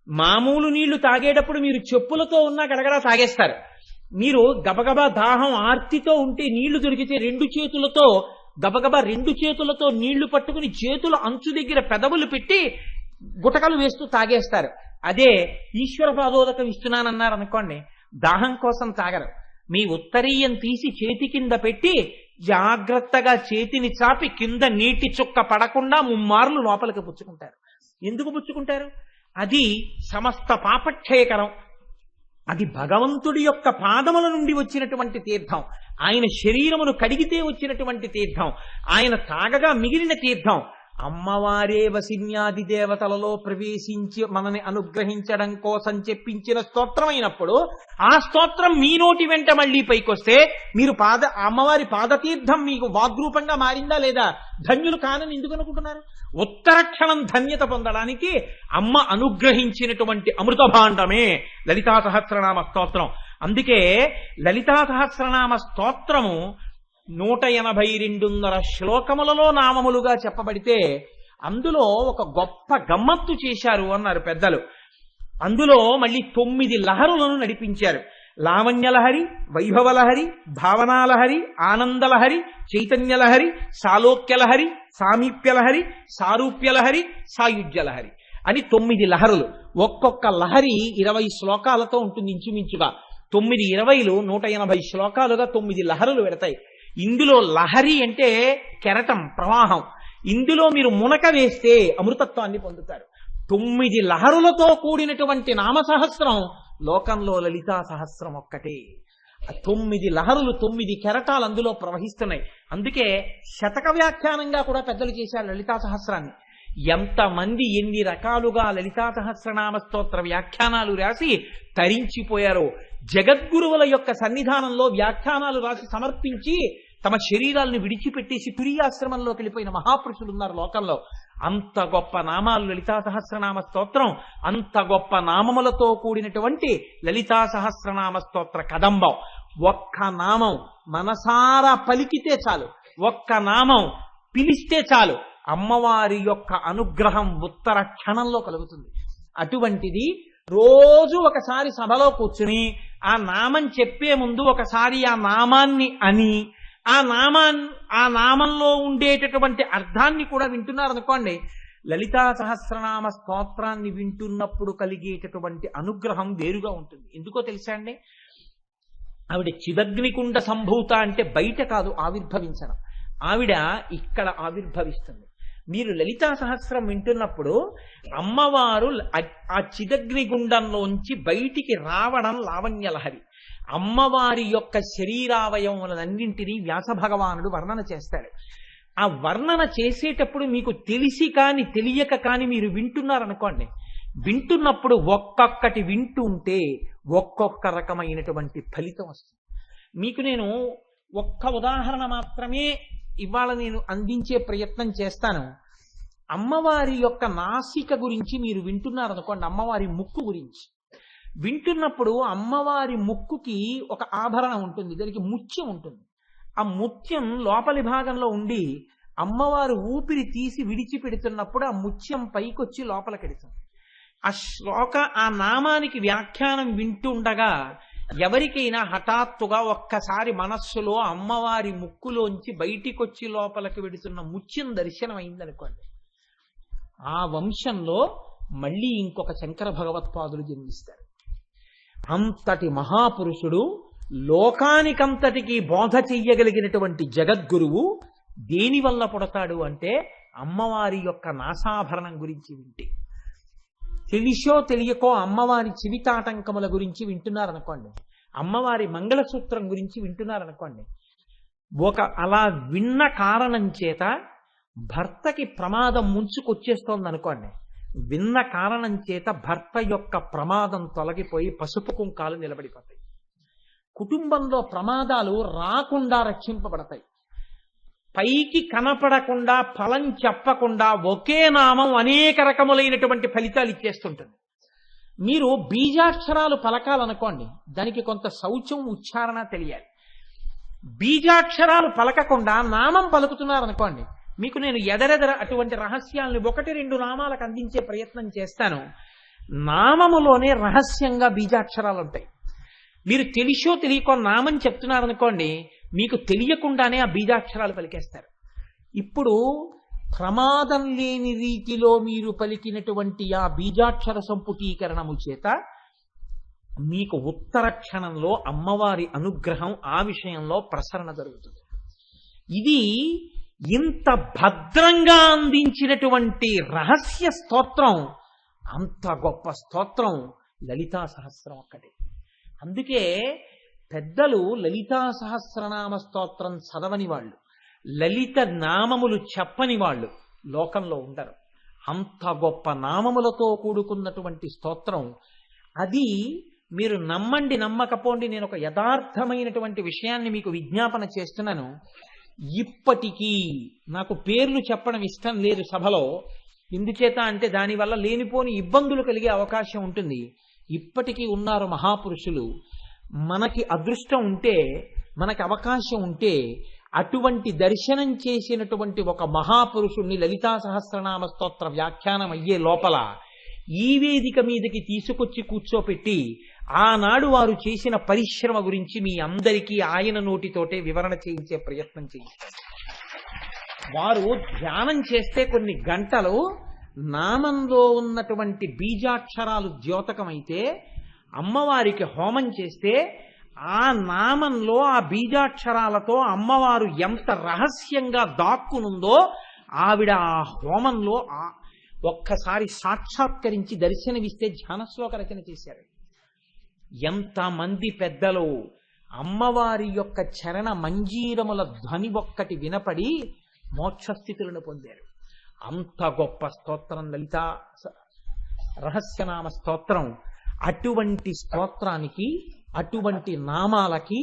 మామూలు నీళ్లు తాగేటప్పుడు మీరు చెప్పులతో ఉన్నా గడగడా తాగేస్తారు. మీరు గబగబా దాహం ఆర్తితో ఉంటే నీళ్లు దొరికితే గబగబా రెండు చేతులతో నీళ్లు పట్టుకుని చేతుల అంచు దగ్గర పెదవులు పెట్టి గుటకలు వేస్తూ తాగేస్తారు. అదే ఈశ్వర పాదోదకం ఇస్తున్నానన్నారు అనుకోండి, దాహం కోసం తాగరు. మీ ఉత్తరీయం తీసి చేతి కింద పెట్టి జాగ్రత్తగా చేతిని చాపి కింద నీటి చుక్క పడకుండా ముమ్మార్లు లోపలికి పుచ్చుకుంటారు. ఎందుకు పుచ్చుకుంటారు? అది సమస్త పాపక్షయకరం. అది భగవంతుడి యొక్క పాదముల నుండి వచ్చినటువంటి తీర్థం. ఆయన శరీరమును కడిగితే వచ్చినటువంటి తీర్థం, ఆయన తాగగా మిగిలిన తీర్థం. అమ్మవారే వసిన్యాది దేవతలలో ప్రవేశించి మనని అనుగ్రహించడం కోసం చెప్పించిన స్తోత్రం అయినప్పుడు ఆ స్తోత్రం మీ నోటి వెంట మళ్ళీ పైకొస్తే మీరు అమ్మవారి పాదతీర్థం మీకు వాగ్రూపంగా మారిందా లేదా? ధన్యులు కానని ఎందుకు అనుకుంటున్నారు? ఉత్తరక్షణం ధన్యత పొందడానికి అమ్మ అనుగ్రహించినటువంటి అమృత భాండమే లలితా సహస్రనామ స్తోత్రం. అందుకే లలితా సహస్రనామ స్తోత్రము 182.5 శ్లోకములలో నామములుగా చెప్పబడితే అందులో ఒక గొప్ప గమ్మత్తు చేశారు అన్నారు పెద్దలు. అందులో మళ్ళీ 9 లహరులను నడిపించారు. లావణ్యలహరి, వైభవలహరి, భావనాలహరి, ఆనందలహరి, చైతన్యలహరి, సాలోక్యలహరి, సామీప్యలహరి, సారూప్యలహరి, సాయుజ్యలహరి అని 9 లహరులు. ఒక్కొక్క లహరి 20 శ్లోకాలతో ఉంటుంది ఇంచుమించుగా. 9 20లు 180 శ్లోకాలుగా 9 లహరులు పెడతాయి. ఇందులో లహరి అంటే కెరటం, ప్రవాహం. ఇందులో మీరు మునక వేస్తే అమృతత్వాన్ని పొందుతారు. 9 లహరులతో కూడినటువంటి నామసహస్రం లోకంలో లలితా సహస్రం ఒక్కటే. 9 లహరులు, 9 కెరటాలు అందులో ప్రవహిస్తున్నాయి. అందుకే శతక వ్యాఖ్యానంగా కూడా పెద్దలు చేశారు లలితా సహస్రాన్ని. ఎంతమంది ఎన్ని రకాలుగా లలితా సహస్రనామ స్తోత్ర వ్యాఖ్యానాలు రాసి తరించిపోయారో. జగద్గురువుల యొక్క సన్నిధానంలో వ్యాఖ్యానాలు రాసి సమర్పించి తమ శరీరాలను విడిచిపెట్టేసి తురియాశ్రమంలోకి వెళ్ళిపోయిన మహాపురుషులు ఉన్నారు లోకంలో. అంత గొప్ప నామాలు లలితా సహస్రనామ స్తోత్రం. అంత గొప్ప నామములతో కూడినటువంటి లలితా సహస్రనామ స్తోత్ర కదంబం. ఒక్క నామం మనసారా పలికితే చాలు, ఒక్క నామం పిలిస్తే చాలు, అమ్మవారి యొక్క అనుగ్రహం ఉత్తర క్షణంలో కలుగుతుంది. అటువంటిది రోజు ఒకసారి సభలో కూర్చుని ఆ నామం చెప్పే ముందు ఒకసారి ఆ నామాన్ని అని ఆ నామంలో ఉండేటటువంటి అర్థాన్ని కూడా వింటున్నారనుకోండి, లలితా సహస్రనామ స్తోత్రాన్ని వింటున్నప్పుడు కలిగేటటువంటి అనుగ్రహం వేరుగా ఉంటుంది. ఎందుకో తెలుసా అండి? ఆవిడ చిదగ్నికుండ సంభూత అంటే బయట కాదు ఆవిర్భవించడం, ఆవిడ ఇక్కడ ఆవిర్భవిస్తుంది. మీరు లలితా సహస్రం వింటున్నప్పుడు అమ్మవారు ఆ చిదగ్నిగుండంలోంచి బయటికి రావడం లావణ్యలహరి. అమ్మవారి యొక్క శరీరావయవములన్నింటినీ వ్యాస భగవానుడు వర్ణన చేస్తాడు. ఆ వర్ణన చేసేటప్పుడు మీకు తెలిసి కాని తెలియక కాని మీరు వింటున్నారనుకోండి, వింటున్నప్పుడు ఒక్కొక్కటి వింటుంటే ఒక్కొక్క రకమైనటువంటి ఫలితం వస్తుంది. మీకు నేను ఒక్క ఉదాహరణ మాత్రమే ఇవాళ నేను అందించే ప్రయత్నం చేస్తాను. అమ్మవారి యొక్క నాసిక గురించి మీరు వింటున్నారనుకోండి, అమ్మవారి ముక్కు గురించి వింటున్నప్పుడు అమ్మవారి ముక్కుకి ఒక ఆభరణం ఉంటుంది, దానికి ముత్యం ఉంటుంది. ఆ ముత్యం లోపలి భాగంలో ఉండి అమ్మవారు ఊపిరి తీసి విడిచిపెడుతున్నప్పుడు ఆ ముత్యం పైకొచ్చి లోపలికెడుతుంది. ఆ నామానికి వ్యాఖ్యానం వింటుండగా ఎవరికైనా హఠాత్తుగా ఒక్కసారి మనస్సులో అమ్మవారి ముక్కులోంచి బయటికొచ్చి లోపలికి వెడుతున్న ముత్యం దర్శనం అయిందనుకోండి, ఆ వంశంలో మళ్ళీ ఇంకొక శంకర భగవత్పాదులు జన్మిస్తారు. అంతటి మహాపురుషుడు, లోకానికంతటికి బోధ చెయ్యగలిగినటువంటి జగద్గురువు దేనివల్ల పుడతాడు అంటే అమ్మవారి యొక్క నాసాభరణం గురించి వింటే. తెలిసో తెలియకో అమ్మవారి చివితాటంకముల గురించి వింటున్నారనుకోండి, అమ్మవారి మంగళసూత్రం గురించి వింటున్నారనుకోండి, అలా విన్న కారణం చేత భర్తకి ప్రమాదం ముంచుకొచ్చేస్తోందనుకోండి, విన్న కారణం చేత భర్త యొక్క ప్రమాదం తొలగిపోయి పసుపు కుంకాలు నిలబడిపోతాయి. కుటుంబంలో ప్రమాదాలు రాకుండా రక్షింపబడతాయి. పైకి కనపడకుండా, ఫలం చెప్పకుండా ఒకే నామం అనేక రకములైనటువంటి ఫలితాలు ఇచ్చేస్తుంటుంది. మీరు బీజాక్షరాలు పలకాలనుకోండి, దానికి కొంత శౌచం, ఉచ్చారణ తెలియాలి. బీజాక్షరాలు పలకకుండా నామం పలుకుతున్నారనుకోండి, మీకు నేను ఎదరెదర అటువంటి రహస్యాలను 1-2 నామాలకు అందించే ప్రయత్నం చేస్తాను. నామములోనే రహస్యంగా బీజాక్షరాలు ఉంటాయి. మీరు తెలిసో తెలియకో నామం చెప్తున్నారనుకోండి, మీకు తెలియకుండానే ఆ బీజాక్షరాలు పలికేస్తారు. ఇప్పుడు ప్రమాదం లేని రీతిలో మీరు పలికినటువంటి ఆ బీజాక్షర సంపుటీకరణము చేత మీకు ఉత్తర క్షణంలో అమ్మవారి అనుగ్రహం ఆ విషయంలో ప్రసరణ జరుగుతుంది. ఇది ఇంత భద్రంగా అందించినటువంటి రహస్య స్తోత్రం, అంత గొప్ప స్తోత్రం లలితా సహస్రం ఒక్కటే. అందుకే పెద్దలు లలితా సహస్రనామ స్తోత్రం చదవని వాళ్ళు, లలిత నామములు చెప్పని వాళ్ళు లోకంలో ఉండరు. అంత గొప్ప నామములతో కూడుకున్నటువంటి స్తోత్రం అది. మీరు నమ్మండి నమ్మకపోండి, నేను ఒక యథార్థమైనటువంటి విషయాన్ని మీకు విజ్ఞాపన చేస్తున్నాను. ఇప్పటికీ నాకు పేర్లు చెప్పడం ఇష్టం లేదు సభలో, ఎందుచేత అంటే దానివల్ల లేనిపోని ఇబ్బందులు కలిగే అవకాశం ఉంటుంది. ఇప్పటికీ ఉన్నారు మహాపురుషులు. మనకి అదృష్టం ఉంటే, మనకి అవకాశం ఉంటే, అటువంటి దర్శనం చేసినటువంటి ఒక మహాపురుషుణ్ణి లలితా సహస్రనామ స్తోత్ర వ్యాఖ్యానం అయ్యే లోపల ఈ వేదిక మీదకి తీసుకొచ్చి కూర్చోపెట్టి ఆనాడు వారు చేసిన పరిశ్రమ గురించి మీ అందరికీ ఆయన నోటితోటే వివరణ చేయించే ప్రయత్నం చేయించారు. వారు ధ్యానం చేస్తే కొన్ని గంటలు నామంలో ఉన్నటువంటి బీజాక్షరాలు ద్యోతకమైతే, అమ్మవారికి హోమం చేస్తే ఆ నామంలో ఆ బీజాక్షరాలతో అమ్మవారు ఎంత రహస్యంగా దాక్కునుందో ఆవిడ ఆ హోమంలో ఒక్కసారి సాక్షాత్కరించి దర్శనమిస్తే ధ్యానశ్లోక రచన చేశారు. ఎంతమంది పెద్దలు అమ్మవారి యొక్క చరణ మంజీరముల ధ్వని ఒక్కటి వినపడి మోక్షస్థితులను పొందారు. అంత గొప్ప స్తోత్రం లలితా రహస్యనామ స్తోత్రం. అటువంటి స్తోత్రానికి, అటువంటి నామాలకి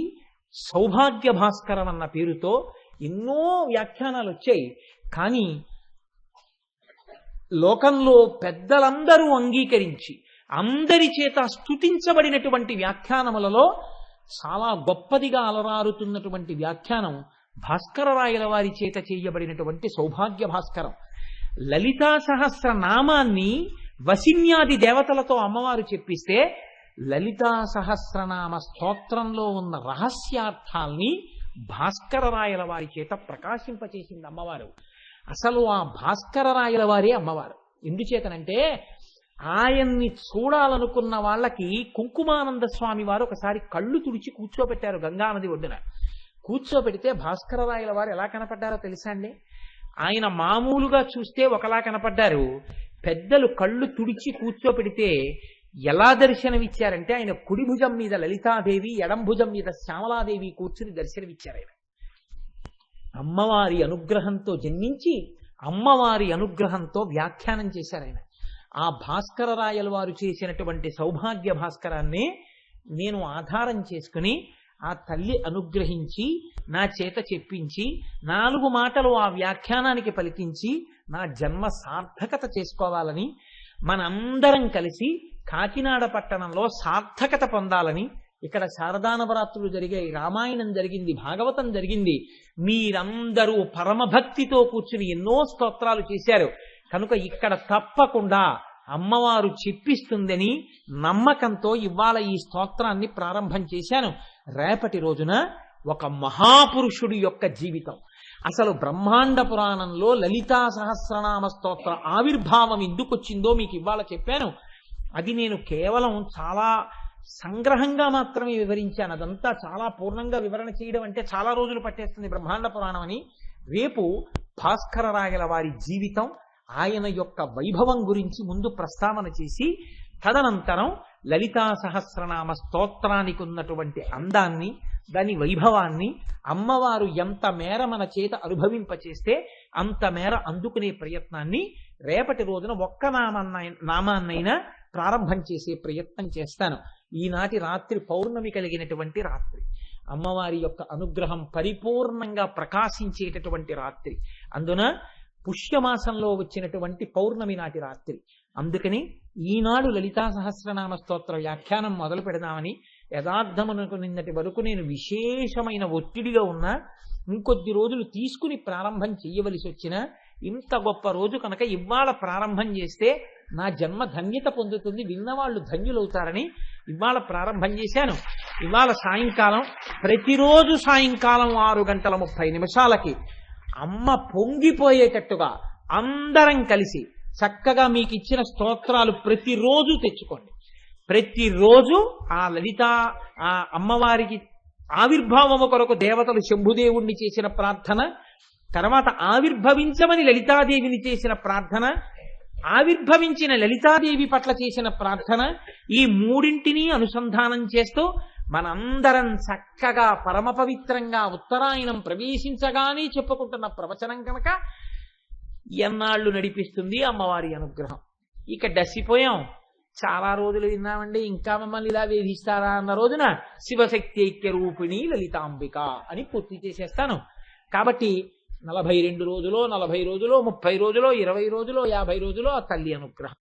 సౌభాగ్య భాస్కరం అన్న పేరుతో ఎన్నో వ్యాఖ్యానాలు వచ్చాయి. కానీ లోకంలో పెద్దలందరూ అంగీకరించి అందరి చేత స్తుతించబడినటువంటి వ్యాఖ్యానములలో చాలా గొప్పదిగా అలరారుతున్నటువంటి వ్యాఖ్యానం భాస్కరరాయల వారి చేత చేయబడినటువంటి సౌభాగ్య భాస్కరం. లలితా సహస్ర నామాన్ని వసిన్యాది దేవతలతో అమ్మవారు చెప్పిస్తే లలితా సహస్రనామ స్తోత్రంలో ఉన్న రహస్యార్థాల్ని భాస్కరరాయల వారి చేత ప్రకాశింపచేసింది అమ్మవారు. అసలు ఆ భాస్కరరాయల వారే అమ్మవారు. ఎందుచేతనంటే ఆయన్ని చూడాలనుకున్న వాళ్ళకి కుంకుమానంద స్వామి వారు ఒకసారి కళ్ళు తుడిచి కూర్చోబెట్టారు గంగానది ఒడ్డున. కూర్చోబెడితే భాస్కరరాయల వారు ఎలా కనపడ్డారో తెలుసా అండి? ఆయన మామూలుగా చూస్తే ఒకలా కనపడ్డారు. పెద్దలు కళ్ళు తుడిచి కూర్చోపెడితే ఎలా దర్శనమిచ్చారంటే ఆయన కుడి భుజం మీద లలితాదేవి, ఎడం భుజం మీద శ్యామలాదేవి కూర్చుని దర్శనమిచ్చారు. ఆయన అమ్మవారి అనుగ్రహంతో జన్మించి అమ్మవారి అనుగ్రహంతో వ్యాఖ్యానం చేశారు. ఆయన ఆ భాస్కరరాయల వారు చేసినటువంటి సౌభాగ్య భాస్కరాన్ని నేను ఆధారం చేసుకుని ఆ తల్లి అనుగ్రహించి నా చేత చెప్పించి 4 మాటలు ఆ వ్యాఖ్యానానికి పలికించి నా జన్మ సార్థకత చేసుకోవాలని, మనందరం కలిసి కాకినాడ పట్టణంలో సార్థకత పొందాలని, ఇక్కడ శారదానవరాత్రులు జరిగాయి, రామాయణం జరిగింది, భాగవతం జరిగింది. మీరందరూ పరమభక్తితో కూర్చుని ఎన్నో స్తోత్రాలు చేశారు. కనుక ఇక్కడ తప్పకుండా అమ్మవారు చెప్పిస్తుందని నమ్మకంతో ఇవాళ ఈ స్తోత్రాన్ని ప్రారంభం చేశాను. రేపటి రోజున ఒక మహాపురుషుడి యొక్క జీవితం, అసలు బ్రహ్మాండ పురాణంలో లలితా సహస్రనామ స్తోత్ర ఆవిర్భావం ఎందుకు వచ్చిందో మీకు ఇవాళ చెప్పాను. అది నేను కేవలం చాలా సంగ్రహంగా మాత్రమే వివరించాను. అదంతా చాలా పూర్ణంగా వివరణ చేయడం అంటే చాలా రోజులు పట్టేస్తుంది బ్రహ్మాండ పురాణం అని. రేపు భాస్కరరాయల వారి జీవితం, ఆయన యొక్క వైభవం గురించి ముందు ప్రస్తావన చేసి తదనంతరం లలితా సహస్రనామ స్తోత్రానికి ఉన్నటువంటి అందాన్ని, దాని వైభవాన్ని, అమ్మవారు ఎంత మేర మన చేత అనుభవింపచేస్తే అంత మేర అందుకునే ప్రయత్నాన్ని రేపటి రోజున ఒక్క నామాన్నైనా ప్రారంభం చేసే ప్రయత్నం చేస్తాను. ఈనాటి రాత్రి పౌర్ణమి కలిగినటువంటి రాత్రి, అమ్మవారి యొక్క అనుగ్రహం పరిపూర్ణంగా ప్రకాశించేటటువంటి రాత్రి, అందున పుష్యమాసంలో వచ్చినటువంటి పౌర్ణమి నాటి రాత్రి. అందుకని ఈనాడు లలితా సహస్రనామ స్తోత్ర వ్యాఖ్యానం మొదలు పెడదామని యథార్థమునకు నిన్నటి వరకు నేను విశేషమైన ఒత్తిడిగా ఉన్నా, ఇంకొద్ది రోజులు తీసుకుని ప్రారంభం చేయవలసి వచ్చినా, ఇంత గొప్ప రోజు కనుక ఇవాళ ప్రారంభం చేస్తే నా జన్మ ధన్యత పొందుతుంది, విన్నవాళ్ళు ధన్యులవుతారని ఇవాళ ప్రారంభం చేశాను. ఇవాళ సాయంకాలం, ప్రతిరోజు సాయంకాలం 6:30 అమ్మ పొంగిపోయేటట్టుగా అందరం కలిసి చక్కగా మీకు ఇచ్చిన స్తోత్రాలు ప్రతిరోజు తెచ్చుకోండి. ప్రతిరోజు ఆ లలిత ఆ అమ్మవారికి ఆవిర్భావము కొరకు దేవతలు శంభుదేవుణ్ణి చేసిన ప్రార్థన, తర్వాత ఆవిర్భవించమని లలితాదేవిని చేసిన ప్రార్థన, ఆవిర్భవించిన లలితాదేవి పట్ల చేసిన ప్రార్థన, ఈ మూడింటిని అనుసంధానం చేస్తూ మనందరం చక్కగా పరమ పవిత్రంగా ఉత్తరాయణం ప్రవేశించగానే చెప్పుకుంటున్న ప్రవచనం కనుక ఎన్నాళ్ళు నడిపిస్తుంది అమ్మవారి అనుగ్రహం. ఇక డసిపోయాం, చాలా రోజులు విన్నామండి, ఇంకా మమ్మల్ని ఇలా వేధిస్తారా అన్న రోజున శివశక్తి ఐక్య రూపిణి లలితాంబిక అని పూర్తి చేసేస్తాను. కాబట్టి 42 రోజులో 40 రోజులో 30 రోజులో 20 రోజులో 50 రోజులో ఆ తల్లి అనుగ్రహం.